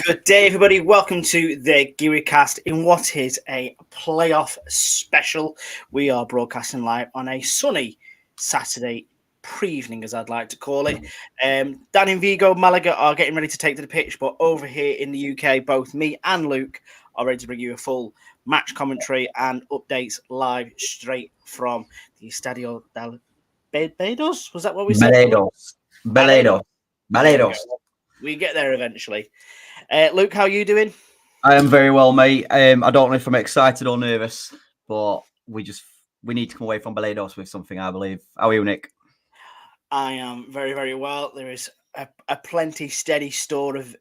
Good day, everybody. Welcome to the GearyCast in what is a playoff special. We are broadcasting live on a sunny Saturday pre-evening, as I'd like to call it. Dan in Vigo, Málaga are getting ready to take to the pitch, but over here in the UK, both me and Luke are ready to bring you a full match commentary and updates live straight from the Estadio del Barbados. Was that what we said? Barbados. We get there eventually. Luke, how are you doing? I am very well, mate. I don't know if I'm excited or nervous, but we need to come away from Barbados with something, I believe. How are you, Nick? I am very, very well. There is a plenty steady store of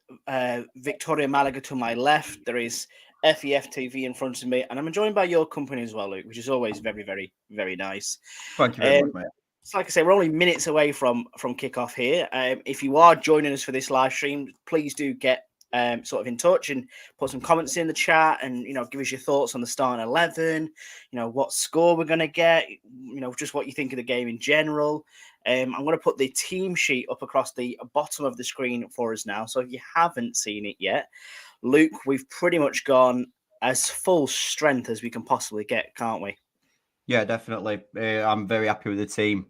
Victoria Malaga to my left. There is FEF TV in front of me, and I'm joined by your company as well, Luke, which is always very, very, very nice. Thank you very much, mate. So like I say, we're only minutes away from kickoff here. If you are joining us for this live stream, please do get sort of in touch and put some comments in the chat and, give us your thoughts on the starting 11, what score we're going to get, just what you think of the game in general. I'm going to put the team sheet up across the bottom of the screen for us now. So if you haven't seen it yet, Luke, we've pretty much gone as full strength as we can possibly get, can't we? Yeah, definitely. I'm very happy with the team.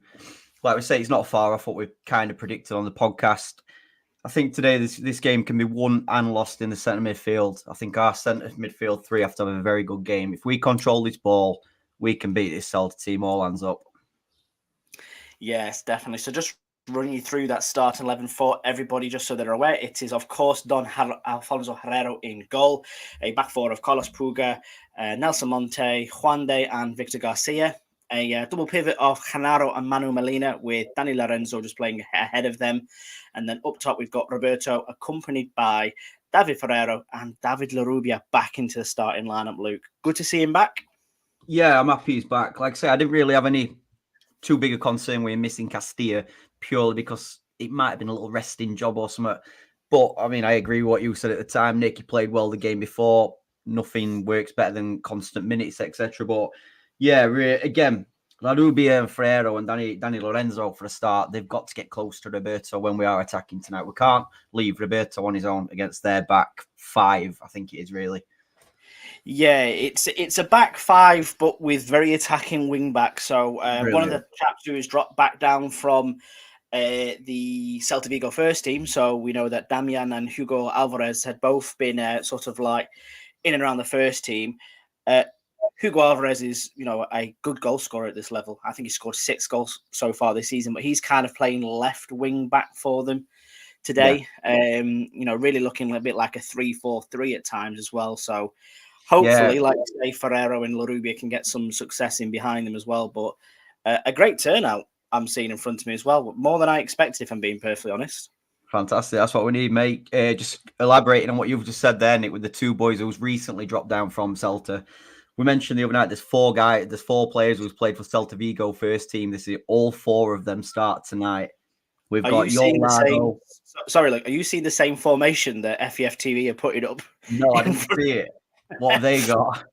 Like we say, it's not far off what we've kind of predicted on the podcast. I think today this game can be won and lost in the centre midfield. I think our centre midfield three have to have a very good game. If we control this ball, we can beat this Celta team all hands up. Yes, definitely. So just running you through that starting 11 for everybody, just so they're aware. It is, of course, Don Alfonso Herrero in goal, a back four of Carlos Puga, Nelson Monte, Juan de, and Victor Garcia. A double pivot of Genaro and Manu Molina with Dani Lorenzo just playing ahead of them. And then up top, we've got Roberto accompanied by David Ferrero and David Larrubia back into the starting lineup, Luke. Good to see him back. Yeah, I'm happy he's back. Like I say, I didn't really have any too big a concern with missing Castilla purely because it might have been a little resting job or something. But, I mean, I agree with what you said at the time, Nick. He played well the game before. Nothing works better than constant minutes, etc. But, yeah, again, Larrubia and Ferrero and Dani Lorenzo for a start, they've got to get close to Roberto when we are attacking tonight. We can't leave Roberto on his own against their back five, I think it is really. Yeah, it's a back five, but with very attacking wing back. So one of the chaps who has dropped back down from the Celta Vigo first team. So we know that Damian and Hugo Alvarez had both been sort of like in and around the first team. Hugo Alvarez is, a good goal scorer at this level. I think he scored 6 goals so far this season, but he's kind of playing left wing back for them today. Yeah. Really looking a bit like a 3-4-3 at times as well. So hopefully, like you say, Ferrero and Larrubia can get some success in behind them as well. But a great turnout I'm seeing in front of me as well. More than I expected, if I'm being perfectly honest. Fantastic. That's what we need, mate. Just elaborating on what you've just said there, Nick, with the two boys who's recently dropped down from Celta. We mentioned the other night there's 4 players who's played for Celta Vigo first team. This is all 4 of them start tonight. We've got Yolado. Sorry, look, are you seeing the same formation that FEF TV are putting up? No, I didn't see it. What have they got?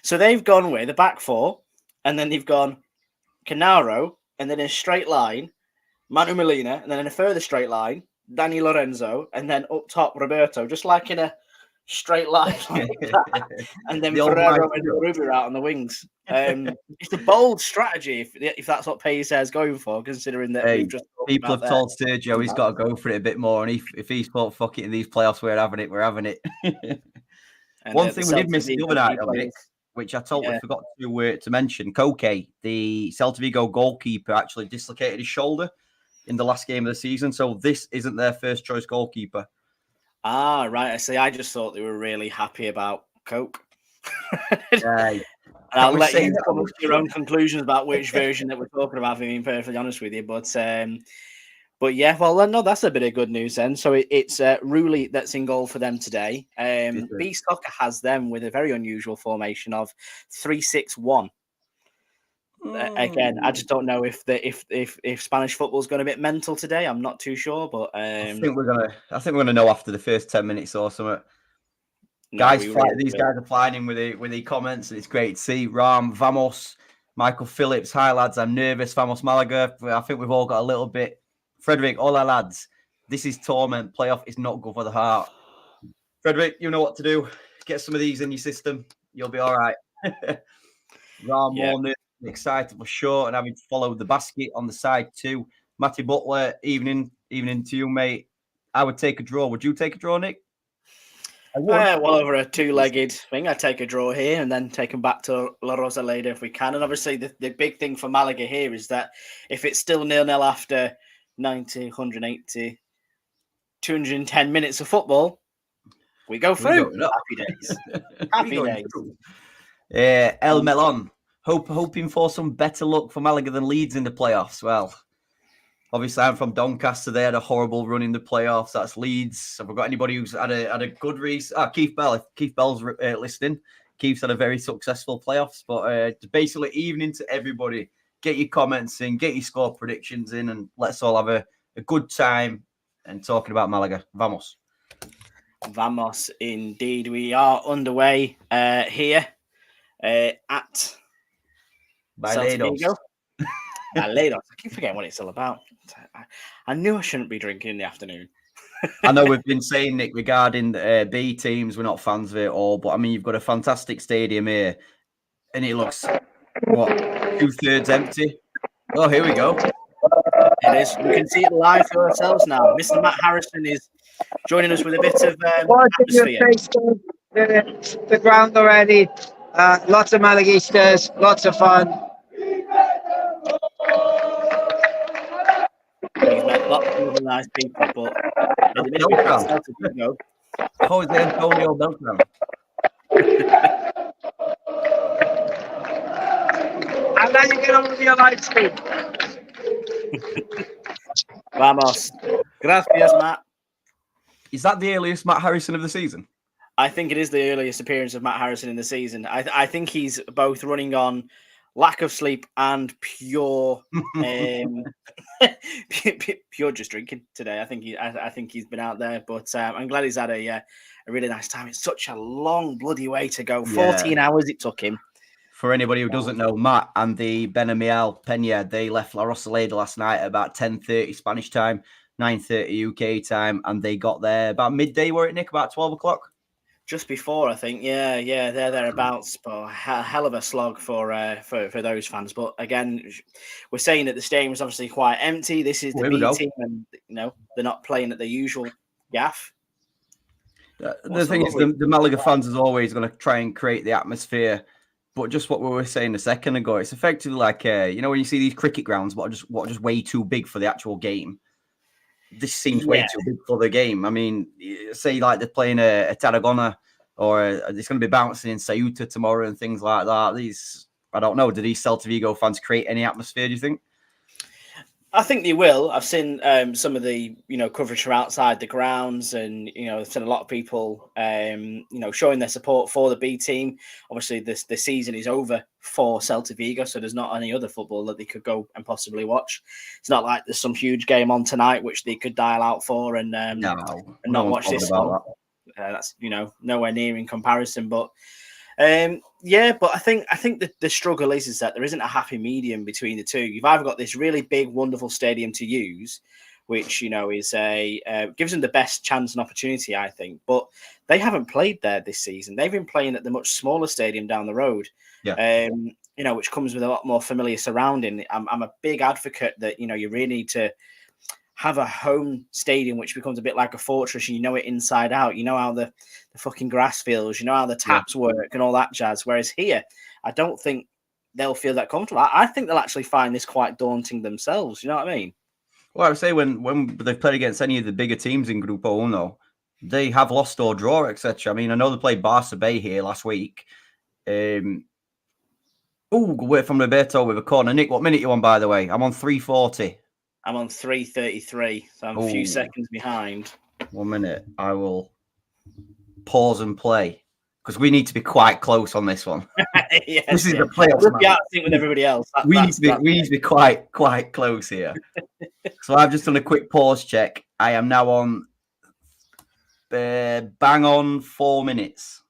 So they've gone with the back 4, and then they've gone Genaro, and then in a straight line, Manu Molina, and then in a further straight line, Dani Lorenzo, and then up top, Roberto, just like in a straight line like that. And then Ferrero and Larrubia out on the wings. It's a bold strategy if that's what Payet is going for, considering that we've just people have told Sergio he's got to go for it a bit more, and if he's thought fuck it in these playoffs, we're having it. One thing we did miss the other night, which I totally forgot to mention, Koke, the Celta Vigo goalkeeper, actually dislocated his shoulder in the last game of the season, so this isn't their first choice goalkeeper. Ah, right. I see. I just thought they were really happy about Coke. And I'll let you come up to your own conclusions about which version that we're talking about, if I'm being perfectly honest with you. But yeah, well, no, that's a bit of good news then. So it's Rulli that's in goal for them today. B Soccer has them with a very unusual formation of 3-6-1. Again, I just don't know if Spanish football is going a bit mental today. I'm not too sure, but I think we're gonna know after the first 10 minutes or something. These guys are flying in with the comments, and it's great to see. Ram, Vamos, Michael Phillips, hi lads, I'm nervous. Vamos Malaga. I think we've all got a little bit. Frederick, hola lads. This is torment. Playoff is not good for the heart. Frederick, you know what to do. Get some of these in your system. You'll be all right. Morning, excited for sure, and having followed the basket on the side too. Matty Butler, evening to you, mate. I would take a draw. Would you take a draw, Nick? I would. Well, over a two-legged thing, I'd take a draw here and then take them back to La Rosaleda if we can. And obviously, the big thing for Malaga here is that if it's still 0-0 after 90, 180, 210 minutes of football, we go through. Happy days. Happy days. El Melon, hoping for some better luck for Malaga than Leeds in the playoffs. Well, obviously, I'm from Doncaster. They had a horrible run in the playoffs. That's Leeds. Have I got anybody who's had a good reason? Keith Bell. If Keith Bell's listening, Keith's had a very successful playoffs. But basically, evening to everybody. Get your comments in, get your score predictions in, and let's all have a good time and talking about Malaga. Vamos. Vamos, indeed. We are underway here at Baileiros. Baileiros. I keep forgetting what it's all about. I knew I shouldn't be drinking in the afternoon. I know we've been saying, Nick, regarding B teams, we're not fans of it all, but I mean, you've got a fantastic stadium here, and it looks, 2/3 empty? Oh, here we go. It is. We can see it live for ourselves now. Mr. Matt Harrison is joining us with a bit of atmosphere. The ground already. Lots of Malaguistas, lots of fun. He's met lots of really nice people, but in the minute we've got Celta Vigo. Jose Antonio Beltran. And then you get on with your live stream. Vamos. Gracias, Matt. Is that the earliest Matt Harrison of the season? I think it is the earliest appearance of Matt Harrison in the season. I think he's both running on lack of sleep and pure pure just drinking today. I think he's been out there, but I'm glad he's had a really nice time. It's such a long bloody way to go. 14 hours it took him. For anybody who doesn't know, Matt and the Benamiel Pena, they left La Rosaleda last night at about 10:30 Spanish time, 9:30 UK time, and they got there about midday, were it, Nick? About 12 o'clock? Just before, I think. Yeah, they're thereabouts. But a hell of a slog for those fans. But again, we're saying that the stadium is obviously quite empty. This is the B team, and they're not playing at the usual gaff. The thing is, the Malaga fans is always going to try and create the atmosphere. But just what we were saying a second ago, it's effectively like when you see these cricket grounds, what are just way too big for the actual game. This seems way too big for the game. I mean, say like they're playing a Tarragona, or it's going to be bouncing in Ceuta tomorrow and things like that. I don't know. Do these Celta Vigo fans create any atmosphere, do you think? I think they will. I've seen some of the coverage from outside the grounds, and I've seen a lot of people showing their support for the B team. Obviously, the season is over for Celta Vigo, so there's not any other football that they could go and possibly watch. It's not like there's some huge game on tonight which they could dial out for and not watch this one. That's nowhere near in comparison, but. But I think the struggle is that there isn't a happy medium between the two. You've either got this really big, wonderful stadium to use, which is gives them the best chance and opportunity, I think. But they haven't played there this season. They've been playing at the much smaller stadium down the road. Yeah. Which comes with a lot more familiar surrounding. I'm a big advocate that you really need to have a home stadium which becomes a bit like a fortress. You know it inside out. You know how the fucking grass feels. You know how the taps work and all that jazz. Whereas here, I don't think they'll feel that comfortable. I think they'll actually find this quite daunting themselves. You know what I mean? Well, I would say when they've played against any of the bigger teams in Grupo Uno, they have lost or draw, etc. I mean, I know they played Barca Bay here last week. Away from Roberto with a corner. Nick, what minute you on, by the way? I'm on 3:40. I'm on 3:33, so I'm a few seconds behind. 1 minute. I will pause and play because we need to be quite close on this one. This is the playoffs. We'll be out of sync with everybody else. We need to be quite close here. So I've just done a quick pause check. I am now on bang on 4 minutes.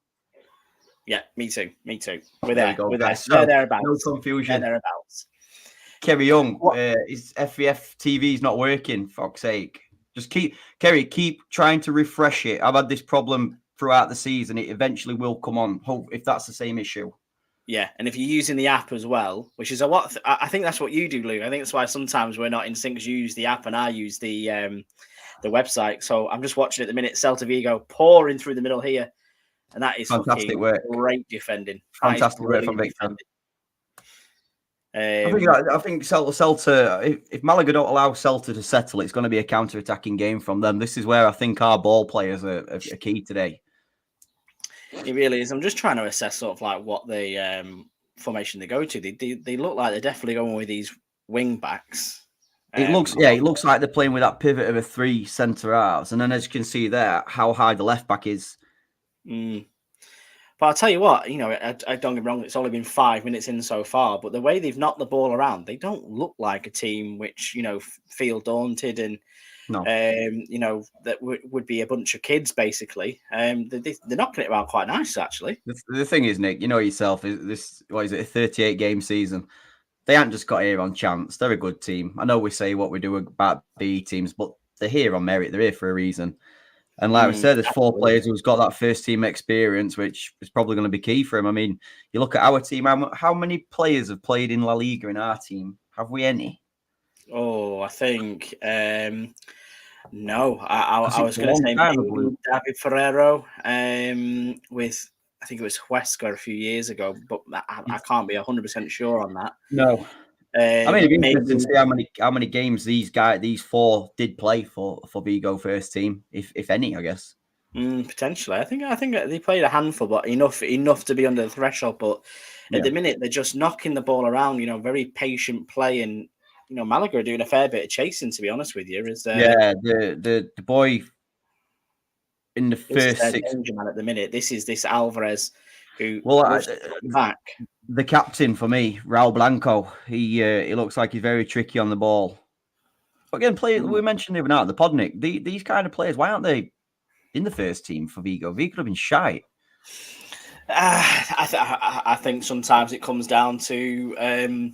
Yeah, me too. We're there. We're there. So, thereabouts. No confusion. Thereabouts. Kerry Young, his FVF TV is not working, for fuck's sake. Just keep trying to refresh it. I've had this problem throughout the season, it eventually will come on. Hope if that's the same issue. Yeah, and if you're using the app as well, which is I think that's what you do, Luke. I think that's why sometimes we're not in sync. 'Cause you use the app and I use the website. So I'm just watching at the minute. Celta Vigo pouring through the middle here, and that is Fantastic work. Great defending. Fantastic work from Victor. I think Celta. If Malaga don't allow Celta to settle, it's going to be a counter-attacking game from them. This is where I think our ball players are key today. It really is. I'm just trying to assess sort of like what the formation they go to. They look like they're definitely going with these wing backs. It looks like they're playing with that pivot of a 3 centre halves, and then as you can see there, how high the left back is. But I'll tell you what, I don't get me wrong. It's only been 5 minutes in so far, but the way they've knocked the ball around, they don't look like a team which feel daunted and. No. That would be a bunch of kids, basically. They're knocking it around quite nice, actually. The thing is, Nick, you know yourself, is this, what is it, a 38-game season? They haven't just got here on chance. They're a good team. I know we say what we do about B teams, but they're here on merit. They're here for a reason. And like we said, there's 4 players who's got that first-team experience, which is probably going to be key for him. I mean, you look at our team, how many players have played in La Liga in our team? Have we any? Oh, I think no. I was going to say maybe David Ferrero with I think it was Huesca a few years ago, but I can't be 100% sure on that. No, I mean it'd be interesting to see how many games these 4 did play for Vigo first team, if any, I guess. Potentially, I think they played a handful, but enough to be under the threshold. But at the minute, they're just knocking the ball around. Very patient play and. Malaga are doing a fair bit of chasing, to be honest with you. The boy in the first 6 danger man at the minute. This is this Alvarez who back. The captain for me, Raul Blanco. He looks like he's very tricky on the ball. But again, we mentioned even out of the pod, Nick. These kind of players, why aren't they in the first team for Vigo? Vigo have been shy. I think sometimes it comes down to.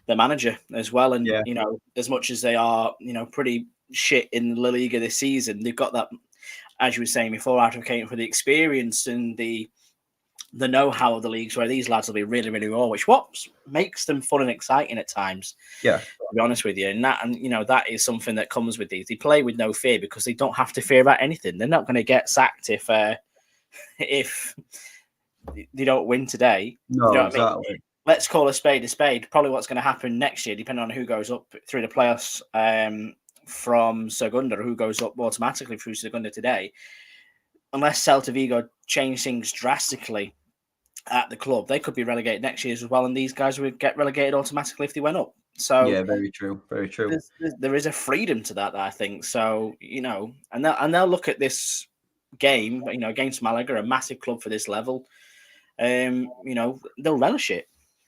The manager as well, and as much as they are, pretty shit in the La Liga this season, they've got that, as you were saying before, advocating for the experience and the know-how of the leagues, where these lads will be really, really raw, which makes them fun and exciting at times. Yeah, to be honest with you, and that is something that comes with these. They play with no fear because they don't have to fear about anything. They're not going to get sacked if they don't win today. No, exactly. I mean? Let's call a spade a spade. Probably what's going to happen next year, depending on who goes up through the playoffs from Segunda, or who goes up automatically through Segunda today. Unless Celta Vigo change things drastically at the club, they could be relegated next year as well, and these guys would get relegated automatically if they went up. So yeah, very true, very true. There is a freedom to that, I think. So and they'll look at this game, against Malaga, a massive club for this level. They'll relish it.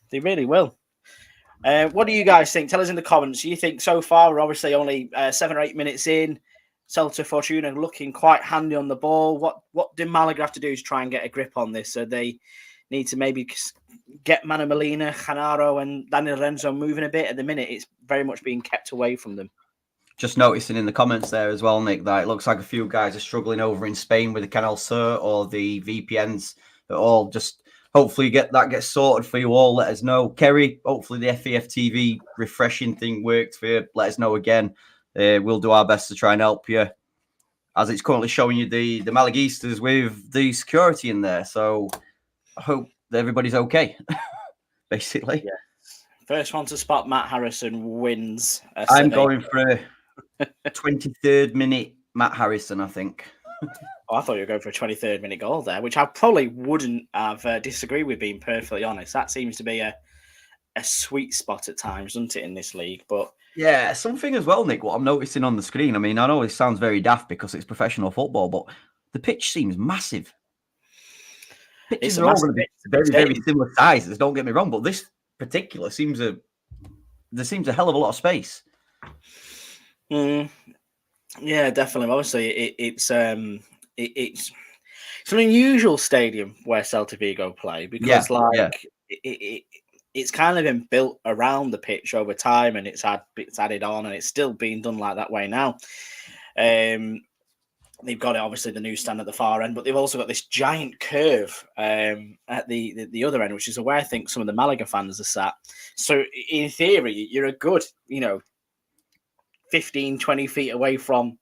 They really will. What do you guys think? Tell us in the comments. Do you think so far, we're obviously only 7 or 8 minutes in, Celta Fortuna looking quite handy on the ball. What do Malaga have to do to try and get a grip on this? So they need to maybe get Manu Molina, Canaro and Daniel Lorenzo moving a bit. At the minute, it's very much being kept away from them. Just noticing in the comments there as well, Nick, that it looks like a few guys are struggling over in Spain with the Canal Sur or the VPNs. They're all just... Hopefully gets sorted for you all. Let us know. Kerry, hopefully the FEFTV refreshing thing worked for you. Let us know again. We'll do our best to try and help you. As it's currently showing you the Malaguistas with the security in there. So I hope that everybody's okay, basically. Yeah. First one to spot Matt Harrison wins. I'm going for a 23rd minute Matt Harrison, I think. Oh, I thought you were going for a 23rd minute goal there, which I probably wouldn't have disagreed with, being perfectly honest. That seems to be a sweet spot at times, doesn't it, in this league? But yeah, something as well, Nick, what I'm noticing on the screen. I mean, I know it sounds very daft because it's professional football, but the pitch seems massive. Pitches are all going to be very, very similar sizes, don't get me wrong, but this particular there seems a hell of a lot of space. Yeah, definitely. Obviously, it's an unusual stadium where Celta Vigo play because, it's kind of been built around the pitch over time, and it's added on, and it's still being done like that way now. They've got it, obviously, the newsstand at the far end, but they've also got this giant curve at the other end, which is where I think some of the Malaga fans are sat. So in theory, you're a good, 15, 20 feet away from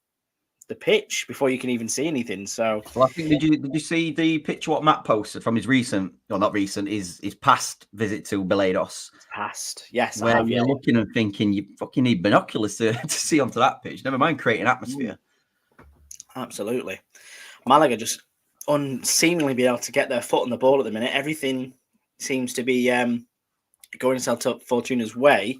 the pitch before you can even see anything. So, well, I think did you see the picture what Matt posted from his recent, or not recent, his past visit to Balados? Past, yes, where you're looking and thinking you fucking need binoculars to see onto that pitch. Never mind creating atmosphere. Absolutely. Malaga just seemingly be able to get their foot on the ball at the minute. Everything seems to be going Celta Fortuna's way.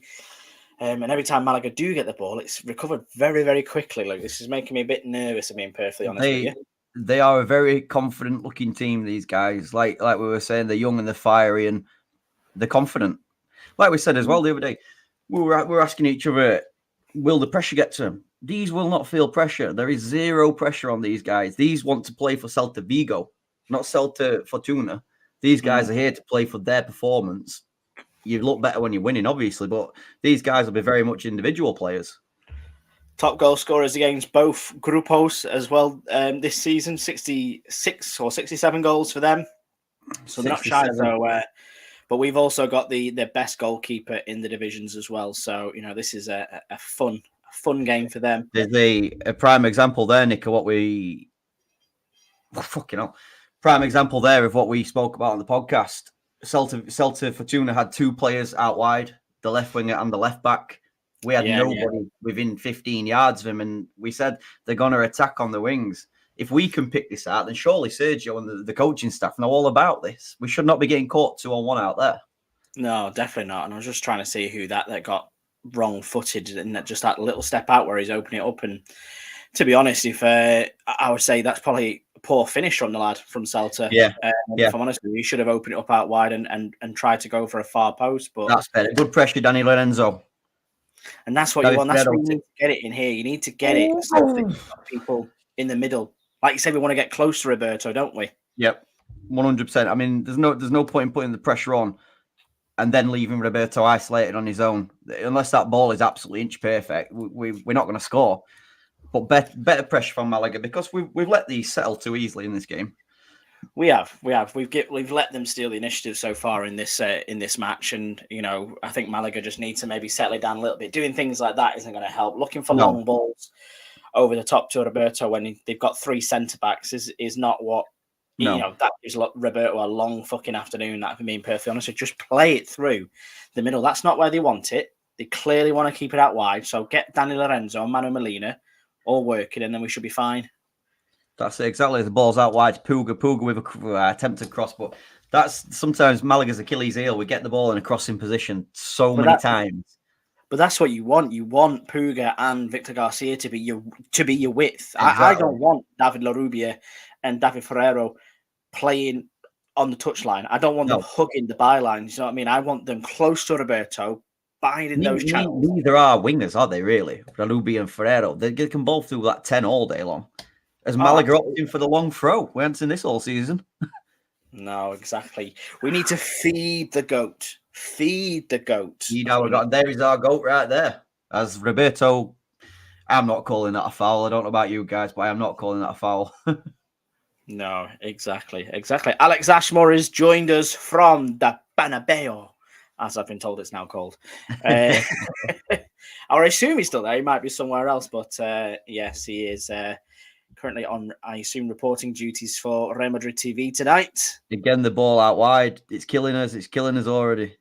And every time Malaga do get the ball, it's recovered very, very quickly. Like, this is making me a bit nervous, if I'm being perfectly honest with you. They are a very confident-looking team, these guys. Like we were saying, they're young and they're fiery and they're confident. Like we said as well the other day, we were asking each other, will the pressure get to them? These will not feel pressure. There is zero pressure on these guys. These want to play for Celta Vigo, not Celta Fortuna. These guys are here to play for their performance. You look better when you're winning, obviously, but these guys will be very much individual players. Top goal scorers against both grupos as well this season, 66 or 67 goals for them. So they're not shy, though. But we've also got the best goalkeeper in the divisions as well. So, this is a fun game for them. There's a prime example there, Nick, of what we... Prime example there of what we spoke about on the podcast. Celta Fortuna had two players out wide, the left winger and the left back. We had nobody within 15 yards of him, and we said they're going to attack on the wings. If we can pick this out, then surely Sergio and the coaching staff know all about this. We should not be getting caught 2-on-1 out there. No, definitely not. And I was just trying to see who that got wrong-footed and just that little step out where he's opening it up. And to be honest, if I would say that's probably a poor finish from the lad from Celta. If I'm honest with you, he should have opened it up out wide and tried to go for a far post. But that's better. Good pressure, Danny Lorenzo. And that's what you want. That's what you need to get it in here. You need to get it so that you've got people in the middle. Like you said, we want to get close to Roberto, don't we? Yep, 100%. I mean, there's no point in putting the pressure on and then leaving Roberto isolated on his own. Unless that ball is absolutely inch perfect, we're not going to score. But better pressure from Malaga because we've let these settle too easily in this game. We have. We've let them steal the initiative so far in this match, and I think Malaga just need to maybe settle it down a little bit. Doing things like that isn't going to help. Looking for long balls over the top to Roberto when they've got three centre backs is not what that gives Roberto a long fucking afternoon. That, for being perfectly honest, just play it through the middle. That's not where they want it. They clearly want to keep it out wide. So get Danny Lorenzo and Manu Molina all working, and then we should be fine. That's it, exactly. The ball's out wide. Puga with a attempted cross, but that's sometimes Malaga's Achilles heel. We get the ball in a crossing position many times. But that's what you want. You want Puga and Victor Garcia to be your width. Exactly. I don't want David Larrubia and David Ferrero playing on the touchline. I don't want them hugging the bylines. You know what I mean? I want them close to Roberto, binding those channels. Neither are wingers, are they, really? Larrubia and Ferrero. They can both do that 10 all day long. As Malaga opting for the long throw. We haven't seen this all season. No, exactly. We need to feed the goat. Feed the goat. There is our goat right there. As Roberto, I'm not calling that a foul. I don't know about you guys, but I'm not calling that a foul. No, exactly. Alex Ashmore has joined us from the Bernabeu, as I've been told it's now called. Or I assume he's still there. He might be somewhere else, but yes, he is currently on, I assume, reporting duties for Real Madrid TV tonight. Again, the ball out wide. It's killing us. It's killing us already.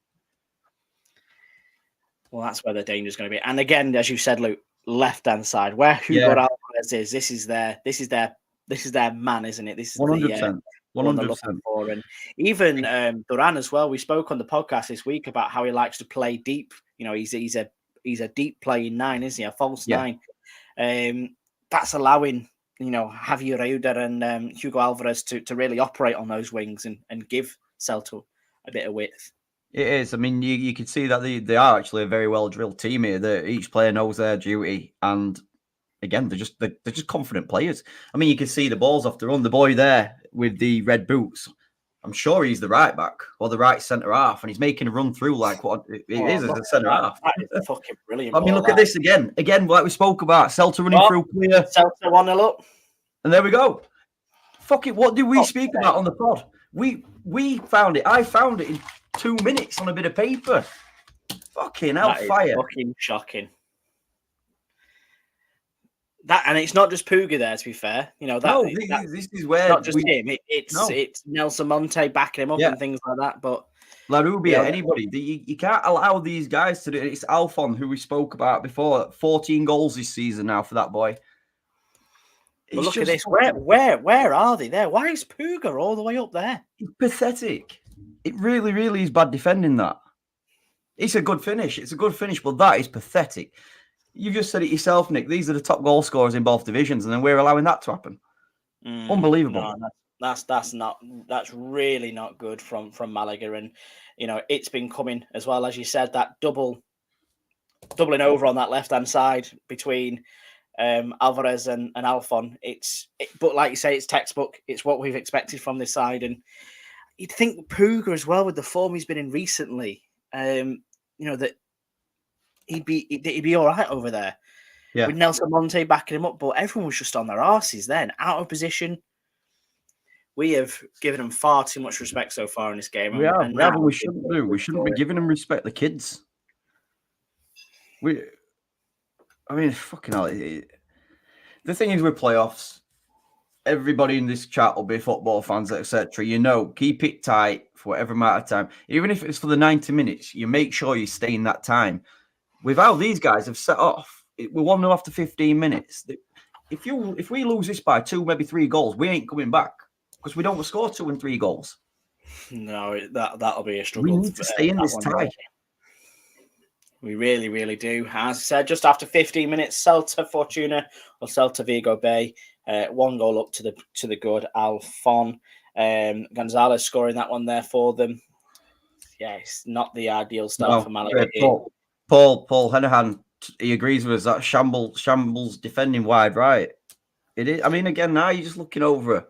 Well, that's where the danger is going to be. And again, as you said, Luke, left-hand side, where Hugo Alvarez is, this is their man, isn't it? This is 100%. 100%. For. And even Duran as well. We spoke on the podcast this week about how he likes to play deep. He's a deep playing nine, isn't he? A false nine. That's allowing Javier Reuter and Hugo Alvarez to really operate on those wings and give Celta a bit of width. It is. I mean, you can see that they are actually a very well drilled team here. Each player knows their duty, and again, they're just confident players. I mean, you can see the balls off the run. The boy there with the red boots, I'm sure he's the right back or the right centre half, and he's making a run through like what it is as a centre half. That is fucking brilliant. I mean, look at this again. Again, like we spoke about, Celta running through clear. Celta 1-0 up. And there we go. Fuck it. What did we speak about on the pod? We found it. I found it in 2 minutes on a bit of paper. Fucking hellfire. Fucking shocking. That, and it's not just Puga there, to be fair. You know, this is where not just him. It's Nelson Monte backing him up and things like that. But La Rubia, anybody, you can't allow these guys to do it. It's Alphon, who we spoke about before. 14 goals this season now for that boy. But look at this. Where are they there? Why is Puga all the way up there? It's pathetic. It really, really is bad defending that. It's a good finish. It's a good finish, but that is pathetic. You just said it yourself, Nick. These are the top goal scorers in both divisions, and then we're allowing that to happen. Unbelievable. No, that's really not good from Malaga, and you know it's been coming as well, as you said, that doubling over on that left hand side between Alvarez and Alphon. But like you say, it's textbook. It's what we've expected from this side, and you'd think Puga as well, with the form he's been in recently. You know that. He'd be all right over there with Nelson Monte backing him up, but everyone was just on their arses then, out of position. We have given them far too much respect so far in this game. We shouldn't do. We shouldn't be giving them respect. The kids. Fucking hell. The thing is with playoffs, everybody in this chat will be football fans, etc. You know, keep it tight for whatever amount of time. Even if it's for the 90 minutes, you make sure you stay in that time. With how these guys have set off, we're 1-0 after 15 minutes. If we lose this by 2, maybe 3 goals, we ain't coming back because we don't score 2 and 3 goals. No, that'll be a struggle. We need to stay in this tie. We really, really do. As I said, just after 15 minutes, Celta Fortuna or Celta Vigo Bay, 1 goal up to the good. Alphon Gonzalez scoring that one there for them. Yeah, it's not the ideal start for Malaga. Paul Henahan, he agrees with us that shambles defending wide right. It is. I mean, again, now you're just looking over.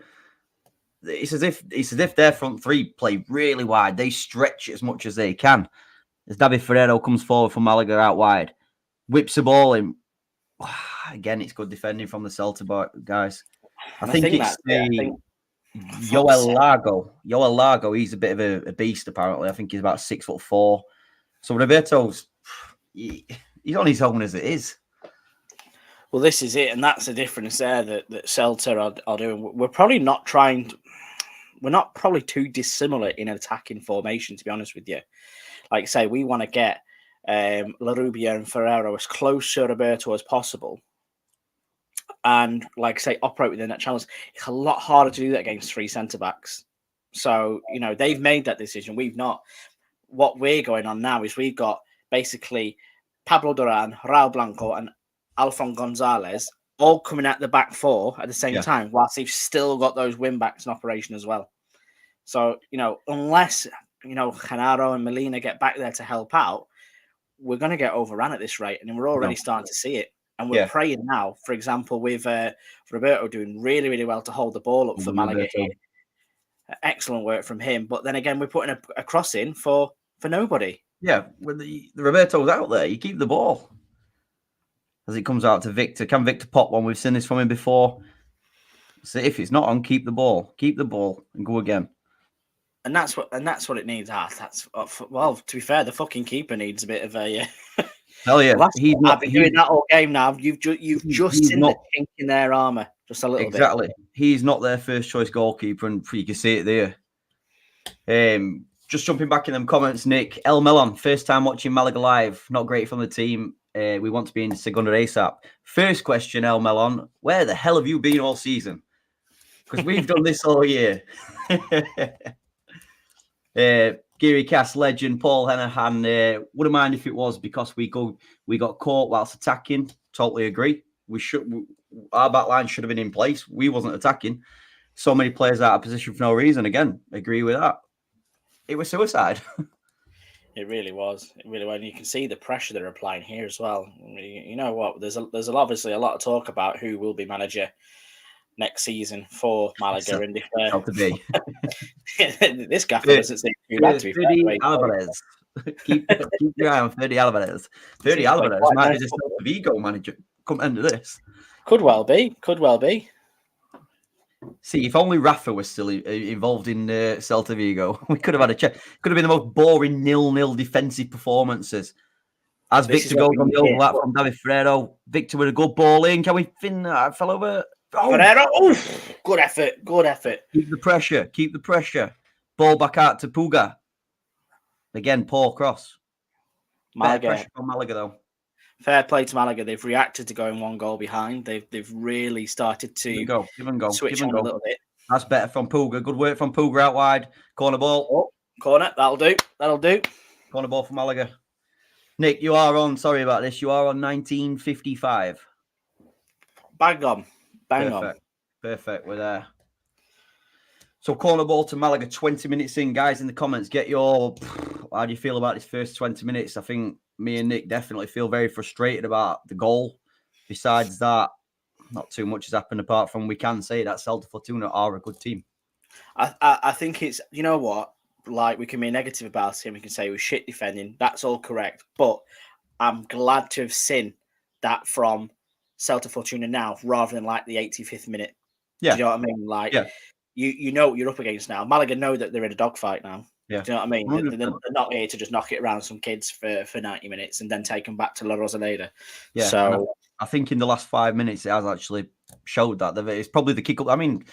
It's as if their front three play really wide. They stretch as much as they can. As David Ferrero comes forward from Malaga out wide, whips the ball in. Again, it's good defending from the Celta guys. I think it's Yoel Largo. Yoel Largo, he's a bit of a beast, apparently. I think he's about 6'4". So Roberto's he's on his own as it is. Well, this is it, and that's the difference there that Celta are doing. We're probably not we're not probably too dissimilar in attacking formation, to be honest with you. Like I say, we want to get La Rubia and Ferrero as close to Roberto as possible. And like I say, operate within that challenge. It's a lot harder to do that against 3 centre-backs. So, you know, they've made that decision. We've not. What we're going on now is we've got basically Pablo Duran, Raul Blanco, and Alphon Gonzalez all coming at the back 4 at the same time, whilst they've still got those wing-backs in operation as well. So, you know, unless, you know, Genaro and Molina get back there to help out, we're going to get overrun at this rate. And we're already starting to see it. And we're praying now, for example, with Roberto doing really, really well to hold the ball up for Malaga here. Excellent work from him. But then again, we're putting a cross in for nobody. Yeah, when the Roberto's out there, you keep the ball. As it comes out to Victor. Can Victor pop one? We've seen this from him before. So if it's not on, keep the ball. Keep the ball and go again. And that's what it needs. Well, to be fair, the fucking keeper needs a bit of a. Hell yeah, I've been doing that all game now. You've just seen the chink in their armour, just a little bit. Exactly. He's not their first choice goalkeeper, and you can see it there. Just jumping back in them comments, Nick. El Melon, first time watching Malaga live. Not great from the team. We want to be in Segunda ASAP. First question, El Melon. Where the hell have you been all season? Because we've done this all year. Geary Cass legend, Paul Henahan. Wouldn't mind if it was because we got caught whilst attacking. Totally agree. Our back line should have been in place. We wasn't attacking. So many players out of position for no reason. Again, agree with that. It was suicide. It really was. It really was. And you can see the pressure they're applying here as well. You know what? There's obviously a lot of talk about who will be manager next season for Malaga. And if this gaffer doesn't seem too bad to be fair. Alvarez. keep your eye on Ferdy Alvarez. Ferdy Alvarez might be just a Vigo manager come into this. Could well be. See, if only Rafa was still involved in Celta Vigo, we could have had a check. Could have been the most boring 0-0 defensive performances. As Victor goes on the overlap from David Ferrero, Victor with a good ball in. Can we fin that? Fell over. Oh. Ferrero, good effort, good effort. Keep the pressure, keep the pressure. Ball back out to Puga. Again, poor cross. Better pressure from Malaga, though. Fair play to Malaga. They've reacted to going 1 goal behind. They've really started to give and go. Switch on a little bit. That's better from Puga. Good work from Puga out wide. Corner ball. Oh, corner. That'll do. That'll do. Corner ball for Malaga. Nick, you are on. Sorry about this. You are on 1955. Bang on. Bang on. Perfect. We're there. So corner ball to Malaga. 20 minutes in, guys. In the comments, get your. How do you feel about this first 20 minutes? I think me and Nick definitely feel very frustrated about the goal. Besides that, not too much has happened apart from we can say that Celta Fortuna are a good team. I think it's, you know what, like we can be negative about him. We can say we're shit defending. That's all correct. But I'm glad to have seen that from Celta Fortuna now rather than like the 85th minute. Yeah. Do you know what I mean? Like, you know what you're up against now. Malaga know that they're in a dogfight now. Yeah. Do you know what I mean? They're not here to just knock it around some kids for 90 minutes and then take them back to La Rosaleda. Yeah. So I think in the last 5 minutes, it has actually showed that. It's probably the kick up. I mean,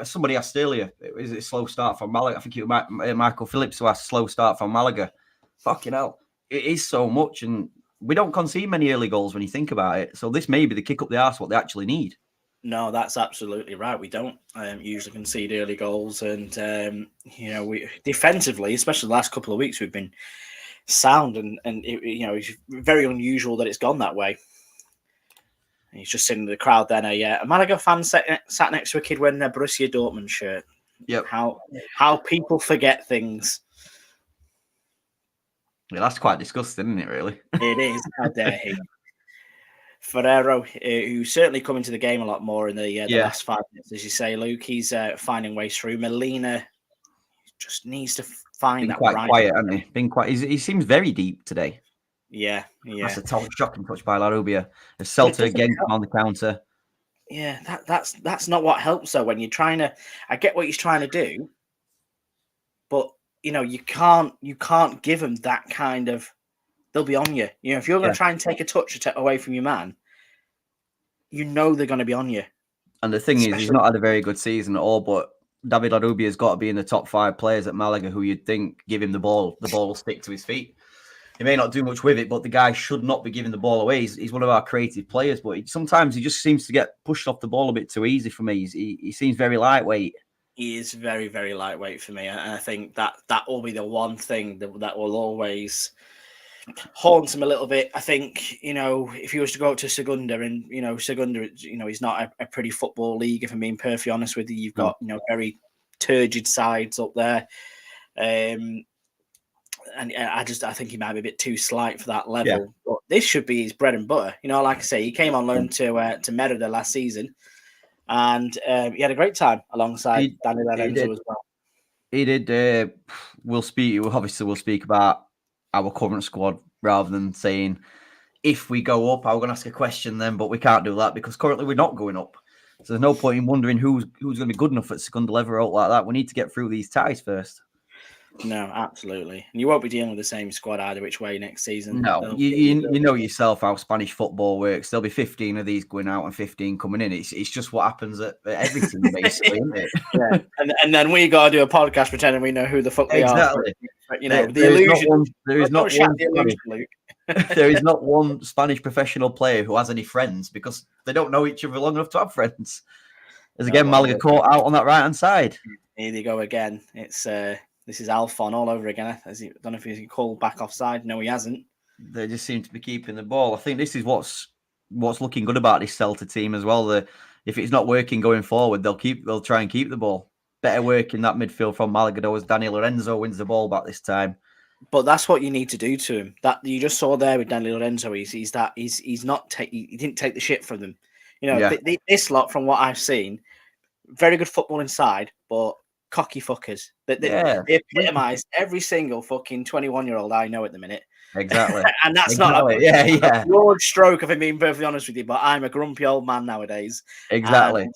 somebody asked earlier, is it a slow start from Malaga? I think it was Michael Phillips who asked slow start from Malaga. Fucking hell. It is so much. And we don't concede many early goals when you think about it. So this may be the kick up the arse what they actually need. No, that's absolutely right. We don't usually concede early goals. And, we defensively, especially the last couple of weeks, we've been sound. And it's very unusual that it's gone that way. And he's just sitting in the crowd then. A Malaga fan sat next to a kid wearing a Borussia Dortmund shirt. Yep. How people forget things. Yeah, that's quite disgusting, isn't it, really? It is. How dare he? Ferrero, who's certainly coming to the game a lot more in the last 5 minutes, as you say, Luke. He's finding ways through. Molina just needs to find that quite right. Quiet, hasn't he? Been quite. He seems very deep today. Yeah. That's a shocking touch by La Rubia. The Celta again on the counter. Yeah, that's not what helps though. When you're trying to, I get what he's trying to do, but you can't give them that kind of. They'll be on you. If you're going to try and take a touch away from your man, they're going to be on you. And the thing is, he's not had a very good season at all, but David Larrubia has got to be in the top 5 players at Malaga who you'd think give him the ball will stick to his feet. He may not do much with it, but the guy should not be giving the ball away. He's one of our creative players, but sometimes he just seems to get pushed off the ball a bit too easy for me. He seems very lightweight. He is very, very lightweight for me. And I think that will be the one thing that will always haunt him a little bit. I think, if he was to go up to Segunda and, Segunda, he's not a pretty football league, if I'm being perfectly honest with you. You've got, very turgid sides up there. And I think he might be a bit too slight for that level. Yeah. But this should be his bread and butter. Like I say, he came on loan to Merida last season, and he had a great time alongside Danny Lorenzo as well. He did. We'll speak about our current squad rather than saying if we go up. I was going to ask a question then, but we can't do that because currently we're not going up. So there's no point in wondering who's going to be good enough at Segunda level out like that. We need to get through these ties first. No, absolutely. And you won't be dealing with the same squad either which way next season. No, you know yourself how Spanish football works. There'll be 15 of these going out and 15 coming in. It's just what happens at every team, basically, isn't it? Yeah. And then we got to do a podcast pretending we know who the fuck they are. But, the illusion. There is not one Spanish professional player who has any friends because they don't know each other long enough to have friends. As again, Malaga caught out on that right-hand side. Here they go again. It's... This is Alfon all over again. I don't know if he's called back offside. No, he hasn't. They just seem to be keeping the ball. I think this is what's looking good about this Celta team as well. If it's not working going forward, they'll try and keep the ball. Better work in that midfield from Malaga though as Daniel Lorenzo wins the ball back this time. But that's what you need to do to him. That you just saw there with Daniel Lorenzo. He didn't take the shit from them. This lot, from what I've seen, very good football inside, but cocky fuckers. They epitomise every single fucking 21-year-old I know at the minute. Exactly. And that's not a broad stroke, if I'm being perfectly honest with you, but I'm a grumpy old man nowadays. Exactly.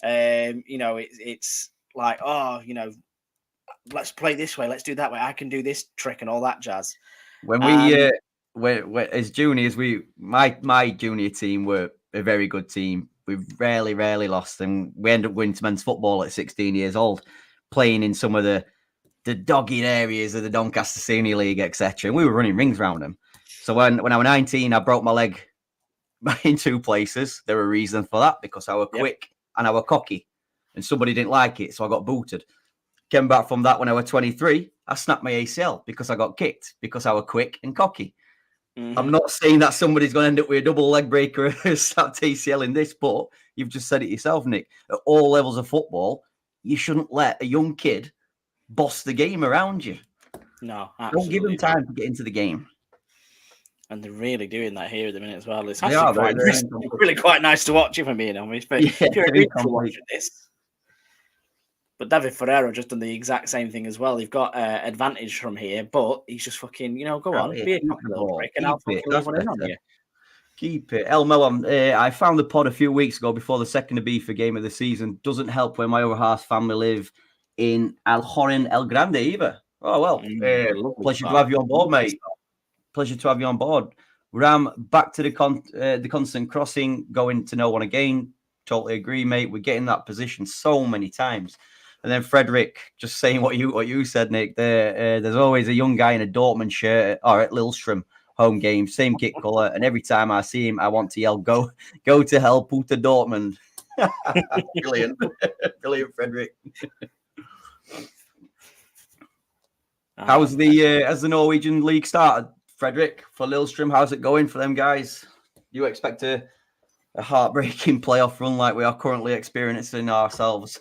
It's like, let's play this way, let's do that way. I can do this trick and all that jazz. When we as juniors, my junior team were a very good team. We rarely lost, and we ended up going to men's football at 16 years old, playing in some of the dogged areas of the Doncaster Senior League, etc. And we were running rings around them. So when I was 19, I broke my leg in 2 places. There were reasons for that, because I was quick and I was cocky, and somebody didn't like it, so I got booted. Came back from that when I was 23. I snapped my ACL because I got kicked, because I was quick and cocky. Mm-hmm. I'm not saying that somebody's going to end up with a double leg breaker or snapped ACL in this, but you've just said it yourself, Nick. At all levels of football, you shouldn't let a young kid boss the game around you. No, absolutely. Don't give them time to get into the game. And they're really doing that here at the minute as well. It's actually really quite nice to watch, if I'm being honest. But if you're a good watching this. But David Ferreira just done the exact same thing as well. You've got advantage from here, but he's just fucking, go on, be a little break, and I'll fucking leave one in on you. Keep it. El Melon, I found the pod a few weeks ago before the second Ibiza game of the season. Doesn't help when my other half family live in Aljorin El Grande either. Oh, well. Pleasure to have you on board, mate. Pleasure to have you on board. Ram, back to the constant crossing, going to no one again. Totally agree, mate. We're getting that position so many times. And then Frederick, just saying what you said, Nick. There's always a young guy in a Dortmund shirt or at Lillestrøm home game, same kit colour, and every time I see him, I want to yell, "Go to hell, Puta Dortmund!" Brilliant, brilliant, Frederick. Has the Norwegian league started, Frederick, for Lillestrøm? How's it going for them guys? You expect a heartbreaking playoff run like we are currently experiencing ourselves?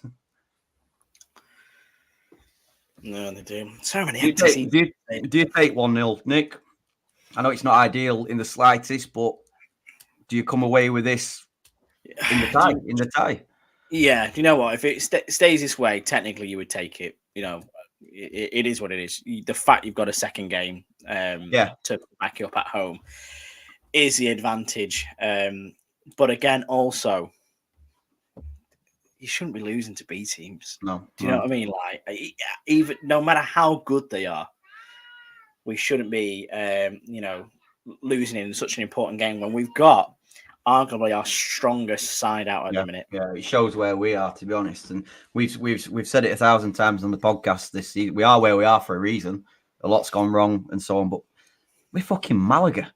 No, they do. So many. Do you take 1-0, Nick? I know it's not ideal in the slightest, but do you come away with this in the tie? Yeah. Do you know what? If it stays this way, technically you would take it. It is what it is. The fact you've got a second game to back you up at home is the advantage. But again, also, you shouldn't be losing to B teams. No. Do you know what I mean? Like, even no matter how good they are, we shouldn't be, losing in such an important game when we've got arguably our strongest side out at the minute. Yeah, it shows where we are, to be honest. And we've said it 1,000 times on the podcast this season. We are where we are for a reason. A lot's gone wrong and so on, but we're fucking Malaga.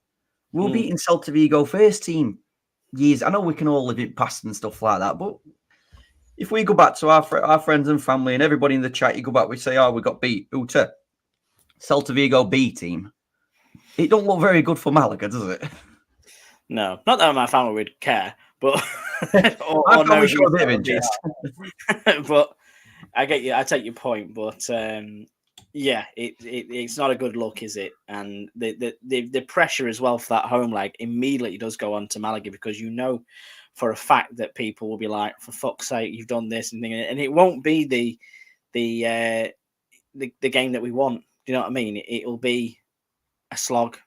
We were beating Celta Vigo first team years. I know we can all live it past and stuff like that, but if we go back to our friends and family and everybody in the chat, you go back, we say, "Oh, we got beat." Uta, Celta Vigo B team. It don't look very good for Malaga, does it? No, not that my family would care, but I'm probably sure a bit of interest. But I get you. I take your point, but it's not a good look, is it? And the pressure as well for that home leg immediately does go on to Malaga, because for a fact that people will be like, "For fuck's sake, you've done this," and it won't be the game that we want. Do you know what I mean? It'll be a slog.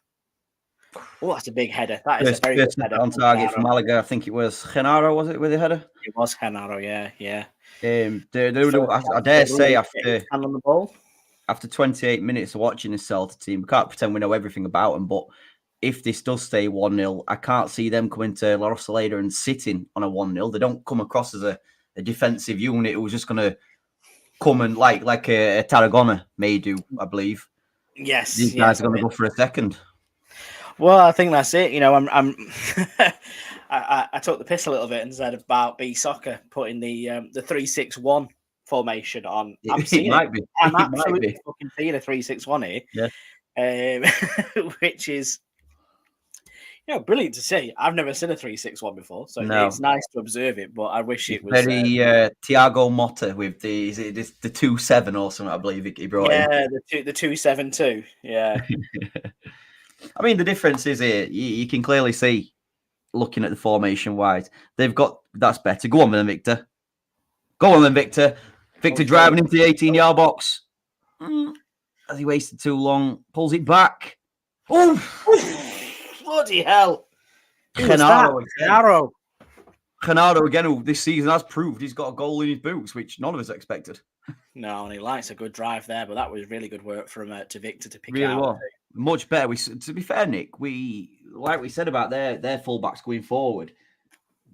Oh, that's a big header. That is a very good header on target for Malaga. I think it was Genaro, was it, with the header? It was Genaro, yeah. I dare say on the ball. After 28 minutes of watching the Celta team, we can't pretend we know everything about them, but if this does stay 1-0, I can't see them coming to La Rosaleda and sitting on a 1-0. They don't come across as a defensive unit who's just going to come and like a Tarragona may do, I believe. Yes. These guys are going to go for a second. Well, I think that's it. I took the piss a little bit and said about B Soccer putting the 3-6-1 formation on. I'm seeing it. I'm absolutely fucking seeing a 3-6-1 here. Yeah. Which is brilliant to see. I've never seen a 3-6-1 before, so it's nice to observe it. But I wish it was very Thiago Motta with the 2-7 or something. I believe he brought in. Yeah, the 2-7-2. Yeah. I mean, the difference is here. You can clearly see, looking at the formation wise, they've got that's better. Go on then, Victor. Victor driving into the 18-yard box. Has he wasted too long? Pulls it back. Oh, bloody hell! Genaro. Ronaldo, again, who this season has proved he's got a goal in his boots, which none of us expected. No, and he likes a good drive there, but that was really good work from to Victor to pick Really out. well. Much better. To be fair, Nick, like we said about their fullbacks going forward,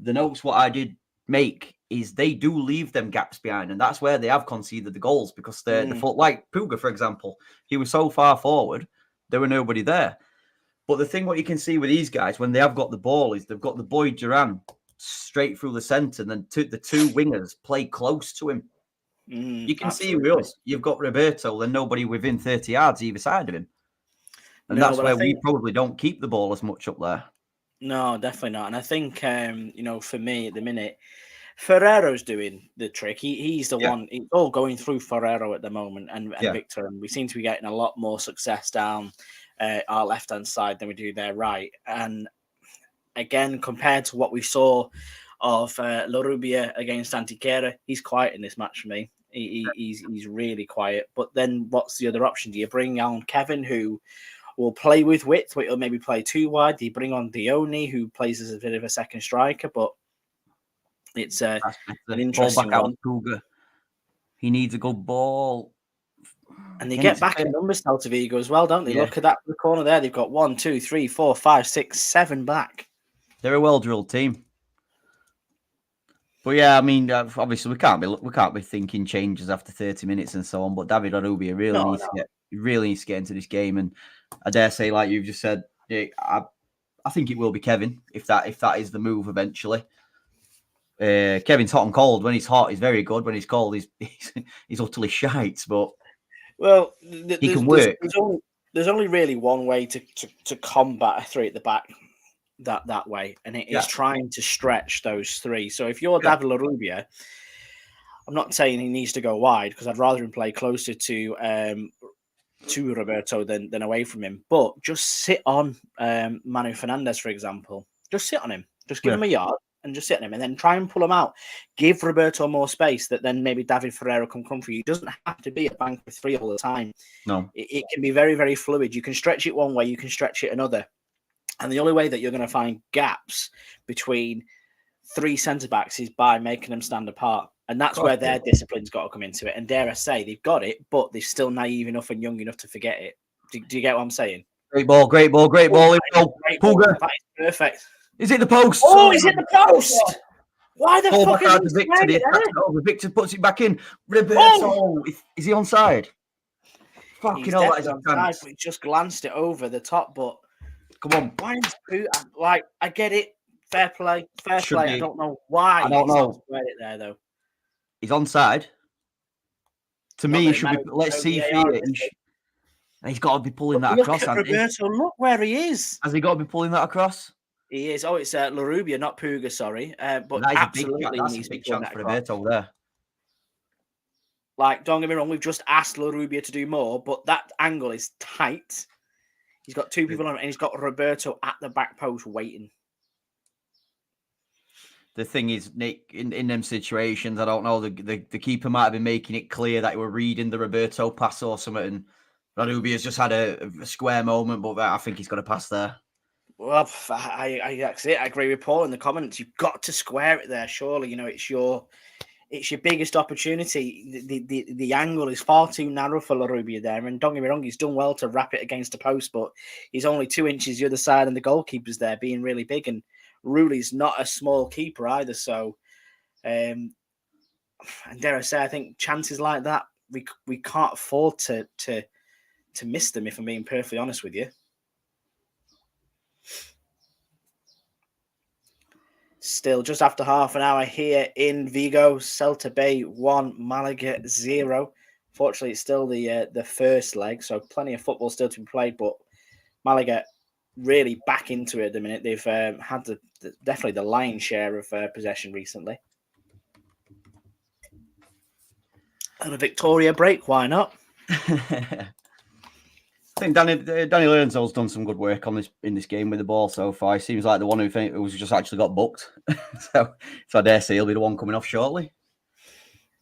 the notes what I did make is they do leave them gaps behind, and that's where they have conceded the goals because the foot, like Puga, for example, he was so far forward, there were nobody there. But the thing what you can see with these guys when they have got the ball is they've got the boy Duran straight through the centre, and then the two wingers play close to him. You can see with us, you've got Roberto, then nobody within 30 yards either side of him. And that's where we probably don't keep the ball as much up there. No, definitely not. And I think, for me at the minute, Ferrero's doing the trick. He's the one. It's all going through Ferrero at the moment and Victor. And we seem to be getting a lot more success down our left-hand side than we do their right. And again, compared to what we saw of Larrubia against Antiquera, he's quiet in this match for me. He's really quiet. But then what's the other option? Do you bring on Kevin, who will play with width, or maybe play too wide? Do you bring on Dione, who plays as a bit of a second striker? But it's an interesting one. Puga. He needs a good ball. And they get back in numbers, Celta Vigo, as well, don't they? Yeah. Look at that the corner there. They've got 1, 2, 3, 4, 5, 6, 7 back. They're a well-drilled team. But yeah, I mean, obviously we can't be thinking changes after 30 minutes and so on. But David Arubia really needs to get into this game, and I dare say, like you've just said, I think it will be Kevin if that is the move eventually. Kevin's hot and cold. When he's hot, he's very good. When he's cold, he's utterly shite. But he can work. There's only really one way to combat a three at the back that way, and it is trying to stretch those three. So if you're David Larrubia, I'm not saying he needs to go wide because I'd rather him play closer to Roberto than away from him. But just sit on Manu Fernandez, for example. Just sit on him. Just give him a yard and just sit on him, and then try and pull him out. Give Roberto more space that then maybe David Ferreira can come for you. It doesn't have to be a bank with three all the time. No, it can be very, very fluid. You can stretch it one way, you can stretch it another. And the only way that you're going to find gaps between three centre-backs is by making them stand apart. And that's where their discipline's got to come into it. And dare I say, they've got it, but they're still naive enough and young enough to forget it. Do you get what I'm saying? Great ball. Great ball. That is perfect. Is it the post? Oh, he's hit the post! Why the fuck is he Victor? Victor puts it back in. Roberto, is he onside? Fucking hell, that is onside. He just glanced it over the top, but come on. Why is I get it. Fair play. I don't know why. I don't know. It there though. He's onside. To me, he should be. Let's see if he's got to be pulling that across. Roberto, look where he is. Has he got to be pulling that across? He is. Oh, it's Larrubia, not Puga. Sorry, but that absolutely is a big chance for Roberto there. Like, don't get me wrong. We've just asked Larrubia to do more, but that angle is tight. He's got two people on it, and he's got Roberto at the back post waiting. The thing is, Nick, in them situations, I don't know, the keeper might have been making it clear that he were reading the Roberto pass or something, and Ranubia's just had a square moment, but I think he's got a pass there. Well, I agree with Paul in the comments. You've got to square it there, surely. You know, it's your biggest opportunity. The angle is far too narrow for Larrubia there. And don't get me wrong, he's done well to wrap it against a post, but he's only 2 inches the other side, and the goalkeeper's there being really big. And Ruli's not a small keeper either. So, and dare I say, I think chances like that, we can't afford to miss them, if I'm being perfectly honest with you. Still just after half an hour here in Vigo, Celta Bay 1, Málaga 0. Fortunately, it's still the first leg, so plenty of football still to be played, but Málaga really back into it at the minute. They've had definitely the lion's share of possession recently. And a Victoria break, why not? I think Danny Learnsol's done some good work in this game with the ball so far. He seems like the one who's just actually got booked. so I dare say he'll be the one coming off shortly.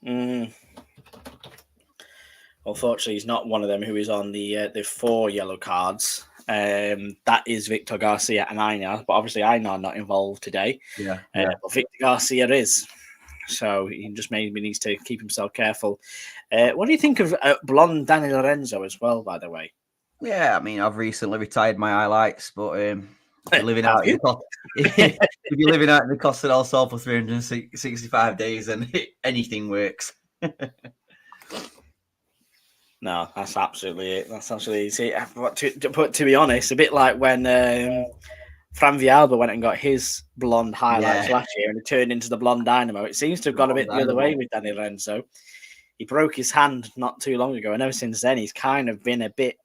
Unfortunately, he's not one of them who is on the 4 yellow cards. That is Victor Garcia and Einar, but obviously Einar not involved today. Yeah. But Victor Garcia is. So he just maybe needs to keep himself careful. What do you think of blonde Danny Lorenzo as well, by the way? Yeah, I mean, I've recently retired my highlights, but if you're living Have out you? if you're living out in the Costa del Sol for 365 days, then anything works. No, that's absolutely it. That's absolutely it. But to be honest, a bit like when Fran Vialba went and got his blonde highlights last year and it turned into the blonde dynamo. It seems to have gone a bit the other way with Danny Lorenzo. He broke his hand not too long ago, and ever since then, he's kind of been a bit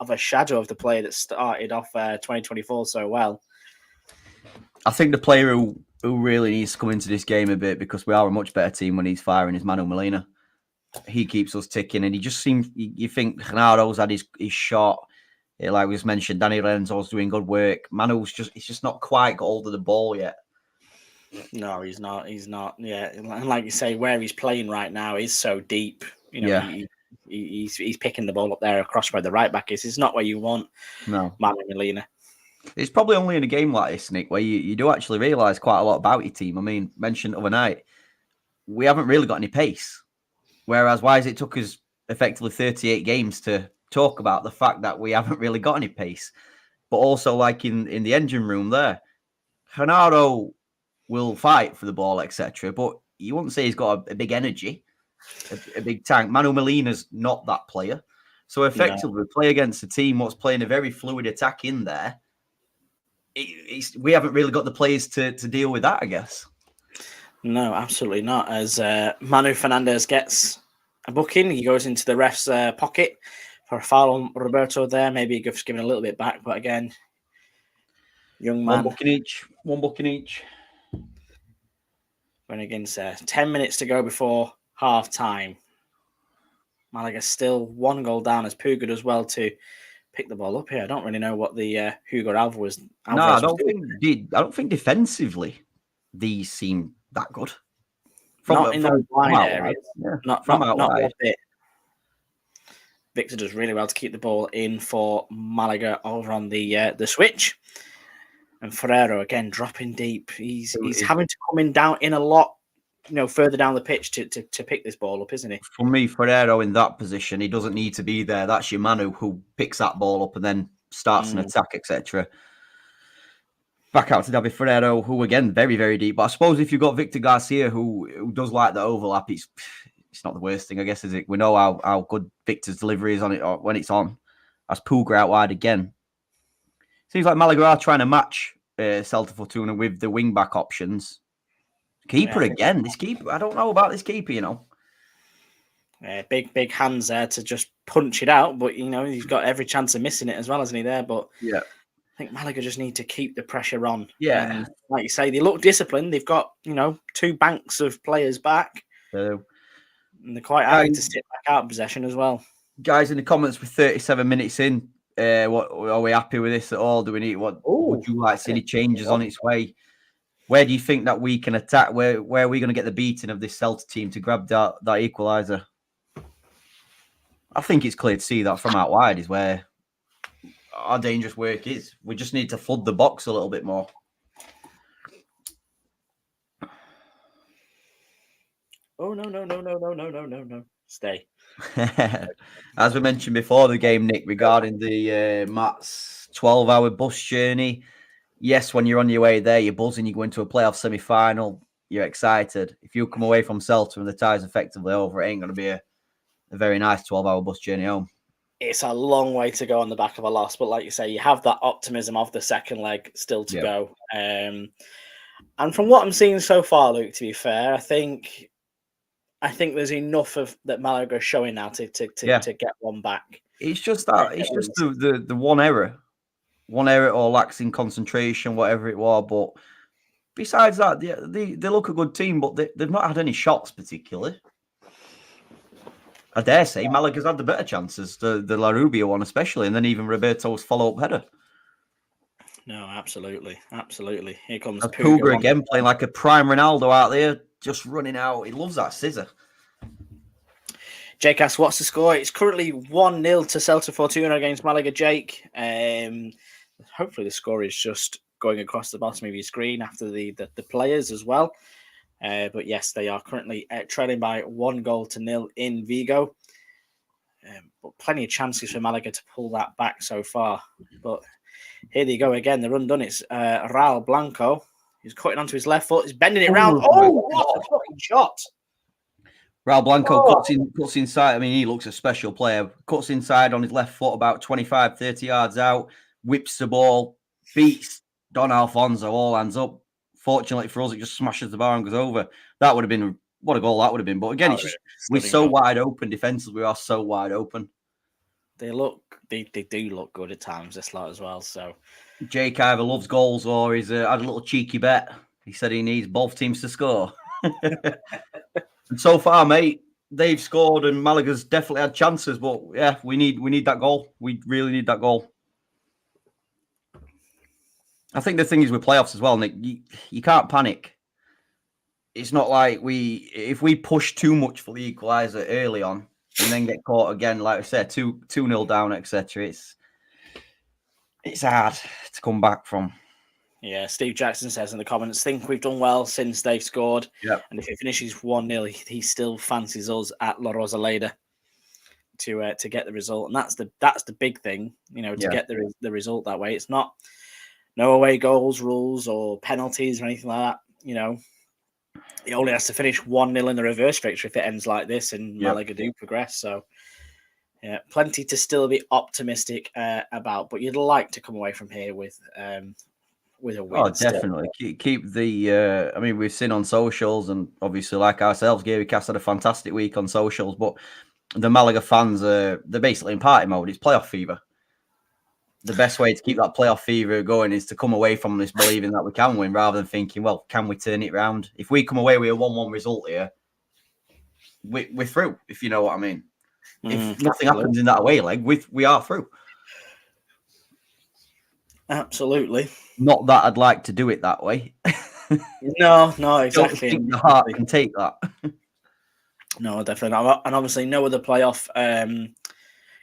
of a shadow of the player that started off 2024 so well. I think the player who really needs to come into this game a bit, because we are a much better team when he's firing, is Manu Molina. He keeps us ticking, and he just seems, you think Ronaldo's had his shot. Like we just mentioned, Danny Lorenzo's doing good work. Manu's he's just not quite got hold of the ball yet. No, he's not. He's not. Yeah, and like you say, where he's playing right now is so deep. You know, he's picking the ball up there across where the right back is. It's not where you want. No, Manu Molina. It's probably only in a game like this, Nick, where you do actually realise quite a lot about your team. I mean, mentioned overnight, we haven't really got any pace. Whereas, why has it took us effectively 38 games to talk about the fact that we haven't really got any pace? But also, like in the engine room there, Ronaldo will fight for the ball, etc. But you wouldn't say he's got a big energy, a big tank. Manu Molina's not that player. So effectively, we play against a team what's playing a very fluid attack in there. We haven't really got the players to deal with that, I guess. No, absolutely not. As Manu Fernandez gets a booking, he goes into the ref's pocket for a foul on Roberto there. Maybe he gives giving a little bit back, but again, young man. One booking each. Going against 10 minutes to go before half time. Malaga still 1 goal down as Puga does well to pick the ball up here. I don't really know what the Hugo Alvarez. No, I don't think defensively these seem that good. Not in those wide areas. Yeah. Not a bit. Victor does really well to keep the ball in for Malaga over on the switch. And Ferrero again dropping deep. He's having to come in a lot, further down the pitch to pick this ball up, isn't he? For me, Ferrero in that position, he doesn't need to be there. That's your Manu who picks that ball up and then starts an attack, etc. Back out to David Ferrero, who again very, very deep. But I suppose if you've got Victor Garcia, who does like the overlap, it's not the worst thing, I guess, is it? We know how good Victor's delivery is on it when it's on. As Puga out wide again. Seems like Malaga are trying to match Celta Fortuna with the wing-back options. Keeper again. This keeper, I don't know about this keeper, Big hands there to just punch it out, but, he's got every chance of missing it as well, hasn't he, there? But yeah, I think Malaga just need to keep the pressure on. Yeah. And like you say, they look disciplined. They've got, 2 banks of players back. And they're quite happy to sit back out of possession as well. Guys in the comments, with 37 minutes in, what are we happy with this at all? Do we need would you like to see any changes on its way? Where do you think that we can attack? Where are we going to get the beating of this Celta team to grab that equaliser? I think it's clear to see that from out wide is where our dangerous work is. We just need to flood the box a little bit more. Oh, no. Stay. As we mentioned before the game, Nick, regarding the Matt's 12-hour bus journey. Yes, when you're on your way there, you're buzzing, you go into a playoff semi-final, you're excited. If you come away from Celta and the tie's effectively over, it ain't going to be a very nice 12-hour bus journey home. It's a long way to go on the back of a loss, but like you say, you have that optimism of the second leg still to go. And from what I'm seeing so far, Luke, to be fair, I think there's enough of that Malaga showing now to get one back. It's just that the one error or lacks in concentration, whatever it was. But besides that, they look a good team, but they've not had any shots particularly. I dare say Malaga's had the better chances, the La Rubia one especially, and then even Roberto's follow-up header. No, absolutely. Here comes Puga again, playing like a prime Ronaldo out there, just running out. He loves that scissor. Jake asks, what's the score? It's currently 1-0 to Celta Fortuna against Malaga, Jake. Hopefully the score is just going across the bottom of your screen after the players as well. But yes, they are currently trailing by 1-0 in Vigo. But plenty of chances for Malaga to pull that back so far. But here they go again. They're undone. It's Raul Blanco. He's cutting onto his left foot. He's bending it round. Oh, what a fucking shot. Raul Blanco cuts inside. I mean, he looks a special player. Cuts inside on his left foot about 25, 30 yards out. Whips the ball. Beats Don Alfonso. All hands up. Fortunately for us, it just smashes the bar and goes over. That would have been... What a goal that would have been. But again, it's just we're so wide open defensively. We are so wide open. They do look good at times, this lot as well. So Jake either loves goals or he's had a little cheeky bet. He said he needs both teams to score. And so far, mate, they've scored and Malaga's definitely had chances. But yeah, we need that goal. We really need that goal. I think the thing is with playoffs as well, Nick, you can't panic. It's not like if we push too much for the equaliser early on and then get caught again, like I said, 2-0 down, etc. It's hard to come back from. Yeah, Steve Jackson says in the comments, think we've done well since they've scored. Yeah. And if it finishes 1-0, he still fancies us at La Rosaleda to get the result. And that's the big thing, to get the result that way. It's not no away goals rules or penalties or anything like that, It only has to finish 1-0 in the reverse victory if it ends like this, and Malaga do progress. So, yeah, plenty to still be optimistic about. But you'd like to come away from here with a win. Oh, definitely. Keep the. I mean, we've seen on socials, and obviously, like ourselves, Gary Cass had a fantastic week on socials. But the Malaga fans they're basically in party mode. It's playoff fever. The best way to keep that playoff fever going is to come away from this believing that we can win rather than thinking, well, can we turn it around? If we come away with a 1-1 result here, we're through, if you know what I mean. If nothing happens in that away leg, we are through. Absolutely. Not that I'd like to do it that way. No, exactly. I don't think the heart can take that. No, definitely not. And obviously no other playoff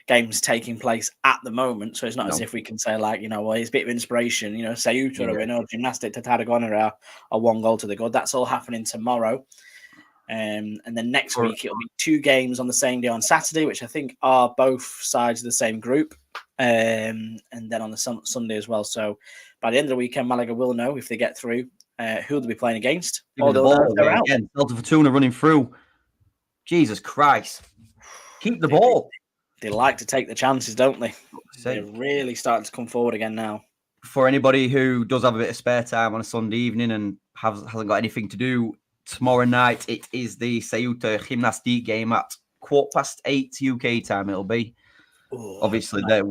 games taking place at the moment, so it's not as if we can say well, it's a bit of inspiration. Ceuta or Gymnastic to Tarragona are 1-0 to the good. That's all happening tomorrow, and then next week it'll be 2 games on the same day on Saturday, which I think are both sides of the same group, and then on the Sunday as well. So by the end of the weekend, Malaga will know if they get through who they'll be playing against, or they'll know if they're out. Again, Celta Fortuna running through. Jesus Christ, keep the ball. They like to take the chances, don't they? They're really starting to come forward again now. For anybody who does have a bit of spare time on a Sunday evening and hasn't got anything to do, tomorrow night it is the Ceuta Gymnastic game at 8:15 UK time. It'll be obviously that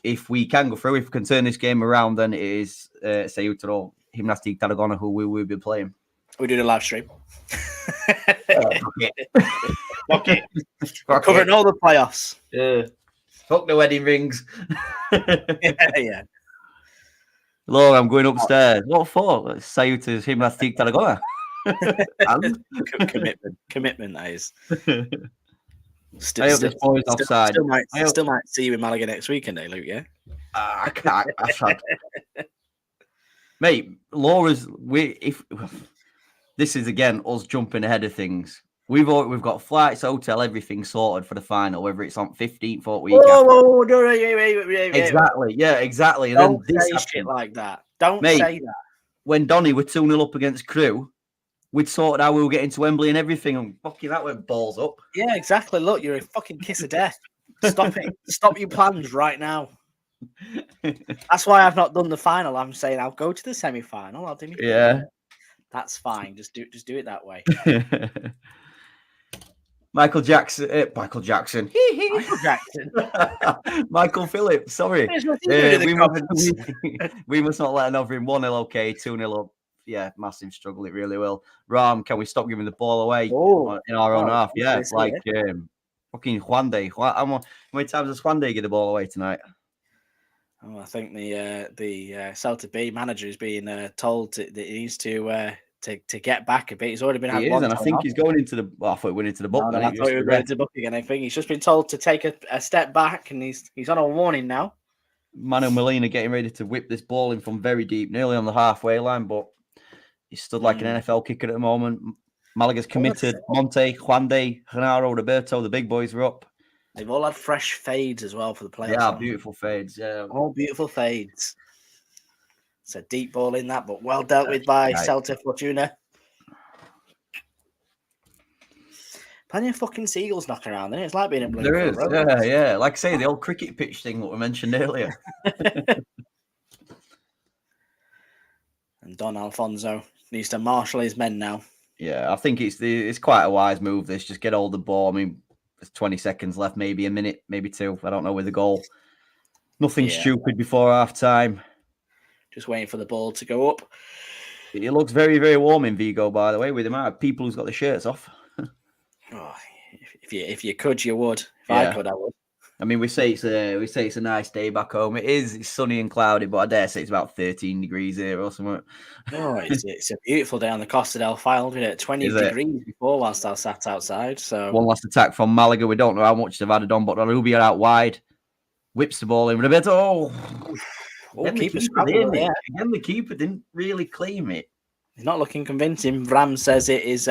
if we can go through, if we can turn this game around, then it is Ceuta or Gymnastic Tarragona who we will be playing. We do the live stream. Okay. Covering all the playoffs. Fuck the wedding rings. Yeah. Lord, I'm going upstairs. What for? Ceuta's Gymnastic Tarragona. Commitment, that is. Still offside. Still might see you in Malaga next weekend, Luke, yeah? I can't. Mate, Laura's... This is, again, us jumping ahead of things. We've got flights, hotel, everything sorted for the final, whether it's on 15th or week. Exactly. Yeah, exactly. And Don't say shit like that. Don't say that. When Donny were 2-0 up against Crewe, we'd sorted how we were getting to Wembley and everything, and fucking that went balls up. Yeah, exactly. Look, you're a fucking kiss of death. Stop it. Stop your plans right now. That's why I've not done the final. I'm saying I'll go to the semi-final. I'll do me. Yeah. That's fine. Just do it that way. Michael Jackson. Michael Jackson. Michael Phillips. Sorry. We must not let another in 1-0. Okay, 2-0 up. Yeah, massive struggle. It really will. Ram, can we stop giving the ball away in our own half? Yeah, it's like fucking Juan Day. How many times does Juan Day get the ball away tonight? Oh, I think the Celta B manager is being told that he needs to to get back a bit. He's already been had He is, one. and I think he's going into the. Well, I thought he went into the book. No, I thought he was going to the book again. I think he's just been told to take a step back, and he's on a warning now. Manu Molina getting ready to whip this ball in from very deep, nearly on the halfway line, but he stood like an NFL kicker at the moment. Malaga's committed. Monte, Juande, Genaro, Roberto, the big boys are up. They've all had fresh fades as well for the playoffs. Yeah, beautiful fades. Yeah, all beautiful fades. It's a deep ball in that, but well dealt with by Celta Fortuna. Plenty of fucking seagulls knocking around, isn't it? It's like being in Blue. There is, yeah. Like I say, the old cricket pitch thing that we mentioned earlier. And Don Alfonso needs to marshal his men now. Yeah, I think it's quite a wise move. This just get hold of the ball. I mean, there's 20 seconds left, maybe a minute, maybe two. I don't know with the goal. Nothing stupid before half time. Just waiting for the ball to go up. It looks very, very warm in Vigo, by the way, with the amount of people who's got the shirts off. If you could, you would. If I could, I would. I mean, we say it's a nice day back home. It is. It's sunny and cloudy, but I dare say it's about 13 degrees here or something. Oh, it's a beautiful day on the Costa del File. We had 20 degrees before whilst I sat outside. So one last attack from Malaga. We don't know how much they've added on, but Rubio out wide, whips the ball in. Roberto. The keeper again, the keeper didn't really claim it. He's not looking convincing. Ram says it is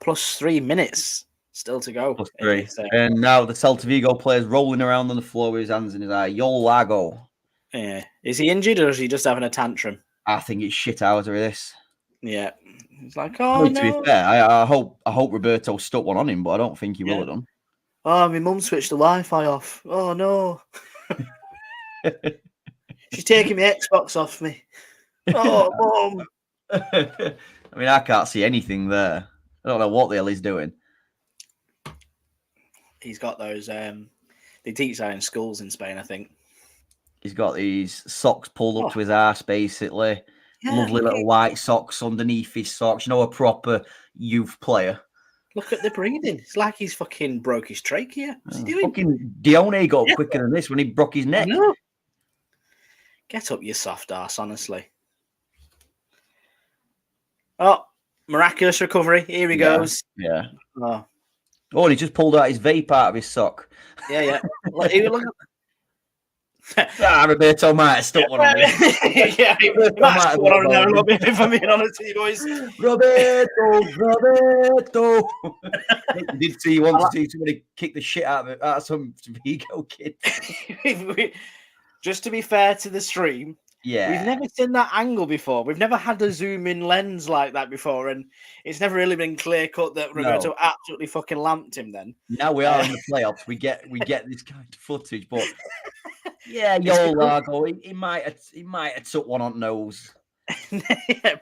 plus 3 minutes still to go. Plus 3. And now the Celta Vigo player's rolling around on the floor with his hands in his eye. Yo Lago. Yeah. Is he injured or is he just having a tantrum? I think it's shit out of this. Yeah. He's like, oh, no. To be fair, I hope Roberto stuck one on him, but I don't think he will have done. Oh, my mum switched the Wi-Fi off. Oh, no. She's taking my Xbox off me. Oh, Mum. I mean, I can't see anything there. I don't know what the hell he's doing. He's got those. They teach that in schools in Spain, I think. He's got these socks pulled up to his arse, basically. Yeah, lovely little white socks underneath his socks. You know, a proper youth player. Look at the breathing. It's like he's fucking broke his trachea. What's he doing? Fucking Dione got up quicker than this when he broke his neck. Get up, you soft ass, honestly. Oh, miraculous recovery. Here he goes. Yeah. Oh, and he just pulled out his vape out of his sock. Yeah. Look Roberto might have stuck one on me. He might have stuck one on there a little bit, if I'm being honest with you boys. Roberto. You did see you wanted to see somebody kick the shit out of some Vigo kid. Just to be fair to the stream, we've never seen that angle before. We've never had a zoom-in lens like that before, and it's never really been clear-cut that Roberto absolutely fucking lamped him then. Now we are in the playoffs. We get this kind of footage, but Yo Lago, he might have took one on nose.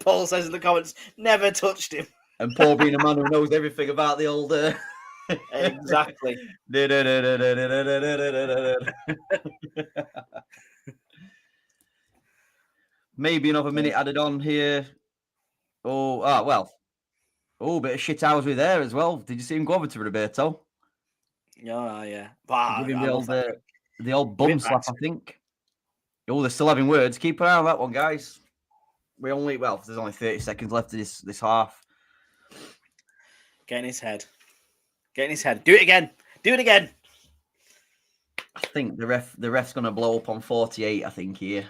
Paul says in the comments, never touched him. And Paul being a man who knows everything about the old... Exactly. Maybe another minute added on here. Oh, bit of shit hours with there as well. Did you see him go over to Roberto? Yeah. Give him the old bum slap, I think. Oh, they're still having words. Keep an eye on that one, guys. There's only 30 seconds left of this half. Get in his head. Do it again. I think the ref's going to blow up on 48, I think, here.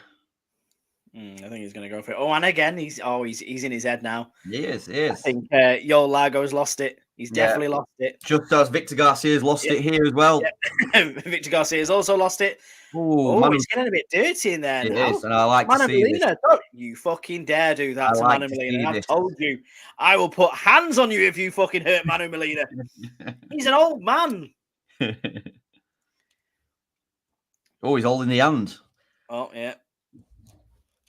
I think he's going to go for it. Oh, and again, he's in his head now. He is. I think Yo Lago's lost it. He's definitely lost it. Just as Victor Garcia's lost it here as well. Yeah. Victor Garcia's also lost it. It's getting a bit dirty in there now. It is, and I like to see this. Don't you fucking dare do that to Manu Molina. I've told you. I will put hands on you if you fucking hurt Manu Molina. He's an old man. Oh, he's holding the hand. Oh, yeah.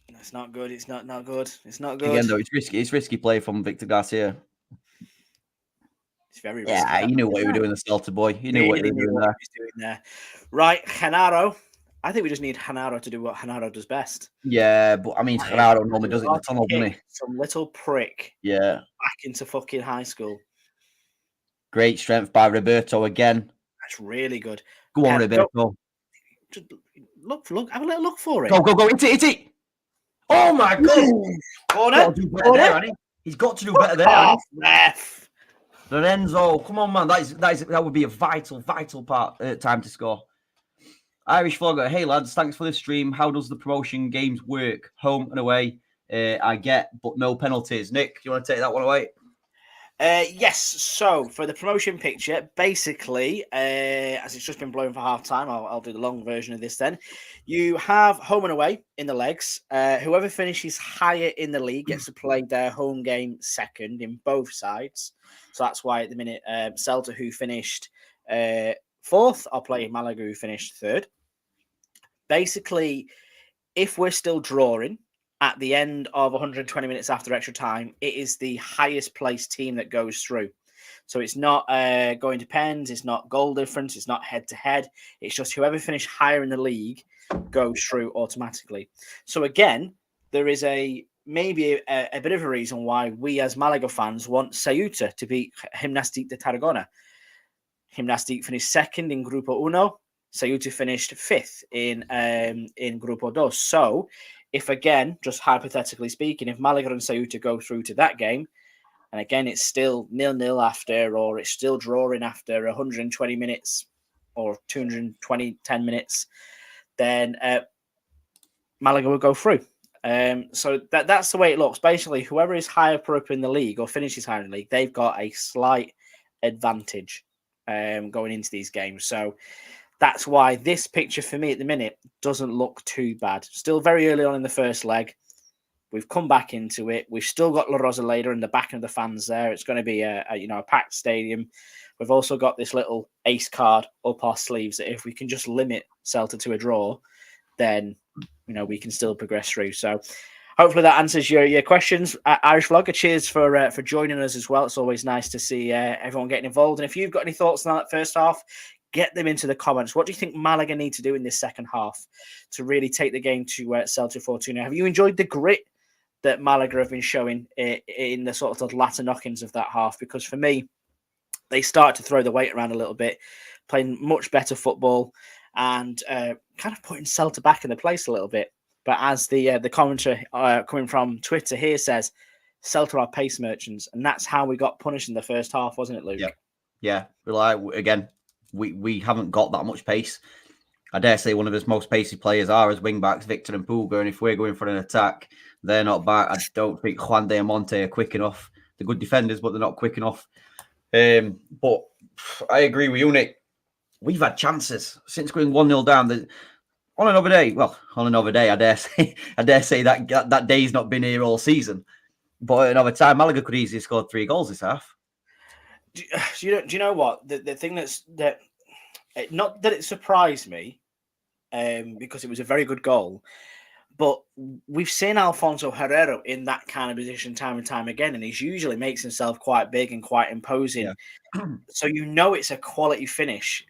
It's not good. It's not good. It's not good. Again, though, it's risky. It's risky play from Victor Garcia. It's very risky. Yeah, you knew what he was doing, the Celta boy. You knew what he was doing there. Right, Genaro. I think we just need Genaro to do what Genaro does best. Yeah, but I mean, Genaro normally does it in the tunnel, doesn't he? Some little prick. Yeah. Back into fucking high school. Great strength by Roberto again. That's really good. Go on, Roberto. Look. Have a little look for it. Go. Hit it. Oh, my God. Corner. There, He's got to do better there. Ref. Lorenzo, come on, man. That would be a vital part time to score. Irish Vlogger, hey lads, thanks for the stream. How does the promotion games work? Home and away, I get, but no penalties. Nick, do you want to take that one away? Yes. So for the promotion picture, basically, as it's just been blown for half time, I'll do the long version of this then. You have home and away in the legs. Whoever finishes higher in the league gets to play their home game second in both sides. So that's why at the minute, Celta, who finished fourth, are playing Málaga, who finished third. Basically, if we're still drawing at the end of 120 minutes after extra time, it is the highest placed team that goes through. So it's not going to pens, it's not goal difference, it's not head to head. It's just whoever finished higher in the league goes through automatically. So again, there is maybe a bit of a reason why we as Malaga fans want Ceuta to beat Gimnàstic de Tarragona. Gimnàstic finished second in Grupo Uno. Ceuta finished fifth in Grupo Dos. So if, again, just hypothetically speaking, if Malaga and Ceuta go through to that game, and again, it's still 0-0 after, or it's still drawing after 120 minutes or 10 minutes, then Malaga will go through. So that's the way it looks. Basically, whoever is higher up in the league or finishes higher in the league, they've got a slight advantage going into these games. So that's why this picture for me at the minute doesn't look too bad. Still very early on in the first leg. We've come back into it. We've still got La Rosaleda in the back of the fans there. It's going to be a packed stadium. We've also got this little ace card up our sleeves that if we can just limit Celta to a draw, then we can still progress through. So hopefully that answers your questions. Irish Vlogger, cheers for joining us as well. It's always nice to see everyone getting involved. And if you've got any thoughts on that first half, get them into the comments. What do you think Malaga need to do in this second half to really take the game to Celta Fortuna? Have you enjoyed the grit that Malaga have been showing in the sort of latter knock-ins of that half? Because for me, they start to throw the weight around a little bit, playing much better football and kind of putting Celta back in the place a little bit. But as the commentary coming from Twitter here says, Celta are pace merchants, and that's how we got punished in the first half, wasn't it, Luke? Yeah. Again, we haven't got that much pace. I dare say one of his most pacey players are as wing-backs, Victor and Puga, and if we're going for an attack, they're not back. I don't think Juan de Monte are quick enough. They're good defenders, but they're not quick enough. But I agree with you, Nick. We've had chances since going 1-0 down. On another day, I dare say that day's not been here all season. But at another time, Malaga could easily scored 3 goals this half. Do you know what? The thing not that it surprised me, because it was a very good goal, but we've seen Alfonso Herrero in that kind of position time and time again, and he usually makes himself quite big and quite imposing. Yeah. So it's a quality finish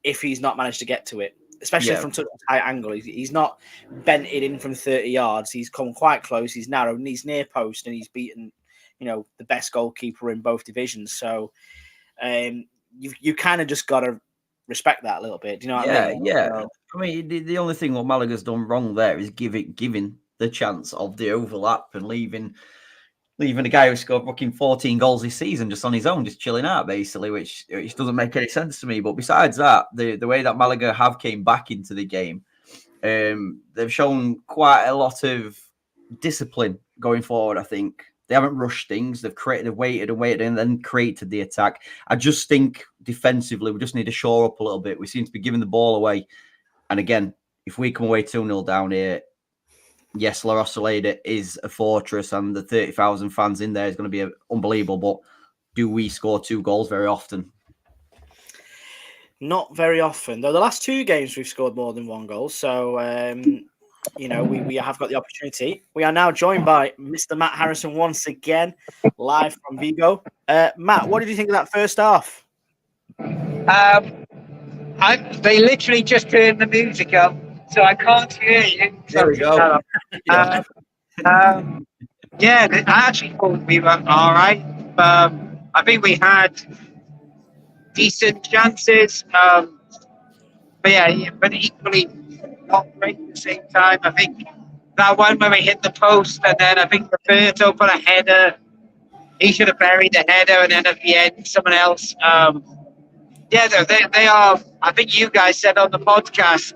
if he's not managed to get to it, especially from such a high angle. He's not bent it in from 30 yards. He's come quite close. He's narrow, and he's near post, and he's beaten the best goalkeeper in both divisions. So you kind of just got to respect that a little bit. Do you know what I mean? Yeah. So, I mean, the only thing what Malaga's done wrong there is giving the chance of the overlap and leaving a guy who scored fucking 14 goals this season just on his own, just chilling out, basically, which doesn't make any sense to me. But besides that, the way that Málaga have came back into the game, they've shown quite a lot of discipline going forward, I think. They haven't rushed things. They've waited and then created the attack. I just think defensively, we just need to shore up a little bit. We seem to be giving the ball away. And again, if we come away 2-0 down here, yes, La Rosaleda is a fortress and the 30,000 fans in there is going to be unbelievable. But do we score 2 goals very often? Not very often. Though the last 2 games we've scored more than 1 goal. So, we have got the opportunity. We are now joined by Mr. Matt Harrison once again, live from Vigo. Matt, what did you think of that first half? They literally just turned the music up, so I can't hear you. There we go. I actually thought we were all right. I think we had decent chances. But equally not great at the same time. I think that one where we hit the post, and then I think Roberto put a header he should have buried the header, and then at the end, someone else. They are. I think you guys said on the podcast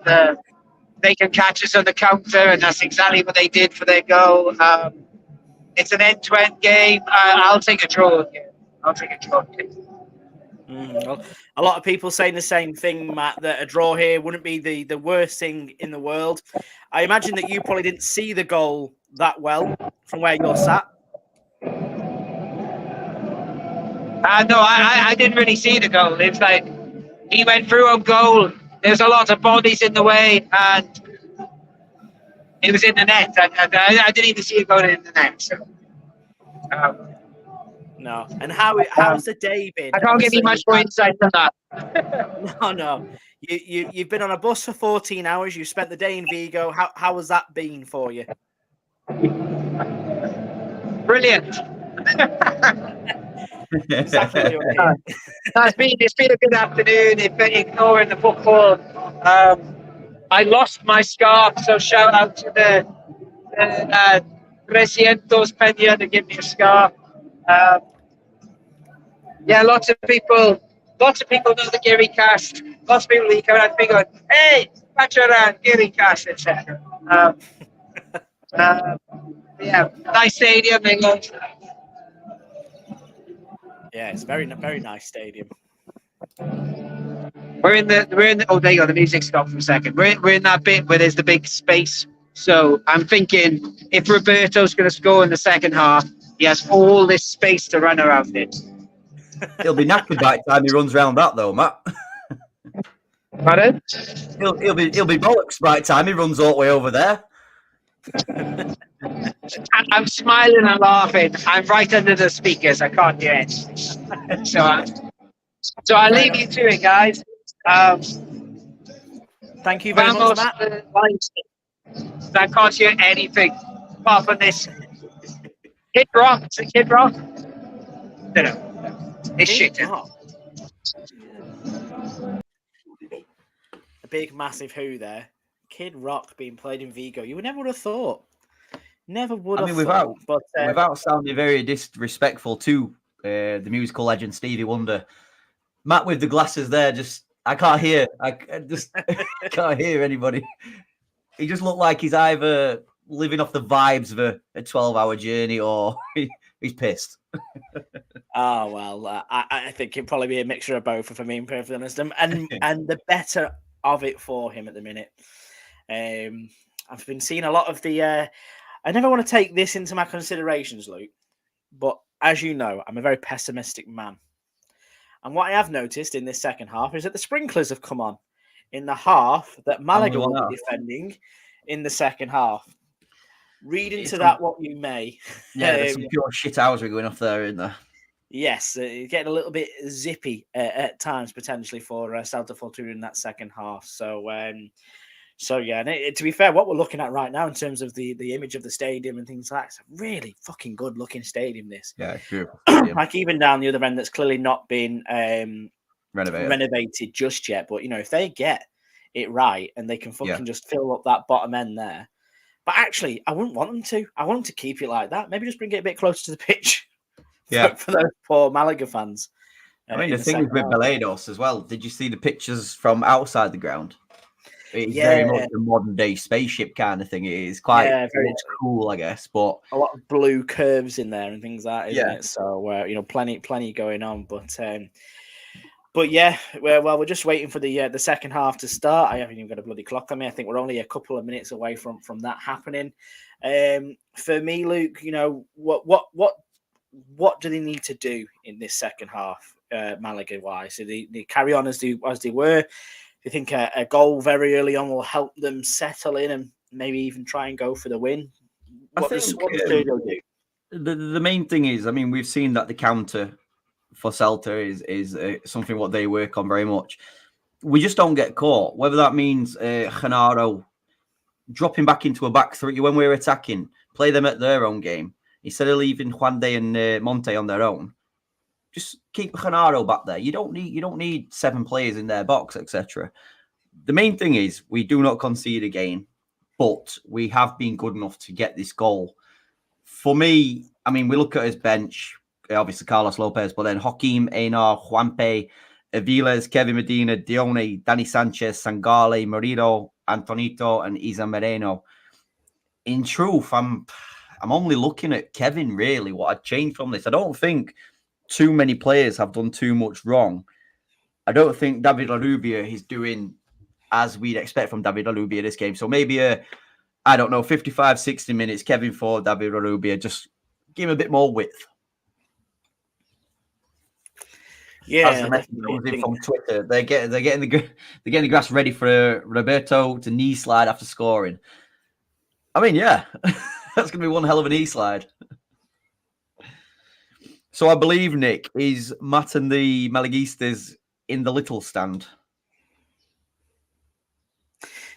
they can catch us on the counter, and that's exactly what they did for their goal. It's an end-to-end game. I'll take a draw here. I'll take a draw here. Well, a lot of people saying the same thing, Matt, that a draw here wouldn't be the worst thing in the world. I imagine that you probably didn't see the goal that well from where you're sat. No, I didn't really see the goal. It's like he went through on goal. There's a lot of bodies in the way, and it was in the net. I didn't even see it going in the net. So, no. And how's the day been? I can't give you much more insight than that. No. You've been on a bus for 14 hours. You spent the day in Vigo. How has that been for you? Brilliant. Exactly. It's been a good afternoon. Ignoring the football, I lost my scarf, so shout out to the 300 Peña to give me a scarf. Lots of people know the Giri cast. Lots of people who come out and be going, "Hey, watch around Giri cast," etc. Nice stadium, England. Yeah, it's very nice stadium. We're in the. Oh, there you go. The music stopped for a second. We're in that bit where there's the big space. So I'm thinking if Roberto's going to score in the second half, he has all this space to run around it. He'll be knackered by the time he runs around that, though, Matt. Pardon? He'll be bollocks by the time he runs all the way over there. I'm smiling and laughing. I'm right under the speakers. I can't hear anything. So I'll leave you to it, guys. Thank you very much, Matt. I can't hear anything apart from this. Kid Rock. Is it Kid Rock? No. It's shit. A big, massive who there. Kid Rock being played in Vigo. You never would have thought. Never would have thought. Without sounding very disrespectful to the musical legend Stevie Wonder, Matt with the glasses there, I can't hear. I can't hear anybody. He just looked like he's either living off the vibes of a 12-hour journey or he's pissed. Oh, well, I think it'd probably be a mixture of both, if I'm being perfectly honest. And the better of it for him at the minute. I've been seeing a lot of the... I never want to take this into my considerations, Luke, but as you know, I'm a very pessimistic man. And what I have noticed in this second half is that the sprinklers have come on in the half that Málaga will be defending in the second half. Read into that what you may. Yeah, there's some pure shit hours going off there, isn't there? Yes, getting a little bit zippy at times potentially for Celta Fortuna in that second half. So yeah, and to be fair, what we're looking at right now in terms of the image of the stadium and things like that, it's a really fucking good looking stadium. This, yeah, sure. Like even down the other end, that's clearly not been renovated just yet. But if they get it right and they can fucking just fill up that bottom end there. But actually, I wouldn't want them to. I want them to keep it like that. Maybe just bring it a bit closer to the pitch. For those poor Málaga fans. I mean, the thing is with Balados as well. Did you see the pictures from outside the ground? It's very much a modern day spaceship kind of thing. It is quite very cool, I guess. But a lot of blue curves in there and things like that, isn't it? So plenty going on. But yeah, well, we're just waiting for the second half to start. I haven't even got a bloody clock on me. I think we're only a couple of minutes away from that happening. For me, Luke, what do they need to do in this second half, Málaga wise? So they carry on as they were. Do you think a goal very early on will help them settle in and maybe even try and go for the win? What does Sergio do? The main thing is, I mean, we've seen that the counter for Celta is something what they work on very much. We just don't get caught. Whether that means Genaro dropping back into a back three when we're attacking, play them at their own game instead of leaving Juan de and Monte on their own. Just keep Genaro back there. You don't need 7 players in their box, etc. The main thing is we do not concede again, but we have been good enough to get this goal. For me, I mean, we look at his bench. obviously Carlos Lopez, but then Joaquim, Einar, Juanpe, Aviles, Kevin Medina, Dione, Danny Sanchez, Sangale, Morido, Antonito, and Isa Moreno. In truth, I'm only looking at Kevin, really, what I'd change from this. I don't think too many players have done too much wrong. I don't think David Larubia is doing as we'd expect from David Larubia this game. So maybe I don't know, 55, 60 minutes, Kevin Ford, David Larubia, just give him a bit more width. Yeah, as the message comes in from Twitter, they're getting the grass ready for Roberto to knee slide after scoring. I mean, yeah, that's going to be one hell of a knee slide. So I believe, Nick, is Matt and the Malaguistas in the little stand?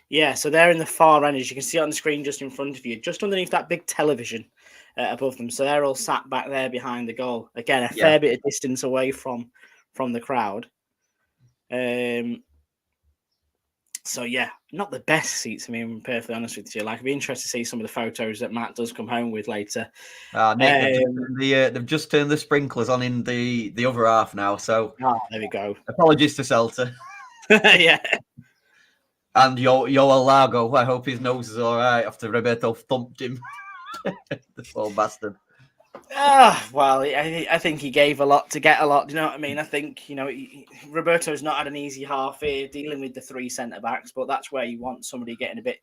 Yeah, so they're in the far end, as you can see on the screen just in front of you, just underneath that big television above them. So they're all sat back there behind the goal. Again, a fair bit of distance away from the crowd. So yeah, not the best seats. I mean, I'm perfectly honest with you. Like, I'd be interested to see some of the photos that Matt does come home with later. Nick, they've just turned the sprinklers on in the other half now. So there we go. Apologies to Celta. Yeah. And Yoel Lago, I hope his nose is all right after Roberto thumped him. The poor bastard. Well, I think he gave a lot to get a lot. Do you know what I mean? I think, Roberto's not had an easy half here dealing with the three centre-backs, but that's where you want somebody getting a bit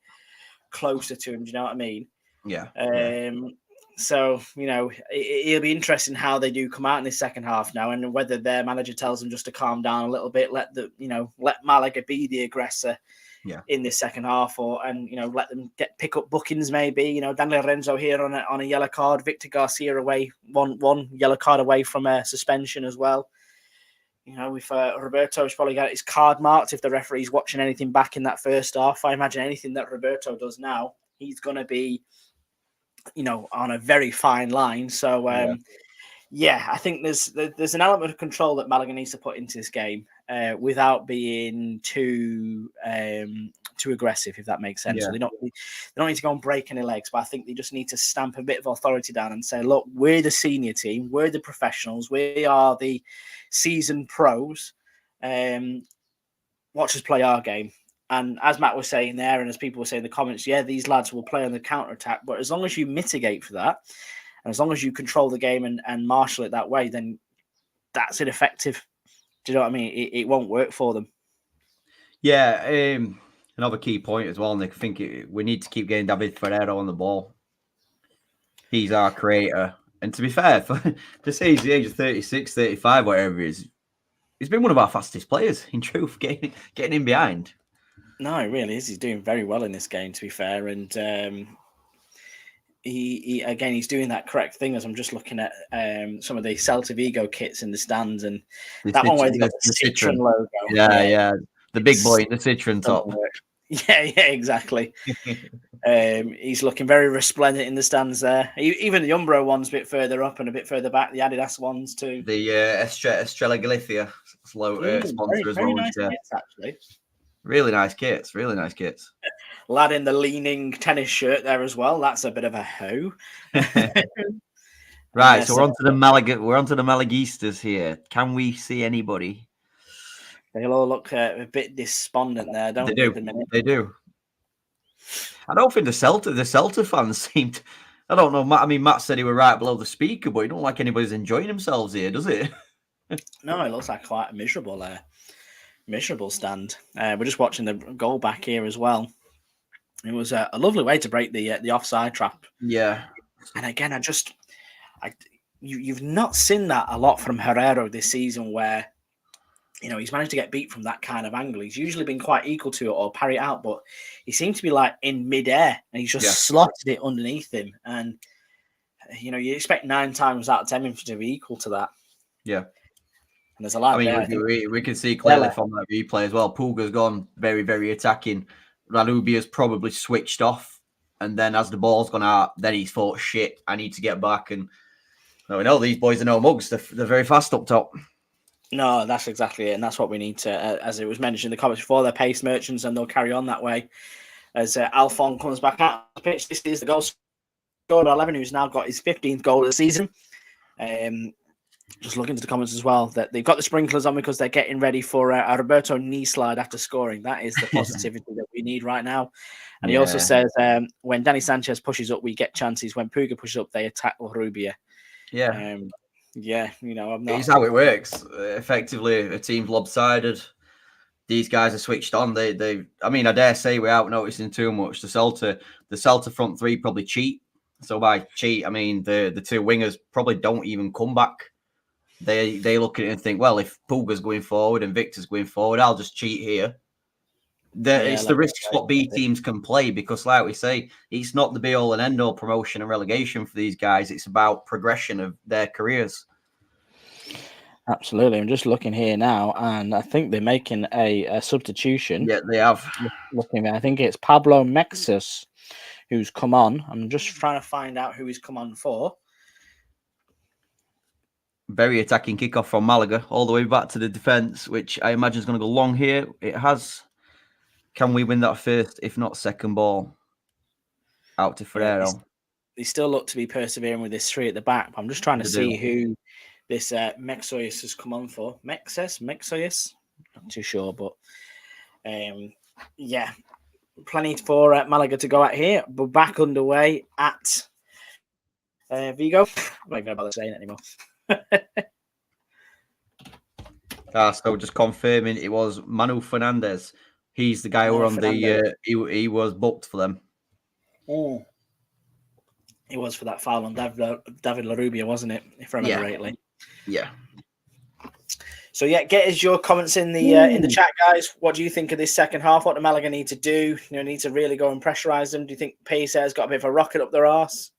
closer to him. Do you know what I mean? Yeah. So, it'll be interesting how they do come out in the second half now, and whether their manager tells them just to calm down a little bit, let Málaga be the aggressor in this second half, and let them pick up bookings maybe. Daniel Renzo here on a yellow card, Victor Garcia away, one yellow card away from a suspension as well. If Roberto's probably got his card marked, if the referee's watching anything back in that first half, I imagine anything that Roberto does now, he's going to be on a very fine line. So I think there's an element of control that Málaga needs to put into this game without being too aggressive, if that makes sense. So they don't need to go and break any legs, but I think they just need to stamp a bit of authority down and say, look, we're the senior team, we're the professionals, we are the seasoned pros. Watch us play our game. And as Matt was saying there, and as people were saying in the comments, these lads will play on the counter-attack, but as long as you mitigate for that, and as long as you control the game and marshal it that way, then that's ineffective. Do you know what I mean? It won't work for them. Yeah, another key point as well, Nick. I think we need to keep getting David Ferreiro on the ball. He's our creator. And to be fair, to say he's the age of 36, 35, whatever he is, he's been one of our fastest players, in truth, getting in behind. No, it really is. He's doing very well in this game, to be fair. And he's doing that correct thing as I'm just looking at some of the Celta Vigo kits in the stands, and that one where they got the Citroen logo. Yeah. The big boy in the Citroen top. Yeah, exactly. He's looking very resplendent in the stands there. Even the Umbro one's a bit further up and a bit further back. The Adidas ones too. The Estrella Galicia sponsor as well. Nice kits, actually. Really nice kits. Lad in the leaning tennis shirt there as well. That's a bit of a hoe. Right, so we're on to the Malaguistas here. Can we see anybody? They all look a bit despondent there, don't they? They do. I don't think the Celta fans seemed. I don't know. I mean, Matt said he were right below the speaker, but it don't like anybody's enjoying themselves here, does it? No, it looks like quite a miserable stand. We're just watching the goal back here as well. It was a lovely way to break the offside trap. Yeah. And again, you've not seen that a lot from Herrero this season, where he's managed to get beat from that kind of angle. He's usually been quite equal to it or parry it out, but he seemed to be like in midair and he's just slotted it underneath him. And you expect 9 times out of 10 him to be equal to that. Yeah. And there's a lot. We can see clearly from that replay as well. Pulga's gone very, very attacking. Ralubia's probably switched off, and then as the ball's gone out, then he's thought, shit, I need to get back. And we know these boys are no mugs. They're very fast up top. No, that's exactly it, and that's what we need to, as it was mentioned in the comments before, they're pace merchants, and they'll carry on that way. As Alphon comes back out the pitch, this is the goal scorer 11, who's now got his 15th goal of the season. Just looking to the comments as well, that they've got the sprinklers on because they're getting ready for a Roberto knee slide after scoring. That is the positivity that we need right now. And he also says, when Danny Sanchez pushes up, we get chances. When Puga pushes up, they attack Rubia. Yeah. Yeah, I'm not. It's how it works. Effectively, a team's lopsided. These guys are switched on. They. I mean, I dare say, without noticing too much, the Celta front three probably cheat. So by cheat, I mean the two wingers probably don't even come back. They look at it and think, well, if Puga's going forward and Victor's going forward, I'll just cheat here. It's the risks what B teams can play, because, like we say, it's not the be all and end all promotion and relegation for these guys. It's about progression of their careers. Absolutely. I'm just looking here now, and I think they're making a substitution. Yeah, they have. Looking there, I think it's Pablo Mexus who's come on. I'm just trying to find out who he's come on for. Very attacking kickoff from Málaga, all the way back to the defence, which I imagine is going to go long here. It has. Can we win that first, if not second ball? Out to Ferrero. Yeah, they still look to be persevering with this three at the back. But I'm just trying to see who this Mexoyus has come on for. Mexoyus? Not too sure, but yeah. Plenty for Málaga to go at here. We're back underway at Vigo. I'm not even about saying it anymore. So just confirming, it was Manu Fernandez. He's the guy who were on the. He was booked for them. Oh, he was for that foul on David Larrubia, wasn't it? If I remember rightly. Yeah. So get us your comments in the chat, guys. What do you think of this second half? What do Málaga need to do? Need to really go and pressurize them. Do you think PSA's got a bit of a rocket up their arse?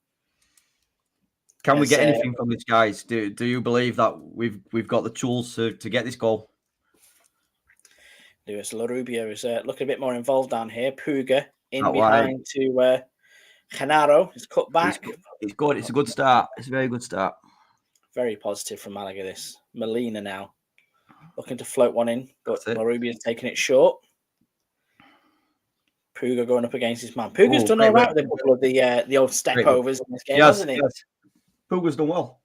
Can we get anything from these guys? Do you believe that we've got the tools to get this goal? Luis Larrubia is looking a bit more involved down here. Puga in behind to Genaro. He's cut back. It's good. It's a good start. It's a very good start. Very positive from Málaga, this. Molina now looking to float one in, but Larrubia's taking it short. Puga going up against his man. Puga's done all right with a couple of the old step overs in this game, hasn't he? Yes. Puga's done well.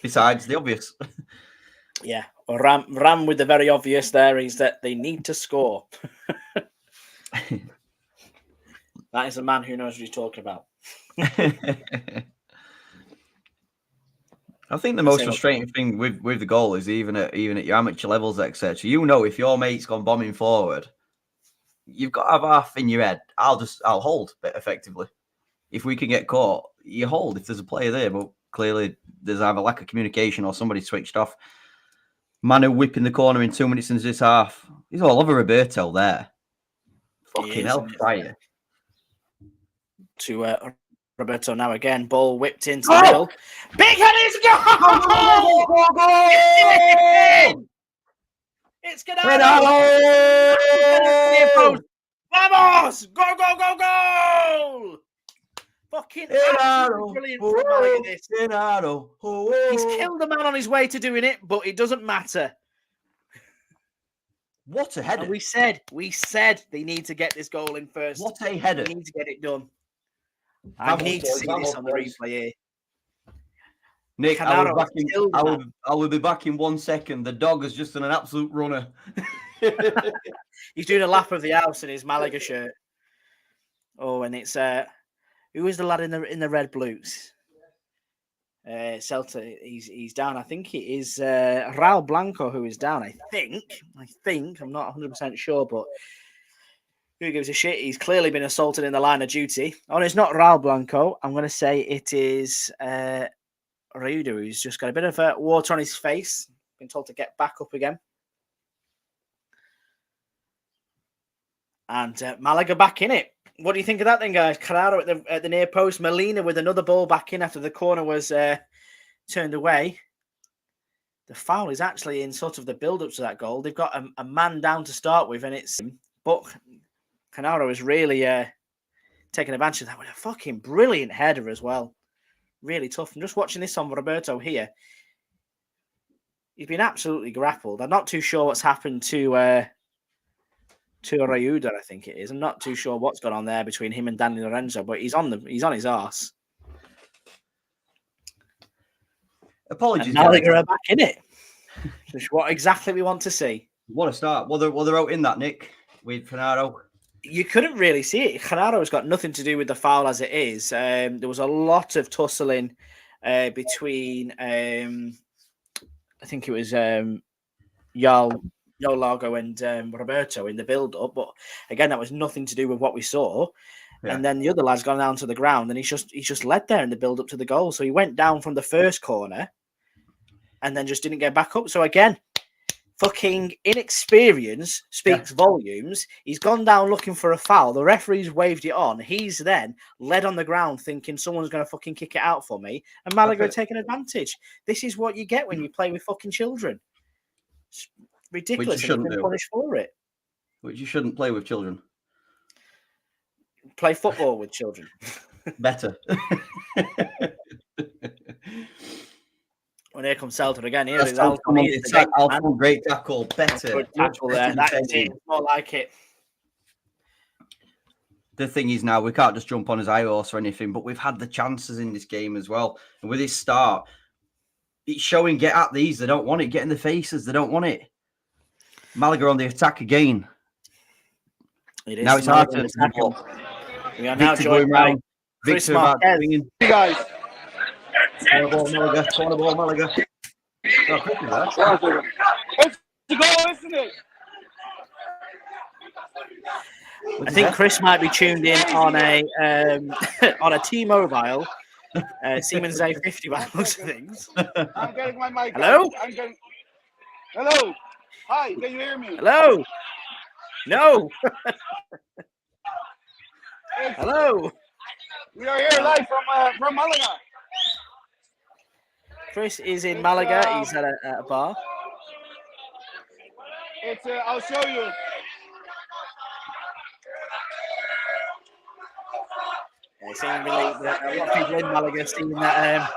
Besides the obvious. Yeah. Ram with the very obvious there is that they need to score. That is a man who knows what he's talking about. I think the most frustrating thing with the goal is even at your amateur levels, etc. If your mate's gone bombing forward, you've got to have half in your head. I'll hold effectively. If we can get caught, you hold if there's a player there, but clearly there's either lack of communication or somebody switched off. Manu whipping the corner in 2 minutes into this half. He's all over Roberto there. Fucking hell, fire. To Roberto now again. Ball whipped into the middle. Big head is goal! It's Genaro! Vamos! Go, go, go, go! Fucking brilliant from Málaga, this. He's killed the man on his way to doing it, but it doesn't matter. What a header. And we said they need to get this goal in first. What a header. They need to get it done. I need to see this on the replay here. Nick, I will be back in 1 second. The dog has just done an absolute runner. He's doing a lap of the house in his Málaga shirt. Oh, and it's who is the lad in the red blues? Celta. He's down. I think it is Raul Blanco who is down. I think. I'm not 100% sure, but who gives a shit? He's clearly been assaulted in the line of duty. Oh, it's not Raul Blanco. I'm going to say it is Reuda, who's just got a bit of water on his face. Been told to get back up again. And Málaga back in it. What do you think of that then, guys? Carraro at the near post. Molina with another ball back in after the corner was turned away. The foul is actually in sort of the build-up to that goal. They've got a man down to start with, and but Genaro is really taking advantage of that with a fucking brilliant header as well. Really tough. I'm just watching this on Roberto here. He's been absolutely grappled. I'm not too sure what's happened to Reuda, I think it is. I'm not too sure what's gone on there between him and Danny Lorenzo, but he's on his arse. Apologies, and Malaga guys. are back in it. Which is what exactly we want to see. What a start. Well, they're out in that, Nick, with Fernando. You couldn't really see it. Gennaro's got nothing to do with the foul as it is. There was a lot of tussling between, I think it was Lago and Roberto in the build-up. But again, that was nothing to do with what we saw. Yeah. And then the other lad's gone down to the ground, and he's just led there in the build-up to the goal. So he went down from the first corner and then just didn't get back up. So again, fucking inexperience speaks volumes. He's gone down looking for a foul. The referee's waved it on. He's then led on the ground thinking someone's going to fucking kick it out for me. And Malaga are taking advantage. This is what you get when you play with fucking children. It's ridiculous. Which you shouldn't do. Punished for it. Which you shouldn't play with children. Play football with children. Better. When here comes Celta again, here is Alfon, great tackle, better. Good tackle there. That's it. More like it. The thing is now, we can't just jump on his high horse or anything, but we've had the chances in this game as well. And with his start, it's showing get at these. They don't want it. Get in the faces. They don't want it. Malaga on the attack again. It is. Now it's hard to We are now joined by Chris Marquez. Hey guys. Corner ball Malaga. Oh, it's the goal, isn't it? I think Chris might be tuned in on a on a T-Mobile Siemens A50 by the looks of things. I'm getting my mic. Hello? Hello. Hi, can you hear me? Hello. No. Hello. We are here live from Málaga. Chris is in Malaga. He's at a bar. It's I'll show you. Yeah, seemingly a lot of people in Malaga seeing that.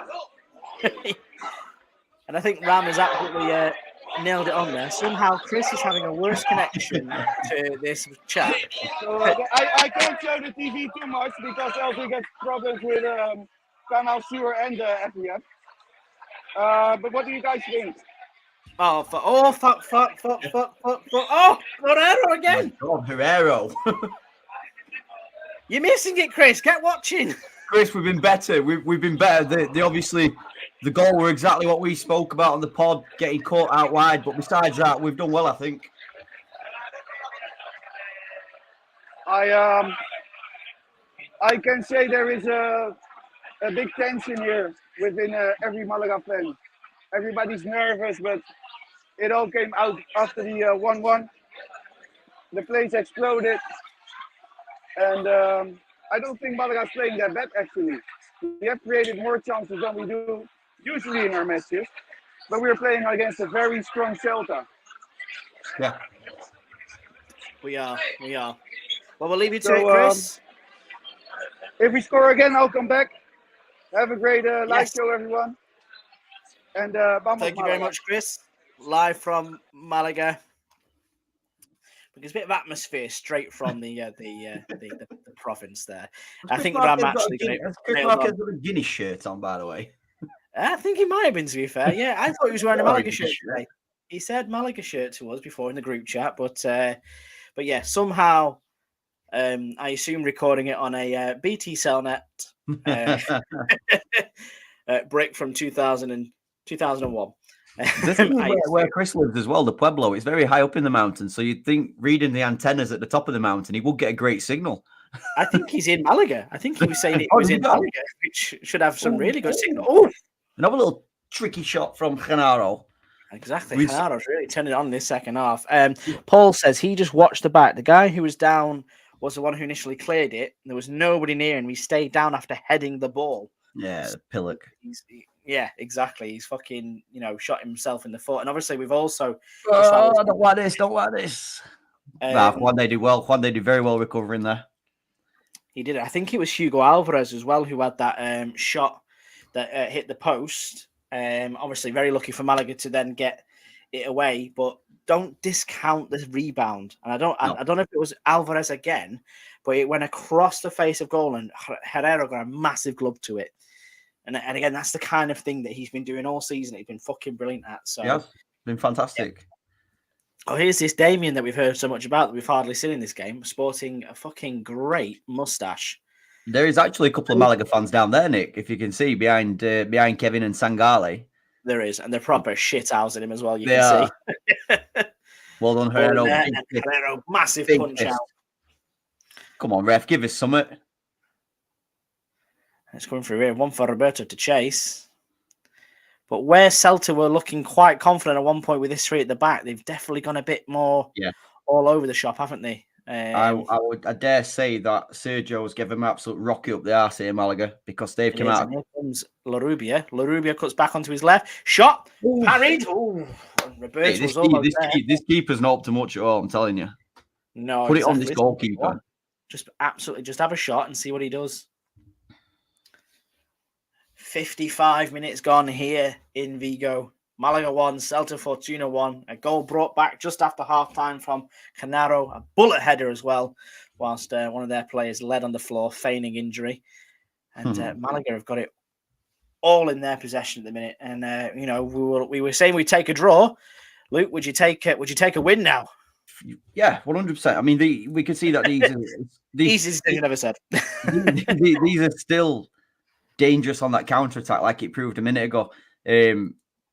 And I think Ram has absolutely nailed it on there. Somehow Chris is having a worse connection to this chat. So I can't show the TV too much because else we get problems with Canal Sewer and FBF. But what do you guys think? Fuck. Oh, Herrero again. Oh, Herrero. You're missing it, Chris. Get watching. Chris, we've been better. We've been better. They obviously, the goal were exactly what we spoke about on the pod, getting caught out wide. But besides that, we've done well, I think. I can say there is a big tension here within every Malaga fan. Everybody's nervous, but it all came out after the 1-1. The place exploded, and I don't think Malaga's playing that bad actually. We have created more chances than we do usually in our matches, but we're playing against a very strong Celta. Yeah, we are. Well, we'll leave you to it, Chris. If we score again, I'll come back. Have a great live show, everyone. And thank you very much, Chris. Live from Malaga. Because a bit of atmosphere straight from the province there. I think Ram actually Chris Marquez got a Guinness shirt on, by the way. I think he might have been, to be fair. Yeah, I thought he was wearing a Malaga shirt today. He said Malaga shirt to us before in the group chat, but yeah, somehow I assume recording it on a BT Cellnet brick from 2001. This is where Chris lives as well, the Pueblo. It's very high up in the mountains, so you'd think reading the antennas at the top of the mountain, he would get a great signal. I think he's in Malaga. I think he was saying it was in Malaga, which should have some really good signal. Oh, another little tricky shot from Genaro. Exactly. Genaro's really turning it on in this second half. Paul says he just watched the back. The guy who was down was the one who initially cleared it. There was nobody near him. He stayed down after heading the ball. Yeah, Pillock. Yeah, exactly. He's fucking, shot himself in the foot. And obviously, we've also. Don't like this. Juan, they do well. Juan, they do very well recovering there. He did it. I think it was Hugo Alvarez as well who had that shot that hit the post. Obviously, very lucky for Malaga to then get it away, but don't discount the rebound. And I don't know if it was Alvarez again, but it went across the face of goal, and Herrero got a massive glove to it. And again, that's the kind of thing that he's been doing all season. He's been fucking brilliant at. So yeah, been fantastic. Yeah. Oh, here's this Damien that we've heard so much about that we've hardly seen in this game, sporting a fucking great mustache. There is actually a couple of Malaga fans down there, Nick, if you can see, behind Kevin and Sangali. There is, and they're proper shit housing him as well, you can see. Well done, Herrero. Herrero, massive punch out. Come on, ref, give us something. It's coming through here. One for Roberto to chase. But where Celta were looking quite confident at one point with this three at the back, they've definitely gone a bit more all over the shop, haven't they? I dare say that Sergio's given him an absolute rocket up the arse here, Malaga, because they've come out. Here comes Larrubia. Larrubia cuts back onto his left. Shot. Ooh. Parried. Ooh. Hey, this keeper's not up to much at all, I'm telling you. No. Put it on this goalkeeper. Just have a shot and see what he does. 55 minutes gone here in Vigo. Malaga 1, Celta Fortuna 1. A goal brought back just after half-time from Canaro. A bullet header as well, whilst one of their players led on the floor, feigning injury. And Malaga have got it all in their possession at the minute. And, we were saying we'd take a draw. Luke, would you take a win now? Yeah, 100%. I mean, we could see that these is thing you never said. these are still dangerous on that counter-attack, like it proved a minute ago.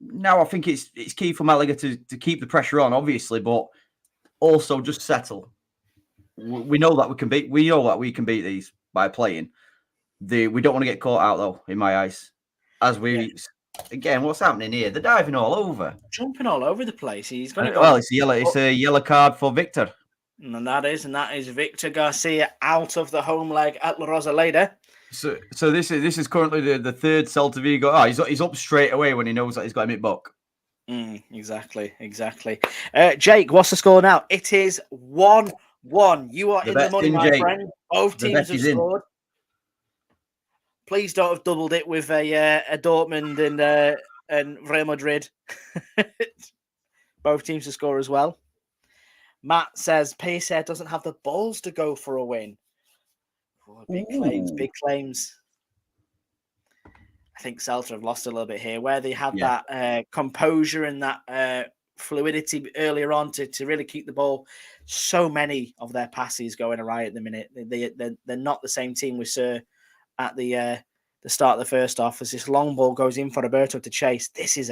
Now I think it's key for Malaga to keep the pressure on, obviously, but also just settle. We know that we can beat. We know that we can beat these by playing. We don't want to get caught out though, in my eyes. Again, what's happening here? They're diving all over, jumping all over the place. He's going to go. Well, it's a yellow card for Victor, and that is Victor Garcia out of the home leg at La Rosaleda. So this is currently the third Celta Vigo. Oh, he's up straight away when he knows that he's got a mid-buck. Exactly. Jake, what's the score now? It is 1-1. You are in the money, my friend. Both teams have scored. Please don't have doubled it with a Dortmund and Real Madrid. Both teams to score as well. Matt says PSR doesn't have the balls to go for a win. Oh, big claims. I think Celta have lost a little bit here, where they had that composure and that fluidity earlier on to really keep the ball. So many of their passes going awry at the minute. They're not the same team we saw at the start of the first half. As this long ball goes in for Roberto to chase. This is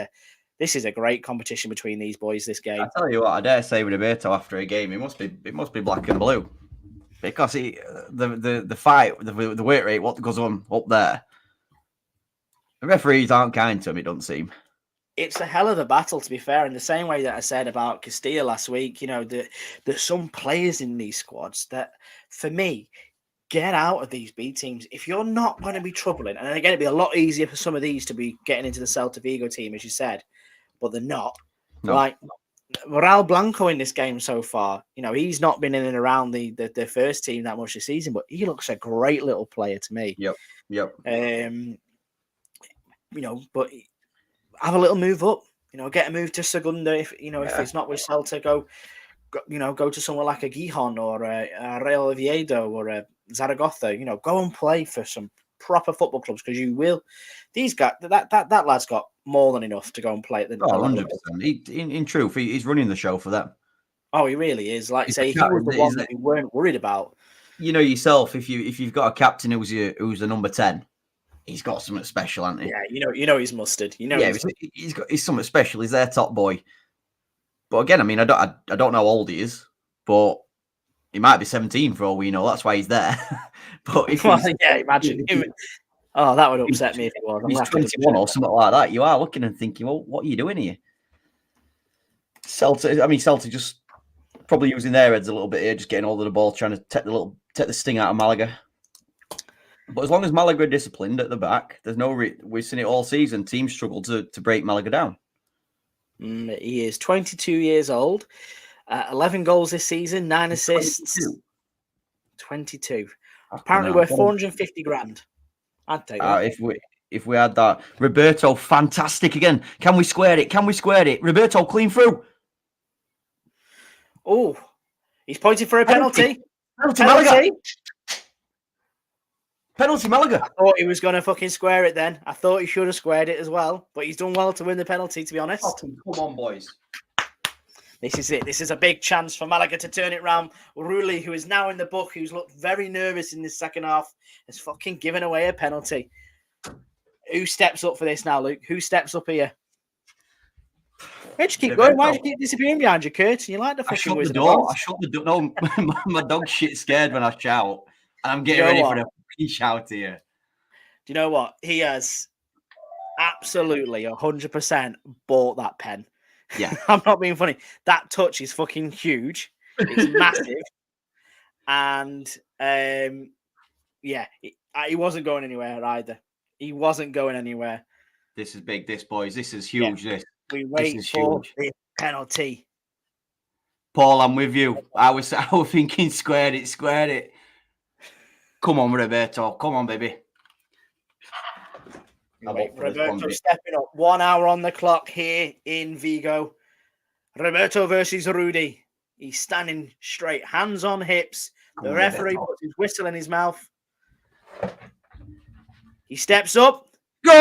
a great competition between these boys. This game. I tell you what, I dare say with Roberto after a game, it must be black and blue. Because the fight, the weight rate, what goes on up there, the referees aren't kind to him, it doesn't seem. It's a hell of a battle, to be fair, in the same way that I said about Castilla last week. There's some players in these squads that, for me, get out of these B teams. If you're not going to be troubling, and again, it'd be a lot easier for some of these to be getting into the Celta Vigo team, as you said, but they're not. No. Like Moral Blanco in this game so far, he's not been in and around the first team that much this season, but he looks a great little player to me. Yep. But have a little move up. Get a move to Segunda if it's not with Celta. Go to somewhere like a Gijon or a Real Oviedo or a Zaragoza. Go and play for some proper football clubs, because you will. These guys, that lad's got more than enough to go and play at the 100%. In truth, he's running the show for them. Oh, he really is. Like I say, he was the one that we weren't worried about. Yourself, if you've got a captain who's the number 10, he's got something special, hasn't he? Yeah, he's mustard. He's something special. He's their top boy. But again, I mean, I don't know how old he is, but he might be 17 for all we know. That's why he's there. But imagine him. Oh, that would upset me if he was. He's 21 or something like that. You are looking and thinking, well, what are you doing here? Celta just probably using their heads a little bit here, just getting hold of the ball, trying to take the sting out of Malaga. But as long as Malaga are disciplined at the back, there's no we've seen it all season. Teams struggle to break Malaga down. He is 22 years old, 11 goals this season, 9 assists. 22. Apparently worth 450 grand. I'd take that. If we had that. Roberto, fantastic again. Can we square it? Roberto, clean through. Oh, he's pointing for a penalty. Penalty. Penalty, Malaga. I thought he was going to fucking square it then. I thought he should have squared it as well, but he's done well to win the penalty, to be honest. Fucking come on, boys. This is it. This is a big chance for Malaga to turn it round. Rulli, who is now in the book, who's looked very nervous in this second half, has fucking given away a penalty. Who steps up for this now, Luke? Who steps up here? Why'd you keep going? Why do you keep disappearing behind your curtain? You like the fucking I shut the door. No, my dog's shit scared when I shout. And I'm getting ready for the fucking shout here. Do you know what? He has absolutely 100% bought that pen. Yeah. I'm not being funny. That touch is fucking huge. It's massive. And he wasn't going anywhere either. He wasn't going anywhere. This is big, boys. This is huge. Yeah. We wait for the penalty. Paul, I'm with you. I was thinking squared it. Come on, Roberto. Come on, baby. Roberto stepping up. 1 hour on the clock here in Vigo. Roberto versus Rudy. He's standing straight, hands on hips. The referee puts his whistle in his mouth. He steps up. Go!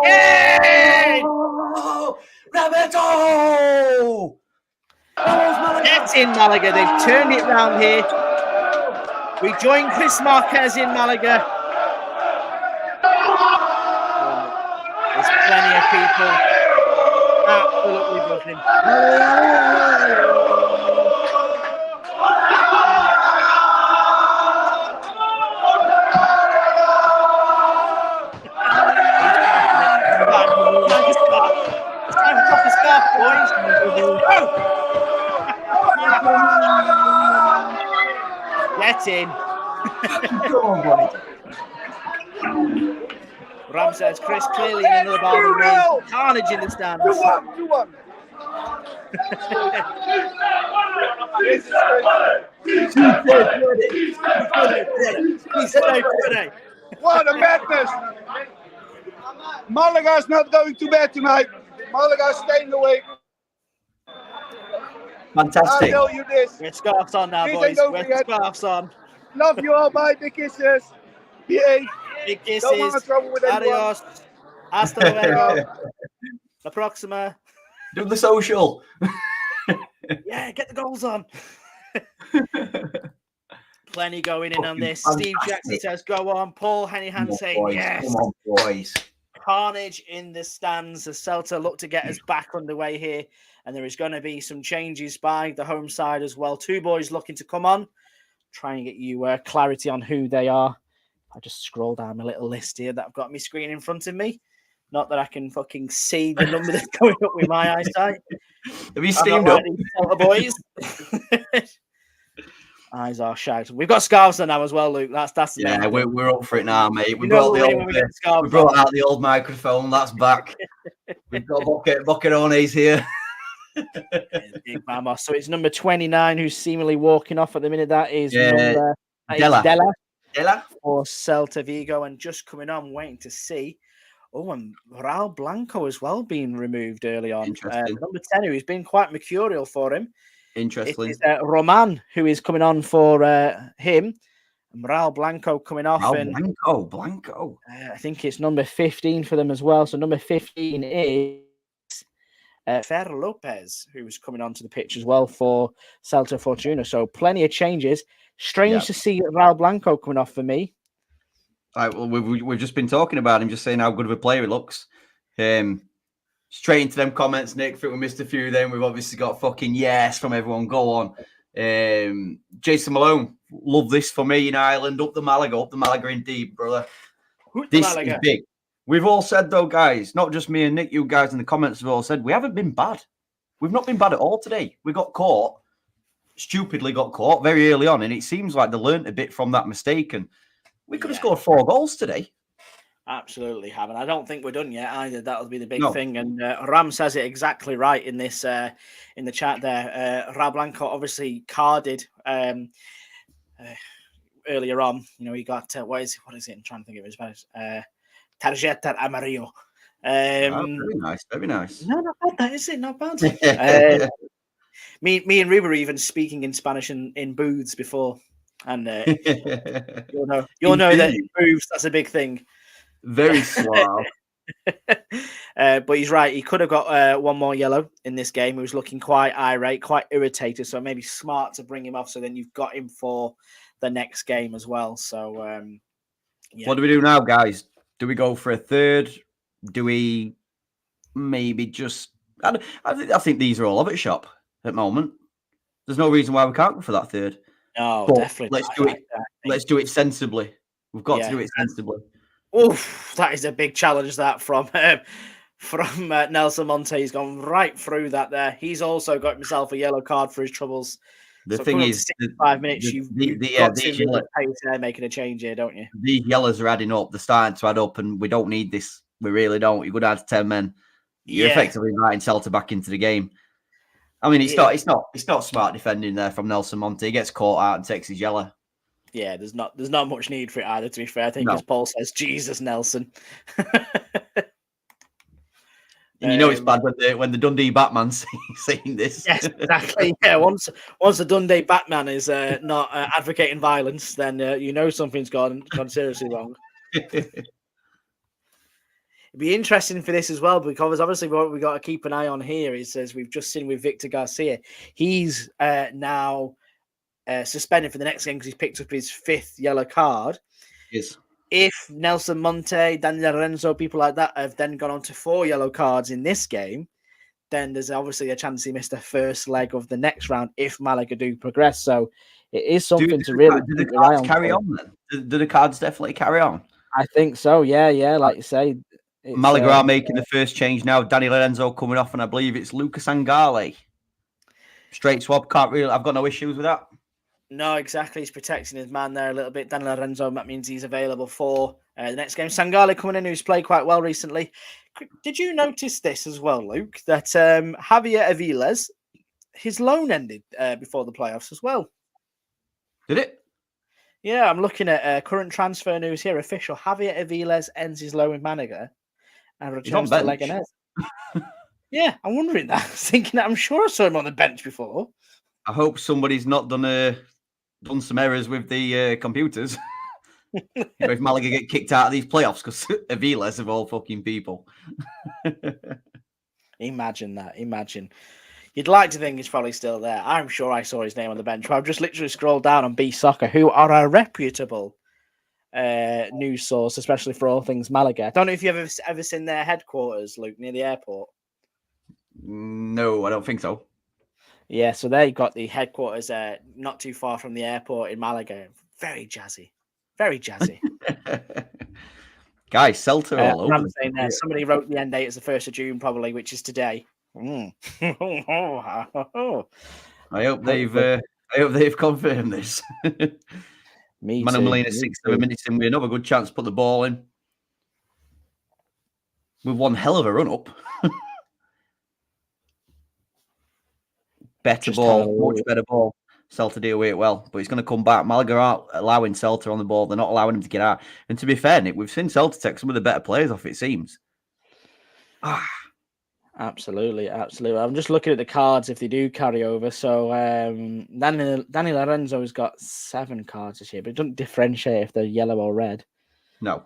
Yes! Roberto! That's in Malaga. They've turned it round here. We join Chris Marquez in Malaga. There's plenty of people absolutely buzzing. Get in. Come on, boy. Ram says Chris clearly in another Barbie room. Carnage in the stands. 2-1. What a madness! Malaga's not going to bed tonight. Malaga's staying awake. Fantastic. I tell you this. We're scarves on now, boys. We're scarves on. Love you all. Bye. Big kisses. Behave. Big kisses. Don't want trouble with anyone. Adios. Hasta luego. La próxima. Do the social. Yeah, get the goals on. Plenty going in on this. Fantastic. Steve Jackson says, go on. Paul Hennihan saying, yes. Come on, boys. Carnage in the stands as Celta look to get us back underway here. And there is going to be some changes by the home side as well. Two boys looking to come on. Try and get you clarity on who they are. I just scroll down my little list here that I've got on my screen in front of me. Not that I can fucking see the number that's going up with my eyesight. Have you steamed up? Boys. Eyes are shut. We've got scarves on now as well, Luke. That's yeah, we're up for it now, mate. We brought out the old microphone. That's back. We've got Boccherones here. Big mama. So it's number 29 who's seemingly walking off at the minute. That is Della for Celta Vigo, and just coming on, waiting to see. Oh, and Raul Blanco as well being removed early on. Number 10, who's been quite mercurial for him. Interesting. It is Roman who is coming on for him. And Raul Blanco coming off. Blanco. I think it's number 15 for them as well. So number 15 is Fer Lopez, who's coming onto the pitch as well for Celta Fortuna. So plenty of changes. Strange to see Raul Blanco coming off for me. Right, well, we've just been talking about him, just saying how good of a player he looks. Straight into them comments, Nick. I think we missed a few then. We've obviously got fucking yes from everyone. Go on. Jason Malone, love this for me in Ireland. Up the Malaga indeed, brother. This is big. We've all said, though, guys, not just me and Nick, you guys in the comments have all said, we haven't been bad. We've not been bad at all today. We got caught, stupidly got caught very early on, and it seems like they learnt a bit from that mistake, and we could have scored 4 goals today. Absolutely haven't. I don't think we're done yet either. That'll be the big thing. And Ram says it exactly right in this in the chat there. Raul Blanco obviously carded earlier on. You know, he got what is it? I'm trying to think of his Spanish. Tarjeta amarillo. Very nice. No, not bad. That is it. Not bad. Me and Rue were even speaking in Spanish in booths before. And you'll know that it proves that's a big thing. Very suave. But he's right. He could have got one more yellow in this game. He was looking quite irate, quite irritated. So maybe smart to bring him off. So then you've got him for the next game as well. So What do we do now, guys? Do we go for a third? Do we maybe just? I think these are all over the shop at the moment. There's no reason why we can't go for that third. No, but definitely. Let's do it. Let's do it sensibly. We've got to do it sensibly. Oof, that is a big challenge. That from Nelson Monte. He's gone right through that. There, he's also got himself a yellow card for his troubles. The thing is, 5 minutes. You've got to pace there, making a change here, don't you? These yellows are adding up. They're starting to add up, and we don't need this. We really don't. You're going to add 10 men. You're effectively inviting Celta back into the game. I mean, it's not smart defending there from Nelson Monte. He gets caught out and takes his yellow. Yeah, there's not much need for it either. To be fair, I think as Paul says, Jesus Nelson. And you know it's bad when the Dundee Batman saying this. Yes, exactly. Yeah, once the Dundee Batman is not advocating violence, then you know something's gone seriously wrong. It'd be interesting for this as well, because obviously what we got to keep an eye on here is, as we've just seen with Victor Garcia, he's now suspended for the next game because he's picked up his 5th yellow card. Yes. If Nelson Monte, Daniel Lorenzo, people like that have then gone on to 4 yellow cards in this game, then there's obviously a chance he missed the first leg of the next round if Malaga do progress. So it is something to really do the cards carry on then? Do the cards definitely carry on? I think so. Yeah. Like you say, Malaga are making the first change now. Daniel Lorenzo coming off, and I believe it's Lucas Angale. Straight swap. I've got no issues with that. No, exactly. He's protecting his man there a little bit. Daniel Lorenzo, that means he's available for the next game. Sangale coming in, who's played quite well recently. Did you notice this as well, Luke, that Javier Aviles, his loan ended before the playoffs as well? Did it? Yeah, I'm looking at current transfer news here. Official, Javier Aviles ends his loan with Málaga and returns to Leganés. Yeah, I'm wondering that. Thinking that I'm sure I saw him on the bench before. I hope somebody's not done some errors with the computers. If Malaga get kicked out of these playoffs because Aviles of all fucking people. Imagine that. Imagine. You'd like to think he's probably still there. I'm sure I saw his name on the bench. I've just literally scrolled down on B Soccer, who are a reputable news source, especially for all things Malaga. I don't know if you've ever seen their headquarters, Luke, near the airport. No, I don't think so. Yeah, so they got the headquarters not too far from the airport in Malaga. Very jazzy. Very jazzy. Guys, Celta all over. I'm saying there, somebody wrote the end date as the 1st of June, probably, which is today. I hope they've confirmed this. Me Manu too. Molina 6-7 minutes in with another good chance to put the ball in. With one hell of a run up. Better ball, much better ball. Celta deal with it well, but he's going to come back. Malaga aren't allowing Celta on the ball. They're not allowing him to get out. And to be fair, Nick, we've seen Celta take some of the better players off, it seems. Absolutely. I'm just looking at the cards if they do carry over. So Daniel Lorenzo's got 7 cards this year, but it doesn't differentiate if they're yellow or red. No.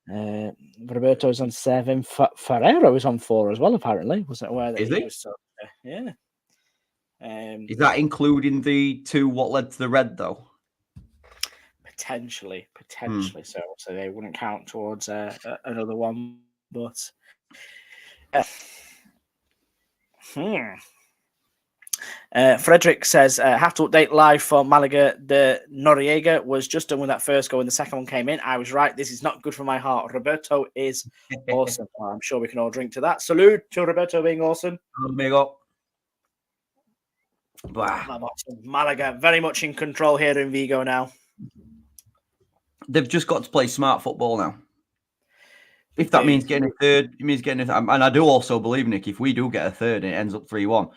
Roberto's on 7. Ferrero is on 4 as well, apparently. Wasn't aware that he was so. Yeah. Is that including the 2 what led to the red, though? Potentially. So they wouldn't count towards another one. But Frederick says, have to update live for Malaga. The Noriega was just done with that first goal and the second one came in. I was right. This is not good for my heart. Roberto is awesome. I'm sure we can all drink to that. Salute to Roberto being awesome. Amigo. Malaga very much in control here in Vigo now. They've just got to play smart football now. If that means getting a third, it means getting a third. And I do also believe, Nick, if we do get a third and it ends up 3-1,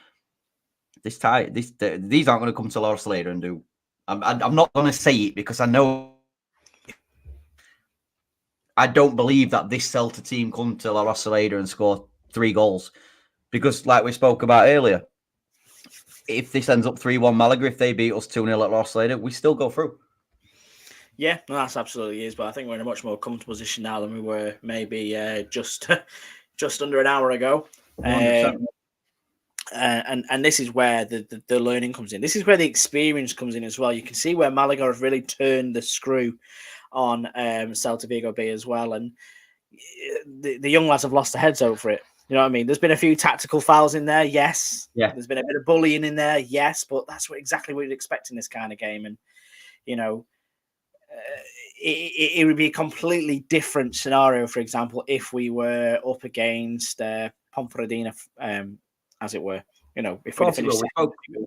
these aren't going to come to Loris later and do. I'm not going to say it because I know. I don't believe that this Celta team come to La Rosaleda and score 3 goals. Because like we spoke about earlier, if this ends up 3-1 Malaga, if they beat us 2-0 at La Rosaleda, we still go through. Yeah, no, that's absolutely is. But I think we're in a much more comfortable position now than we were maybe just under an hour ago. 100%. And this is where the learning comes in. This is where the experience comes in as well. You can see where Malaga have really turned the screw on Celta Vigo B as well, and the young lads have lost their heads over it. You know what I mean? There's been a few tactical fouls in there, yes. Yeah. There's been a bit of bullying in there, yes. But that's exactly what you'd expect in this kind of game. And you know, it would be a completely different scenario, for example, if we were up against Ponferradina, as it were. You know, if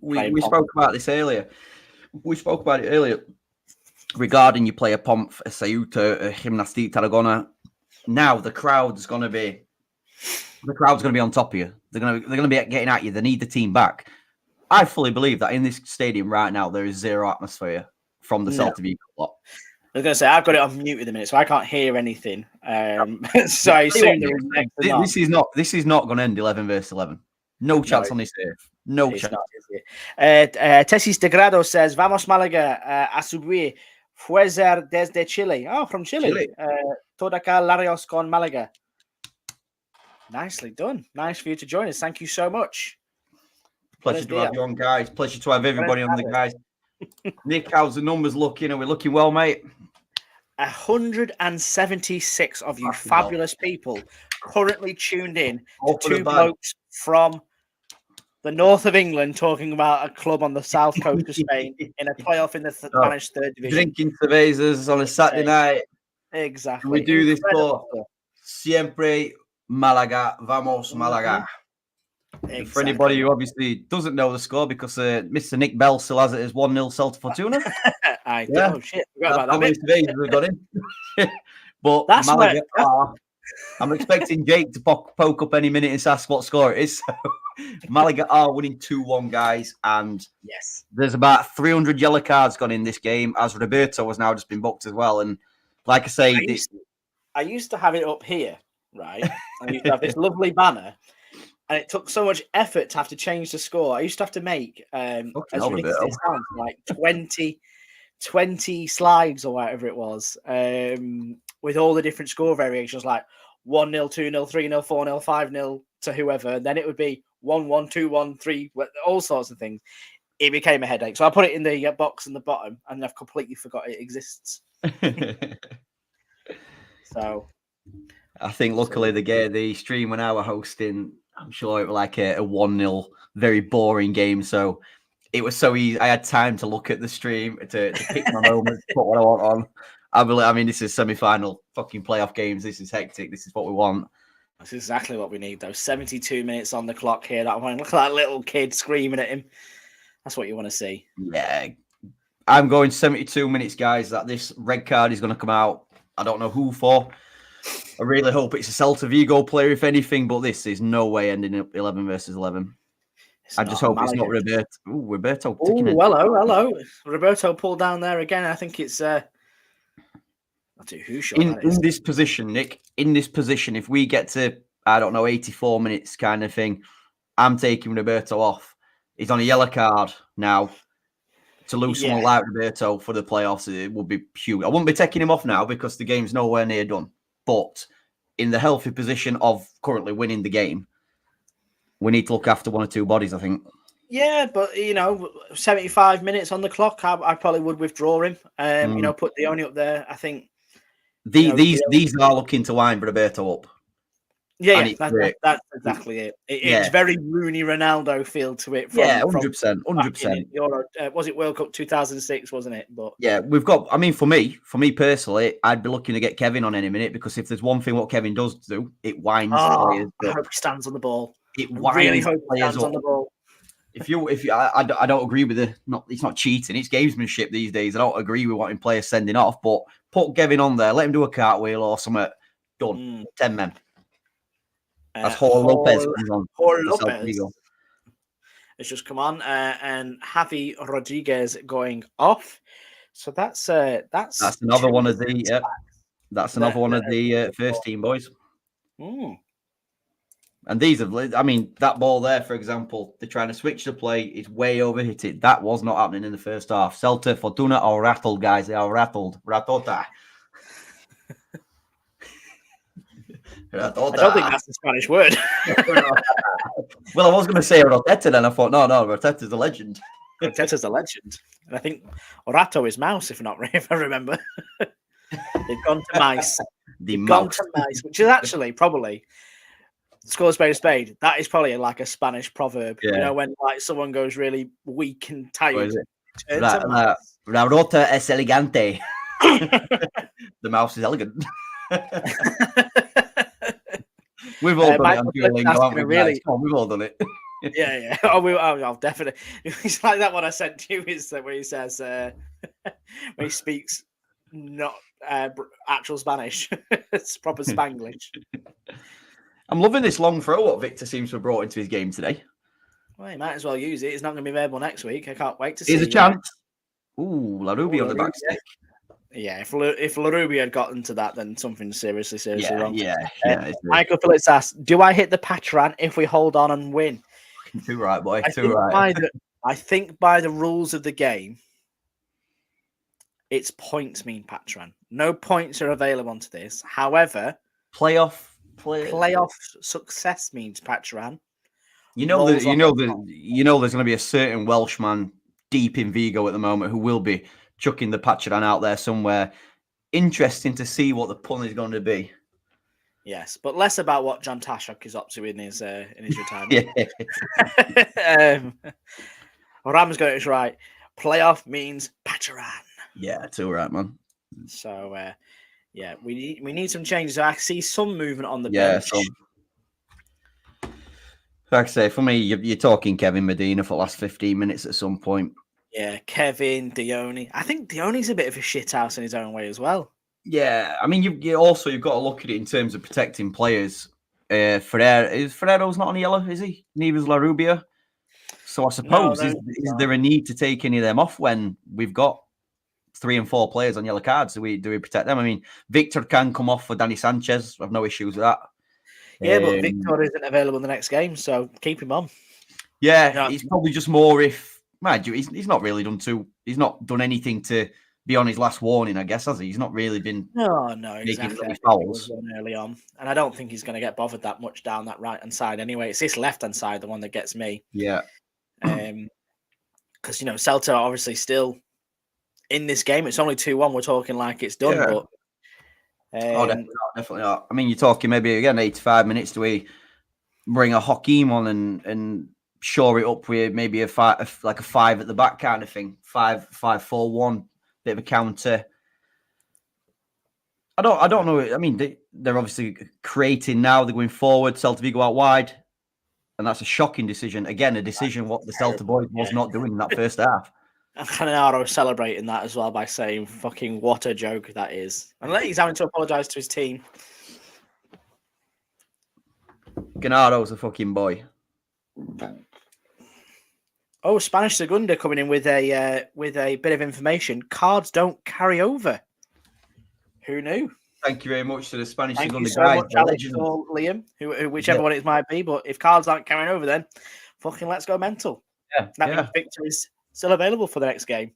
we spoke about this earlier. We spoke about it earlier regarding you play a Pomf, a Ceuta, a Gimnàstic Tarragona. Now the crowd's going to be on top of you. They're going to be getting at you. They need the team back. I fully believe that in this stadium right now there is zero atmosphere from the Celta Vigo lot. I was going to say I've got it on mute at the minute, so I can't hear anything. So I assume this is not going to end 11 versus 11. No chance on this earth. No chance. Tessis de Grado says, Vamos Málaga a subir. Fuezer desde Chile. Oh, from Chile. Toda acá Larios con Málaga. Nicely done. Nice for you to join us. Thank you so much. Pleasure to have you on, guys. Pleasure to have everybody on the guys. Nick, how's the numbers looking? Are we looking well, mate? 176 of you fabulous people currently tuned in to two blokes from the north of England talking about a club on the south coast of Spain in a playoff in the Spanish third division. Drinking cervezas on a Saturday night. Exactly. We do this for Siempre Málaga. Vamos Málaga. Exactly. For anybody who obviously doesn't know the score, because Mr. Nick Bell still has it as 1-0 Celta Fortuna. I don't know. Shit. Forgot about that. We've got him. But that's Malaga I'm expecting Jake to poke up any minute and ask what score it is. So Malaga are winning 2-1, guys. And yes, there's about 300 yellow cards gone in this game, as Roberto has now just been booked as well. And like I say, I used to have it up here, right? I used to have this lovely banner. And it took so much effort to have to change the score. I used to have to make, as ridiculous as it sounds, like 20 slides or whatever it was, with all the different score variations, like 1-0, 2-0, 3-0, 4-0, 5-0 to whoever. And then it would be 1-1, 2-1, 3, all sorts of things. It became a headache. So I put it in the box in the bottom, and I've completely forgot it exists. So I think luckily the stream when I were hosting, I'm sure it was like a 1-0, very boring game. So it was so easy. I had time to look at the stream to pick my moments, put what I want on. I mean, this is semi-final fucking playoff games. This is hectic. This is what we want. That's exactly what we need, though. 72 minutes on the clock here. Look at that little kid screaming at him. That's what you want to see. Yeah. I'm going 72 minutes, guys, that this red card is going to come out. I don't know who for. I really hope it's a Celta Vigo player, if anything, but this is no way ending up 11 versus 11. I just hope it's not Roberto. Ooh, Roberto. Oh, hello. Roberto pulled down there again. I think it's I'll tell you who shot in this position, Nick. In this position, if we get to 84 minutes kind of thing, I'm taking Roberto off. He's on a yellow card now. To lose someone like Roberto for the playoffs, it would be huge. I wouldn't be taking him off now because the game's nowhere near done. But in the healthy position of currently winning the game, we need to look after one or two bodies, I think. Yeah, but 75 minutes on the clock, I probably would withdraw him. Put the only up there. I think these are looking to wind Roberto up. Yeah, that's exactly it. It's very Rooney Ronaldo feel to it. 100%. Was it World Cup 2006, wasn't it? But yeah, we've got. I mean, for me personally, I'd be looking to get Kevin on any minute, because if there's one thing what Kevin does do, it winds players. I hope he stands on the ball. It winds players on the ball. I don't agree with it's not cheating, it's gamesmanship these days. I don't agree with wanting players sending off, but put Kevin on there, let him do a cartwheel or something. Done. 10 men. That's Lopez. Lopez. It's just come on, and Javi Rodriguez going off. So that's another one of the that's another one of the first team boys. And these have, I mean, that ball there, for example, they're trying to switch the play. It's way overhit it. That was not happening in the first half. Celta Fortuna are rattled, guys. They are rattled. Ratota. I don't think that's the Spanish word. Well, I was going to say Rotetta, then I thought, no, Rotetta's a legend. Rotetta's a legend. And I think Orato is mouse, if I remember. They've gone to mice. Gone to mice, which is actually probably... Score spade a spade. That is probably like a Spanish proverb. Yeah. You know, when like someone goes really weak and tired. La rota es elegante. The mouse is elegant. We've all done it on Duolingo, haven't we? Really... We've all done it. Yeah. Oh, definitely. It's like that one I sent to you is where he says when he speaks not actual Spanish. It's proper Spanglish. I'm loving this long throw what Victor seems to have brought into his game today. Well, he might as well use it. It's not going to be available next week. I can't wait to see. Here's a chance. Ooh, La Rubia on the back stick. Yeah, if La Rubia had gotten to that, then something seriously wrong. Yeah. Michael Phillips asks, do I hit the Patran if we hold on and win? Too right, boy. I think by the rules of the game, it's points mean Patran. No points are available onto this. However, playoff success means Patran. There's going to be a certain Welshman deep in Vigo at the moment who will be chucking the Patran out there somewhere. Interesting to see what the pun is going to be. Yes, but less about what John Tashok is up to in his retirement. Ram's got it right. Playoff means Patran. Yeah, too right, man. So we need some changes. I see some movement on the bench. Like I say, for me, you're talking Kevin Medina for the last 15 minutes at some point. Yeah, Kevin, Dione. I think Dione's a bit of a shithouse in his own way as well. Yeah, I mean, you've got to look at it in terms of protecting players. Ferrero's not on yellow, is he? Neither is La Rubia. So I suppose, is there a need to take any of them off when we've got 3 and 4 players on yellow cards? Do we protect them? I mean, Victor can come off for Danny Sanchez. I've no issues with that. Yeah, but Victor isn't available in the next game, so keep him on. Yeah, he's probably just more if, mind you, he's not really he's not done anything to be on his last warning, I guess, has he? He's not really been exactly. fouls early on, and I don't think he's going to get bothered that much down that right hand side anyway. It's this left hand side, the one that gets me. Yeah, because Celta are obviously still in this game. It's only 2-1. We're talking like it's done, but definitely not. I mean, you're talking maybe again 85 minutes. Do we bring a Hakeem on and shore it up with maybe a 5 at the back kind of thing? 5-4-1, bit of a counter. I don't know. I mean, they're obviously creating now. They're going forward. Celta Vigo out wide, and that's a shocking decision. Again, a decision what the Celta boys was not doing in that first half. And Canaro celebrating that as well by saying, fucking what a joke that is. And he's having to apologise to his team. Ganaro's a fucking boy. Oh, Spanish Segunda coming in with a bit of information. Cards don't carry over. Who knew? Thank you very much to the Spanish Segunda so guys. Much, Alex or Liam, whichever one it might be. But if cards aren't carrying over, then fucking let's go mental. Yeah, that means Victor is still available for the next game.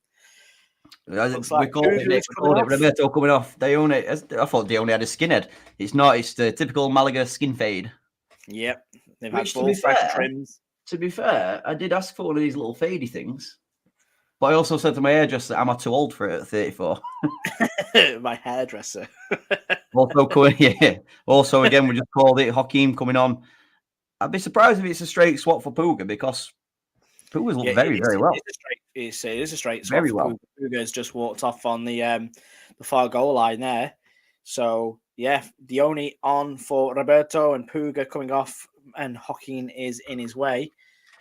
Looks like we called it Roberto coming off. Dione, I thought Dione had a skinhead. It's not. It's the typical Malaga skin fade. Yep. They've had full fresh trims. To be fair, I did ask for one of these little fadey things. But I also said to my hairdresser, am I too old for it at 34? My hairdresser. Also, again, we just called it Hakeem coming on. I'd be surprised if it's a straight swap for Puga because Puga's looked very well. It is a straight swap. Very well. Puga's just walked off on the far goal line there. So, yeah, Dione on for Roberto and Puga coming off and Hakeem is in his way.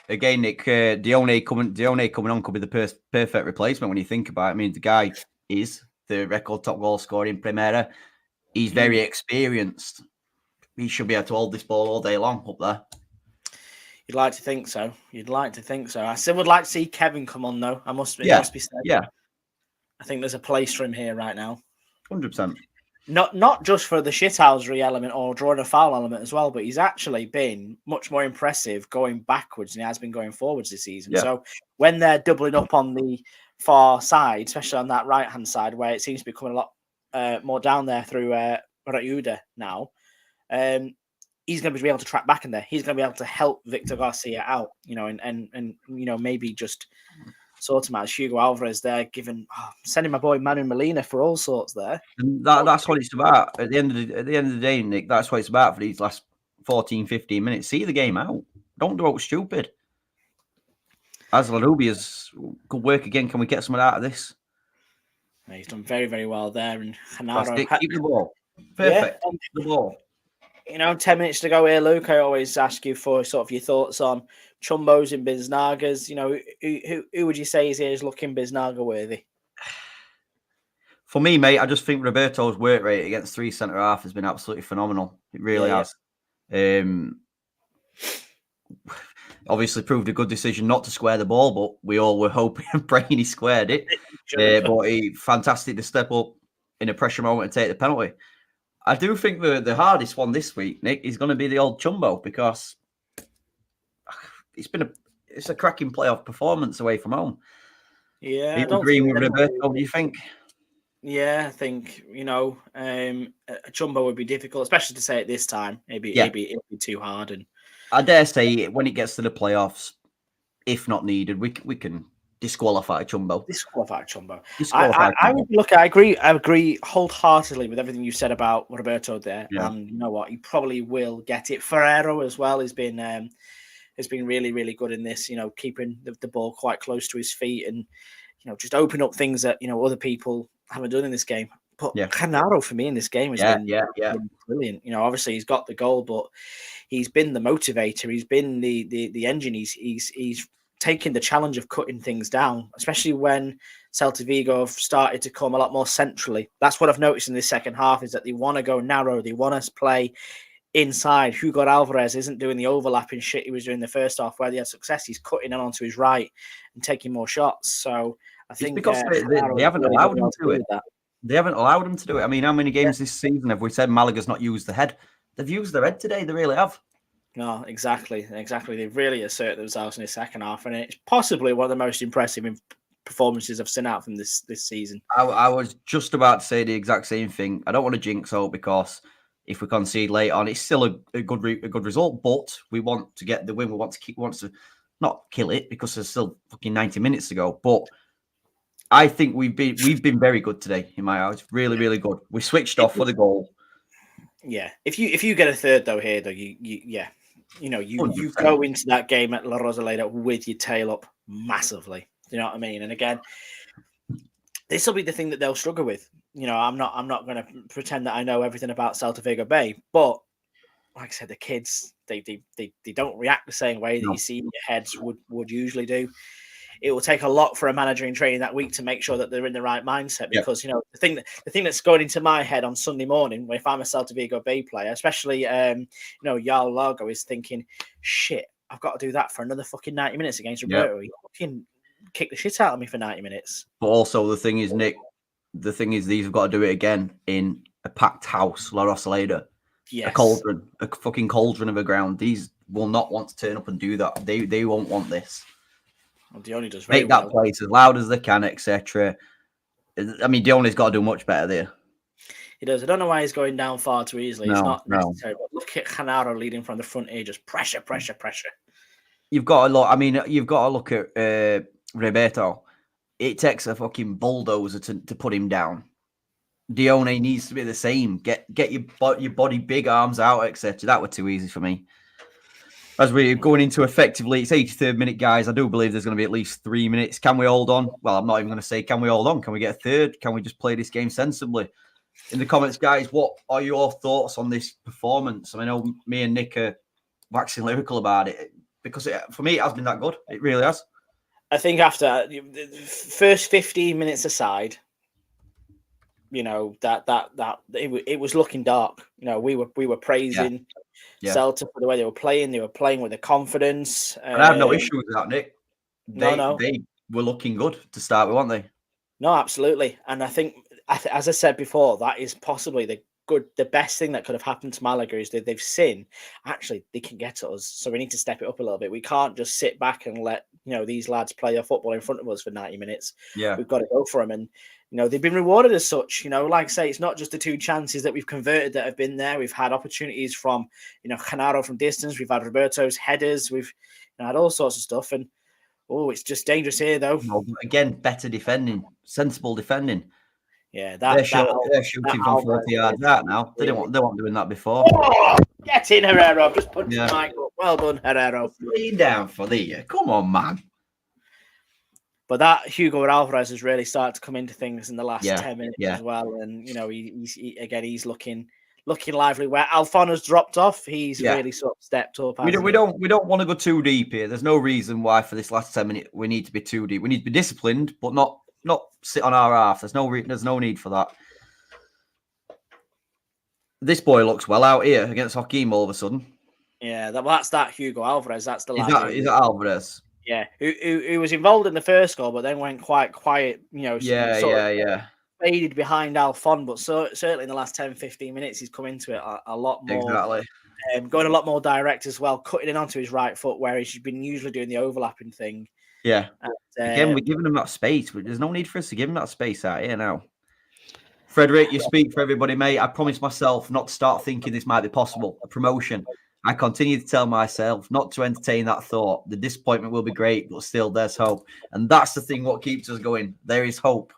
Again, Nick, Dione coming on could be the perfect replacement when you think about it. I mean, the guy is the record top goal scorer in Primera. He's very experienced. He should be able to hold this ball all day long up there. You'd like to think so. I still would like to see Kevin come on, though. It must be said. Yeah. I think there's a place for him here right now. 100%. not just for the shithousery element or drawing a foul element as well, but he's actually been much more impressive going backwards than he has been going forwards this season. Yeah. So when they're doubling up on the far side, especially on that right-hand side where it seems to be coming a lot more down there through Rauda now, he's going to be able to track back in there. He's going to be able to help Victor Garcia out, and maybe just sort him out. Hugo Alvarez there, sending my boy Manu Molina for all sorts there. And that's what it's about. At the end of the day, Nick, that's what it's about for these last 14, 15 minutes. See the game out. Don't do out stupid. Azlarubia's good work again. Can we get something out of this? He's done very, very well there. And Hanaro, keep the ball. Perfect. Yeah. Keep the ball. 10 minutes to go here, Luke. I always ask you for sort of your thoughts on Chumbos and Biznagas. Who would you say is looking Biznaga worthy? For me, mate, I just think Roberto's work rate against 3 centre half has been absolutely phenomenal. It really has. Obviously proved a good decision not to square the ball, but we all were hoping and praying he squared it. But fantastic to step up in a pressure moment and take the penalty. I do think the hardest one this week, Nick, is going to be the old Chumbo, because it's a cracking playoff performance away from home. Yeah, are you agreeing with Roberto? What do you think? Yeah, I think a Chumbo would be difficult, especially to say it this time. It'd be too hard. And I dare say when it gets to the playoffs, if not needed, we can disqualify Chumbo. I agree wholeheartedly with everything you said about Roberto there. Yeah. And you know what? He probably will get it. Ferrero as well has been really, really good in this, keeping the ball quite close to his feet and, just open up things that, other people haven't done in this game. But Canaro for me in this game has been brilliant. Obviously he's got the goal, but he's been the motivator. He's been the engine. He's taking the challenge of cutting things down, especially when Celta Vigo have started to come a lot more centrally. That's what I've noticed in this second half, is that they want to go narrow. They want us to play inside. Hugo Alvarez isn't doing the overlapping shit he was doing the first half where they had success. He's cutting in onto his right and taking more shots. So I think because they haven't allowed him to do it. They haven't allowed him to do it. I mean, how many games this season have we said Malaga's not used the head? They've used their head today. They really have. No, exactly. They've really asserted themselves in the second half, and it's possibly one of the most impressive performances I've seen out from this season. I was just about to say the exact same thing. I don't want to jinx out, because if we concede late on, it's still a good result. But we want to get the win. We want to not kill it, because there's still fucking 90 minutes to go. But I think we've been very good today in my eyes. Really, really good. We switched off for the goal. Yeah. If you get a third you go into that game at La Rosaleda with your tail up massively. You know what I mean? And again, this will be the thing that they'll struggle with. I'm not going to pretend that I know everything about Celta Vigo Bay, but like I said, the kids they don't react the same way that you see your heads would usually do. It will take a lot for a manager in training that week to make sure that they're in the right mindset, because the thing that's going into my head on Sunday morning, if I'm a Celta Vigo Bay player, especially Yal Largo, is thinking, shit, I've got to do that for another fucking 90 minutes against Roberto. He fucking kick the shit out of me for 90 minutes. But also the thing is, Nick, these have got to do it again in a packed house, La Rosaleda. Yes. A fucking cauldron of a ground. These will not want to turn up and do that. They won't want this. Well, Dione does very Make that place as loud as they can, etc. I mean, Dione's got to do much better there. He does. I don't know why he's going down far too easily. It's not necessary. No. But look at Canaro leading from the front here, just pressure. You've got to look. I mean, you've got to look at Roberto. It takes a fucking bulldozer to put him down. Dione needs to be the same. Get your body, big arms out, etc. That were too easy for me. As we're going into effectively, it's 83rd minute, guys. I do believe there's going to be at least 3 minutes. Can we hold on? Well, I'm not even going to say, can we hold on? Can we get a third? Can we just play this game sensibly? In the comments, guys, what are your thoughts on this performance? I mean, I know me and Nick are waxing lyrical about it, because for me, it has been that good. It really has. I think after the first 15 minutes aside, it was looking dark. We were praising Celta for the way they were playing. They were playing with a confidence. And I have no issue with that, Nick. They were looking good to start with, weren't they? No, absolutely. And I think as I said before, that is possibly the best thing that could have happened to Malaga is that they've seen actually they can get to us, so we need to step it up a little bit. We can't just sit back and let these lads play their football in front of us for 90 minutes. Yeah, we've got to go for them, and they've been rewarded as such. Like I say, it's not just the 2 chances that we've converted that have been there. We've had opportunities from Canaro from distance. We've had Roberto's headers. We've had all sorts of stuff, and it's just dangerous here though. Again, better defending, sensible defending. Yeah, they're shooting from 40 yards out now. They weren't doing that before. Oh, get in, Herrero. I've just punched the mic up. Well done, Herrero. Lean down for the come on, man. But that Hugo Alvarez has really started to come into things in the last 10 minutes as well. And he's looking lively. Where Alfona's dropped off, he's really sort of stepped up. We don't want to go too deep here. There's no reason why for this last 10 minutes we need to be too deep. We need to be disciplined, but not sit on our half. There's no need for that. This boy looks well out here against Hakeem all of a sudden. Yeah, that's that Hugo Alvarez. That's the lad. Is that Alvarez? Yeah, who was involved in the first goal, but then went quite quiet. Faded behind Alfon, but certainly in the last 10, 15 minutes, he's come into it a lot more. Exactly. Going a lot more direct as well, cutting in onto his right foot where he's been usually doing the overlapping thing. Yeah. And, again, we're giving him that space. There's no need for us to give him that space out here now. Frederick, you speak for everybody, mate. I promised myself not to start thinking this might be possible. A promotion. I continue to tell myself not to entertain that thought. The disappointment will be great, but still there's hope. And that's the thing what keeps us going. There is hope.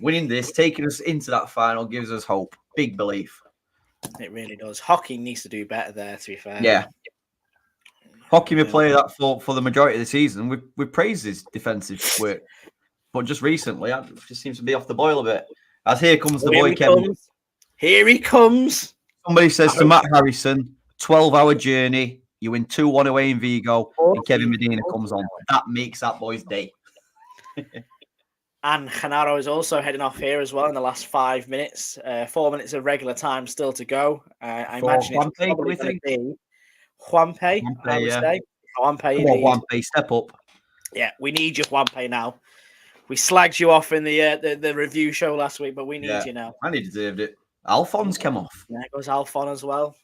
Winning this, taking us into that final gives us hope. Big belief. It really does. Hockey needs to do better there, to be fair. Yeah. Hockey may play that for the majority of the season. We praised his defensive work. But just recently, it just seems to be off the boil a bit. As here comes the boy, Kevin. Here he comes. Somebody says to Matt Harrison, 12-hour journey. You win 2-1 away in Vigo, and Kevin Medina comes on. That makes that boy's day. And Canaro is also heading off here as well in the last 5 minutes. 4 minutes of regular time still to go. I imagine it's probably going to be Juanpe, I would say. Juanpe, step up. Yeah, we need you, Juanpe, now. We slagged you off in the review show last week, but we need you now. And he deserved it. Alphonse came off. Yeah, it goes Alphon as well.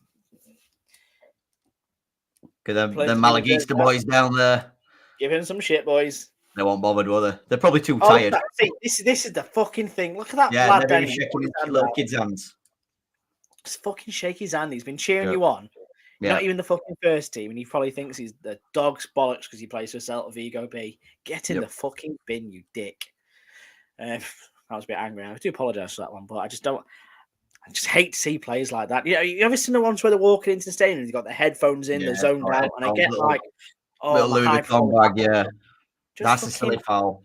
Because them Malagista boys down there. Give him some shit, boys. They won't bother, will they? They're probably too tired. This is the fucking thing. Look at that lad then. Shaking his little kid's hands. Just fucking shake his hand. He's been cheering you on. You're not even the fucking first team, and he probably thinks he's the dog's bollocks because he plays for Celta Vigo B. Get in the fucking bin, you dick. I was a bit angry. I do apologise for that one, but I just hate to see players like that. You ever seen the ones where they're walking into the stadium and they've got their headphones in, they're zoned out, and I get little Louis Vuitton bag, that's a silly foul.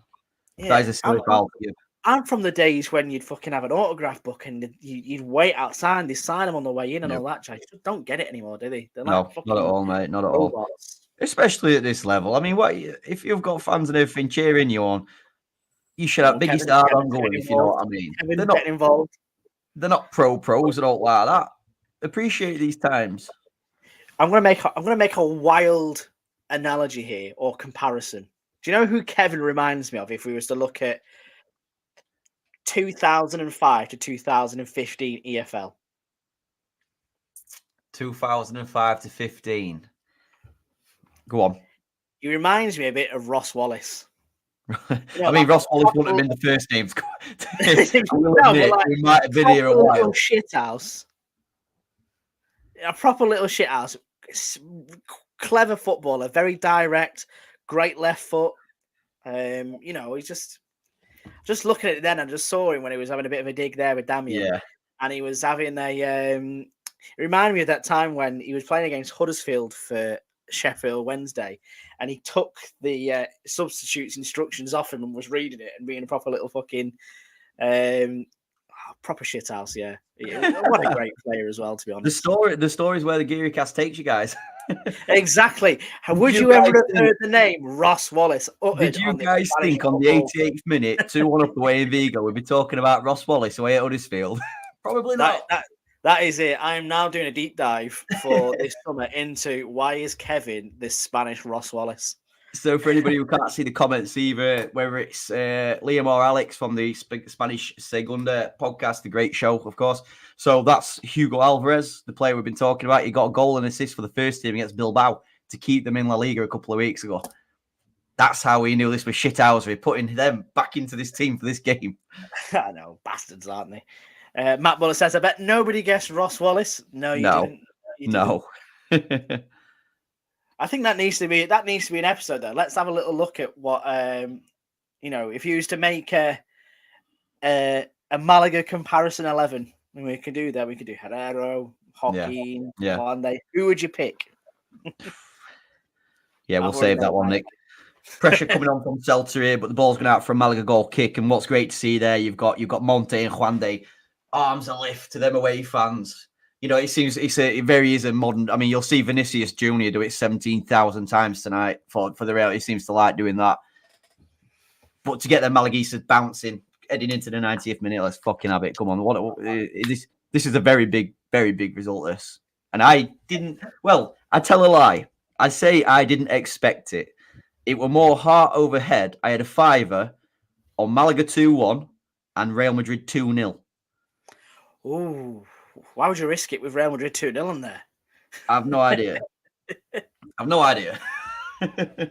Yeah, that is a silly foul for you. I'm from the days when you'd fucking have an autograph book and you'd wait outside and they sign them on the way in and all that. I just don't get it anymore, do they? No, not at all, mate. Not at all. Especially at this level. I mean, what if you've got fans and everything cheering you on? You should have biggest hard on going, if you know what I mean. They're not involved. They're not pros and all like that. Appreciate these times. I'm gonna make a wild analogy here or comparison. Do you know who Kevin reminds me of if we was to look at 2005 to 2015 EFL? 2005 to 15. Go on. He reminds me a bit of Ross Wallace. I mean, Ross Wallace wouldn't have been the first name. We might have been here a while. Shithouse. A proper little shithouse. Clever footballer, very direct, great left foot. He's just looking at it then. I just saw him when he was having a bit of a dig there with Damien, and he was having it reminded me of that time when he was playing against Huddersfield for Sheffield Wednesday, and he took the substitutes instructions off him and was reading it and being a proper little fucking proper shithouse. Yeah, what a great player as well, to be honest. The story is where the Geary cast takes you guys. Exactly. Would you ever have heard the name Ross Wallace? Did you guys think on the 88th minute, 2-1 up away in Vigo, we'd be talking about Ross Wallace away at Huddersfield? Probably not. That is it. I am now doing a deep dive for this summer into why is Kevin this Spanish Ross Wallace. So for anybody who can't see the comments either, whether it's Liam or Alex from the Spanish Segunda podcast, the great show, of course. So that's Hugo Alvarez, the player we've been talking about. He got a goal and assist for the first team against Bilbao to keep them in La Liga a couple of weeks ago. That's how we knew this was shithousery, putting them back into this team for this game. I know, bastards, aren't they? Matt Buller says, I bet nobody guessed Ross Wallace. No, you didn't. No. I think that needs to be an episode though. Let's have a little look at what if you used to make a Malaga comparison 11, and we could do that. We could do Herrero, Joaquin, Juande. Who would you pick? Yeah, we'll save that one, Nick. Pressure coming on from Celta here, but the ball's going out for a Malaga goal kick. And what's great to see there, you've got Monte and Juande, arms a lift to them away fans. It very is a modern. I mean, you'll see Vinicius Junior do it 17,000 times tonight for the Real. He seems to like doing that. But to get the Malaguistas bouncing, heading into the 90th minute, let's fucking have it. Come on, this is a very big result. This, and I didn't. Well, I tell a lie. I say I didn't expect it. It were more heart over head. I had a fiver on Malaga 2-1 and Real Madrid 2-0. Ooh. Why would you risk it with Real Madrid 2-0 in there? I have no idea. A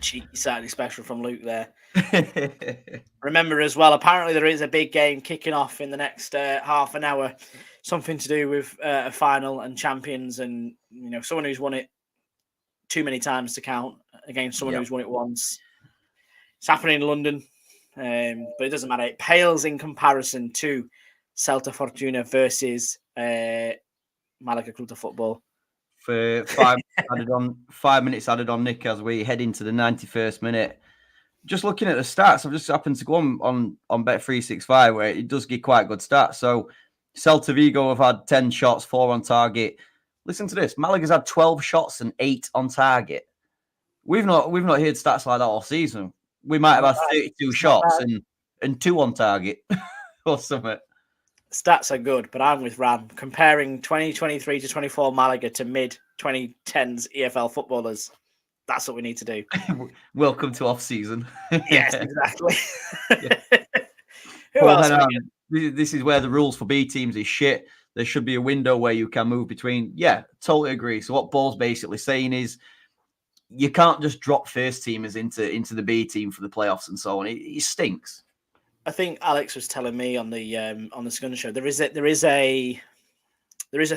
cheeky Saturday special from Luke there. Remember as well, apparently there is a big game kicking off in the next half an hour. Something to do with a final and champions and, someone who's won it too many times to count against someone who's won it once. It's happening in London, but it doesn't matter. It pales in comparison to Celta Fortuna versus Malaga Club de Football. For 5 minutes added on, Nick, as we head into the 91st minute. Just looking at the stats, I've just happened to go on Bet365 where it does give quite good stats. So Celta Vigo have had 10 shots, 4 on target. Listen to this: Malaga's had 12 shots and 8 on target. We've not heard stats like that all season. We might have had 32 shots and 2 on target or something. Stats are good, but I'm with Ram. Comparing 2023 to 24 Malaga to mid-2010s EFL footballers, that's what we need to do. Welcome to off-season. Yes, exactly. Who else? This is where the rules for B teams is shit. There should be a window where you can move between. Yeah, totally agree. So what Paul's basically saying is you can't just drop first teamers into the B team for the playoffs and so on. It stinks. I think Alex was telling me on the Scunner show there is a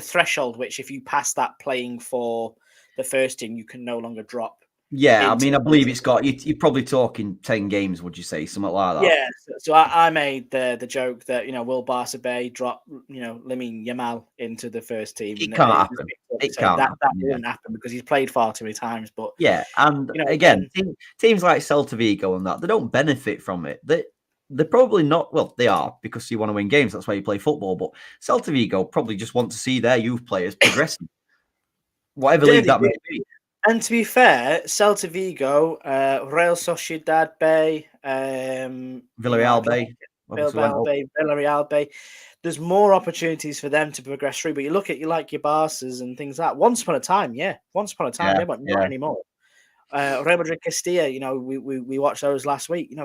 threshold which if you pass that playing for the first team you can no longer drop. Yeah, I mean, I believe it's got you're probably talking 10 games. Would you say something like that? Yeah. So I made the joke that Will Barca Bay drop Lamine Yamal into the first team. It can't happen. It can't. That wouldn't happen because he's played far too many times. But yeah, and again, teams like Celta Vigo and that they don't benefit from it. They're probably not. Well, they are because you want to win games. That's why you play football. But Celta Vigo probably just want to see their youth players progressing, whatever league that may be. And to be fair, Celta Vigo, Real Sociedad Bay, Villarreal Bay, Villarreal Bay. There's more opportunities for them to progress through. But you look at your Barças and things like that. Once upon a time, but not anymore. Real Madrid Castilla, we watched those last week.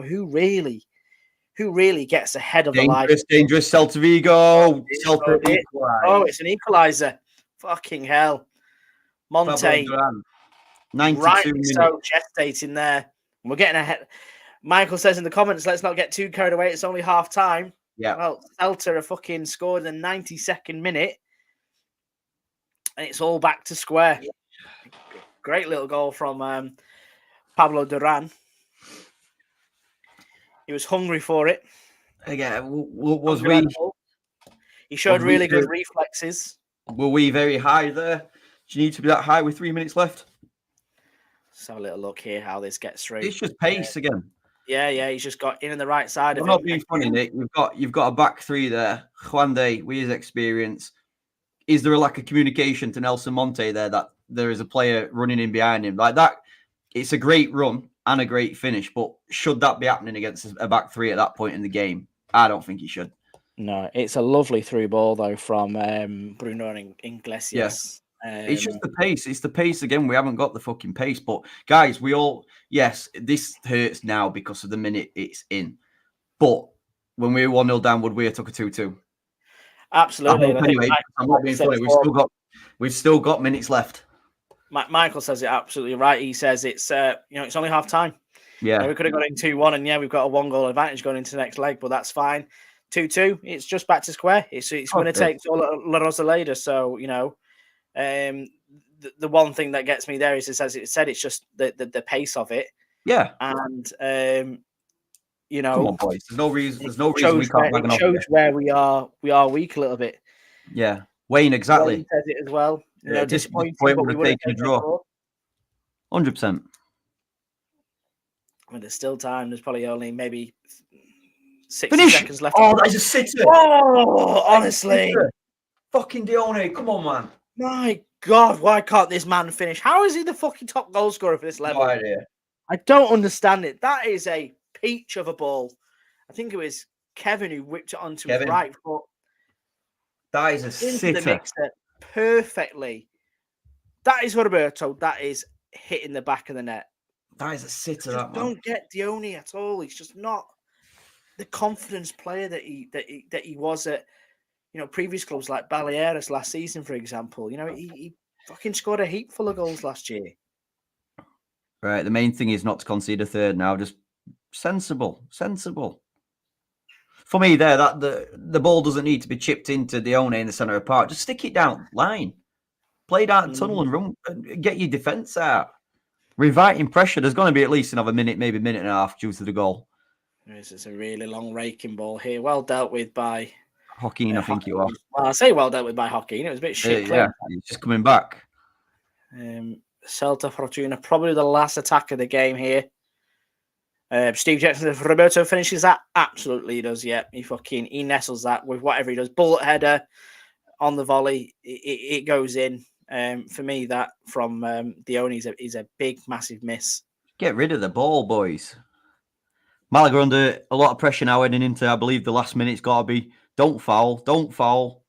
Who really gets ahead of the line? Dangerous Celta Vigo. It's an equaliser. Fucking hell. Monte. 92 minutes. So gestating there. We're getting ahead. Michael says in the comments, let's not get too carried away. It's only half time. Yeah. Well, Celta are fucking scored in the 92nd minute. And it's all back to square. Yeah. Great little goal from Pablo Duran. He was hungry for it. Again, He showed really good reflexes. Were we very high there? Do you need to be that high with 3 minutes left? Let's have a little look here how this gets through. It's just pace again. Yeah, he's just got in the right side of it. Not being funny, Nick. You've got a back three there. Juande, with his experience. Is there a lack of communication to Nelson Monte there that there is a player running in behind him? Like that, it's a great run and a great finish, but should that be happening against a back three at that point in the game? I don't think it should. No, it's a lovely through ball though from Bruno Iglesias. It's just the pace. It's the pace again. We haven't got the fucking pace. But guys, yes, this hurts now because of the minute it's in. But when we were 1-0 down, would we have took a 2-2? Absolutely. Anyway, I'm not being funny. We've still got minutes left. Michael says it absolutely right. He says it's it's only half time. Yeah, we could have got in 2-1, and we've got a 1-goal advantage going into the next leg, but that's fine. 2-2, it's just back to square. It's winner takes all La Rosaleda. So the one thing that gets me there is, as it said, it's just the pace of it. Yeah, and come on, boys. There's no reason we can't. It shows where we are weak a little bit. Yeah, Wayne, exactly. Wayne says it as well. Disappointing, point but would we have taken a draw. 100%. I mean, there's still time. There's probably only maybe 60 Finish. seconds left. Oh, that is a sitter. Oh, honestly. Fucking Dione, come on, man. My God, why can't this man finish? How is he the fucking top goal scorer for this level? No idea. I don't understand it. That is a peach of a ball. I think it was Kevin who whipped it onto his right foot. That is a sitter. The mixer perfectly. That is Roberto. That is hitting the back of the net. That is a sitter. I don't get Dione at all. He's just not the confidence player that he was at previous clubs like Baleares last season, for example. He fucking scored a heap full of goals last year. Right. The main thing is not to concede a third now. Just sensible. For me, that the ball doesn't need to be chipped into Dione in the centre of the park. Just stick it down line. Play down the tunnel and run. Get your defence out. Inviting pressure. There's going to be at least another minute, maybe minute and a half due to the goal. This is a really long raking ball here. Well dealt with by Joaquin, I think you are. Well, I say well dealt with by Joaquin. It was a bit shit. Yeah, he's just coming back. Celta Fortuna, probably the last attack of the game here. Steve Jackson, if Roberto finishes that, absolutely he does. Yeah, he nestles that with whatever he does. Bullet header on the volley, it goes in. For me, that from Dione is a big, massive miss. Get rid of the ball, boys. Malaga under a lot of pressure now heading into, I believe, the last minute's got to be, don't foul. Ball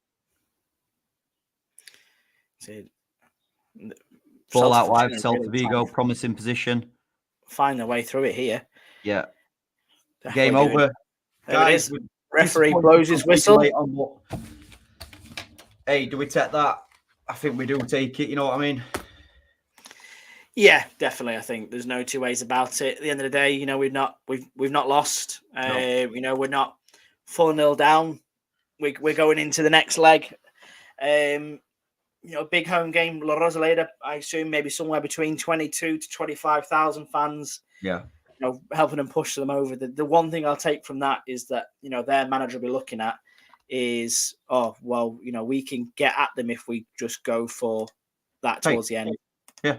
out wide, Celta Vigo, promising position. Find their way through it here. Yeah. Game over. Guys, referee blows his whistle. Hey, do we take that? I think we do take it, you know what I mean? Yeah, definitely. I think there's no two ways about it. At the end of the day, we've not lost. No. We're not 4-0 down. We're going into the next leg. Big home game, La Rosaleda. I assume maybe somewhere between 22 to 25,000 fans. Yeah. Helping them push them over. The one thing I'll take from that is that their manager will be looking at is we can get at them if we just go for that towards the end. Yeah,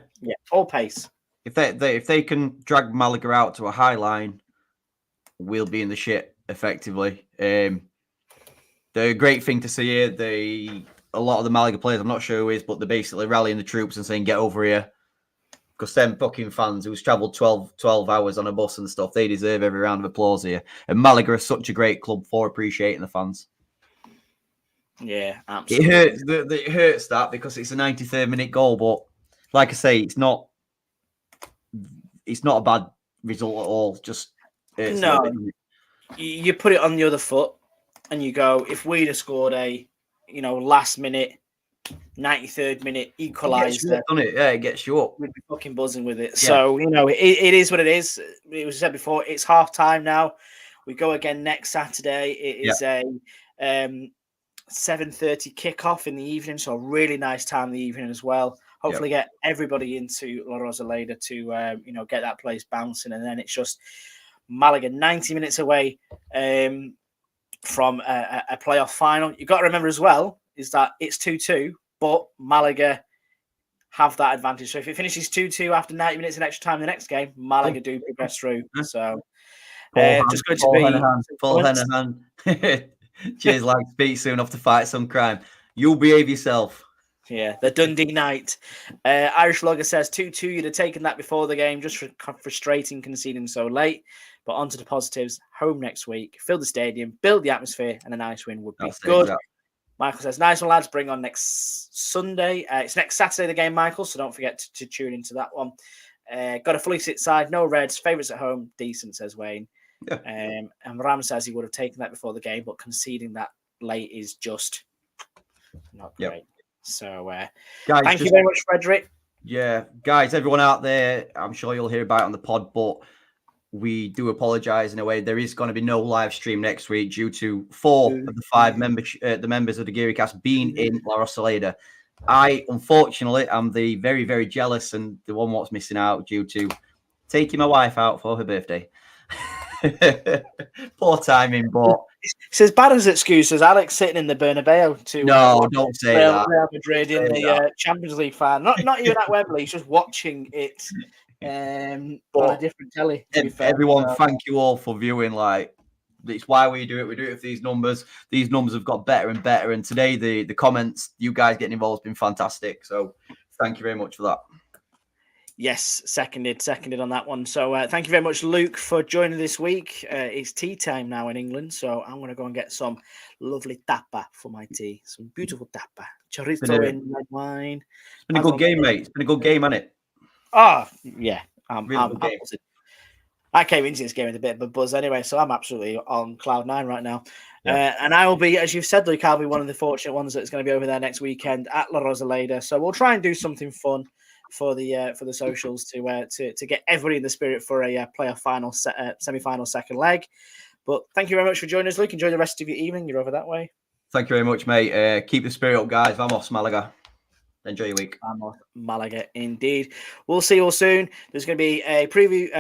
all pace. If they can drag Malaga out to a high line, we'll be in the shit effectively. The great thing to see here, a lot of the Malaga players, I'm not sure who is, but they're basically rallying the troops and saying, "Get over here," because them fucking fans who's travelled 12 hours on a bus and stuff, they deserve every round of applause here. And Malaga are such a great club for appreciating the fans. Yeah, absolutely. It hurts that because it's a 93rd minute goal, but like I say, it's not a bad result at all. Just no, you put it on the other foot, and you go, if we'd have scored a last minute, 93rd minute equaliser, it gets you up. We'd be fucking buzzing with it. Yeah. So it is what it is. It was said before. It's half time now. We go again next Saturday. It is a 7:30 kickoff in the evening, so a really nice time in the evening as well. Hopefully get everybody into La Rosaleda to get that place bouncing, and then it's just Malaga 90 minutes away from a playoff final. You've got to remember as well is that it's 2-2, but Malaga have that advantage. So if it finishes 2-2 after 90 minutes in extra time in the next game, Malaga do progress through. So just going to be full hand. Cheers, like, speak soon off to fight some crime. You'll behave yourself. Yeah, the Dundee night. Irish Logger says 2-2. You'd have taken that before the game, just frustrating conceding so late. But on to the positives. Home next week. Fill the stadium, build the atmosphere, and a nice win would be good. Michael says, nice one, lads. Bring on next Sunday. It's next Saturday, the game, Michael, so don't forget to tune into that one. Got a fully sit side, no Reds. Favourites at home, decent, says Wayne. Yeah. And Ram says he would have taken that before the game, but conceding that late is just not great. Yep. So, guys, thank you very much, Frederick. Yeah, guys, everyone out there, I'm sure you'll hear about it on the pod, but we do apologise in a way. There is going to be no live stream next week due to 4 of the 5 members of the GearyCast being in La Rosaleda. I, unfortunately, am the very, very jealous and the one what's missing out due to taking my wife out for her birthday. Poor timing, but it's as bad as excuses. Alex sitting in the Bernabeu to don't say that. Real Madrid in the Champions League final. Not even at Wembley. He's just watching it on a different telly. Everyone, thank you all for viewing. Like, it's why we do it. We do it for these numbers. These numbers have got better and better. And today, the comments, you guys getting involved, has been fantastic. So, thank you very much for that. Yes, seconded on that one. So thank you very much, Luke, for joining this week. It's tea time now in England, so I'm going to go and get some lovely tapa for my tea. Some beautiful tapa. Chorizo in red wine. It's been a good game, mate. It's been a good game, hasn't it? Oh, yeah. I'm game. I came into this game with a bit of a buzz anyway, so I'm absolutely on cloud 9 right now. Yeah. And I will be, as you've said, Luke, I'll be one of the fortunate ones that's going to be over there next weekend at La Rosaleda. So we'll try and do something fun for the socials to get everybody in the spirit for a playoff final semi-final second leg. But thank you very much for joining us, Luke. Enjoy the rest of your evening. You're over that way. Thank you very much, mate. Keep the spirit up, guys. Vamos, Malaga. Enjoy your week. Vamos, Malaga, indeed. We'll see you all soon. There's going to be a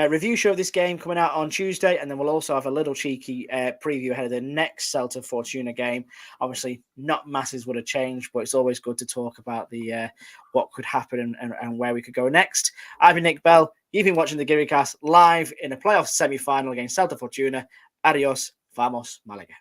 review show of this game coming out on Tuesday, and then we'll also have a little cheeky preview ahead of the next Celta Fortuna game. Obviously, not masses would have changed, but it's always good to talk about the what could happen and where we could go next. I've been Nick Bell. You've been watching the GearyCast live in a playoff semi-final against Celta Fortuna. Adios, vamos, Malaga.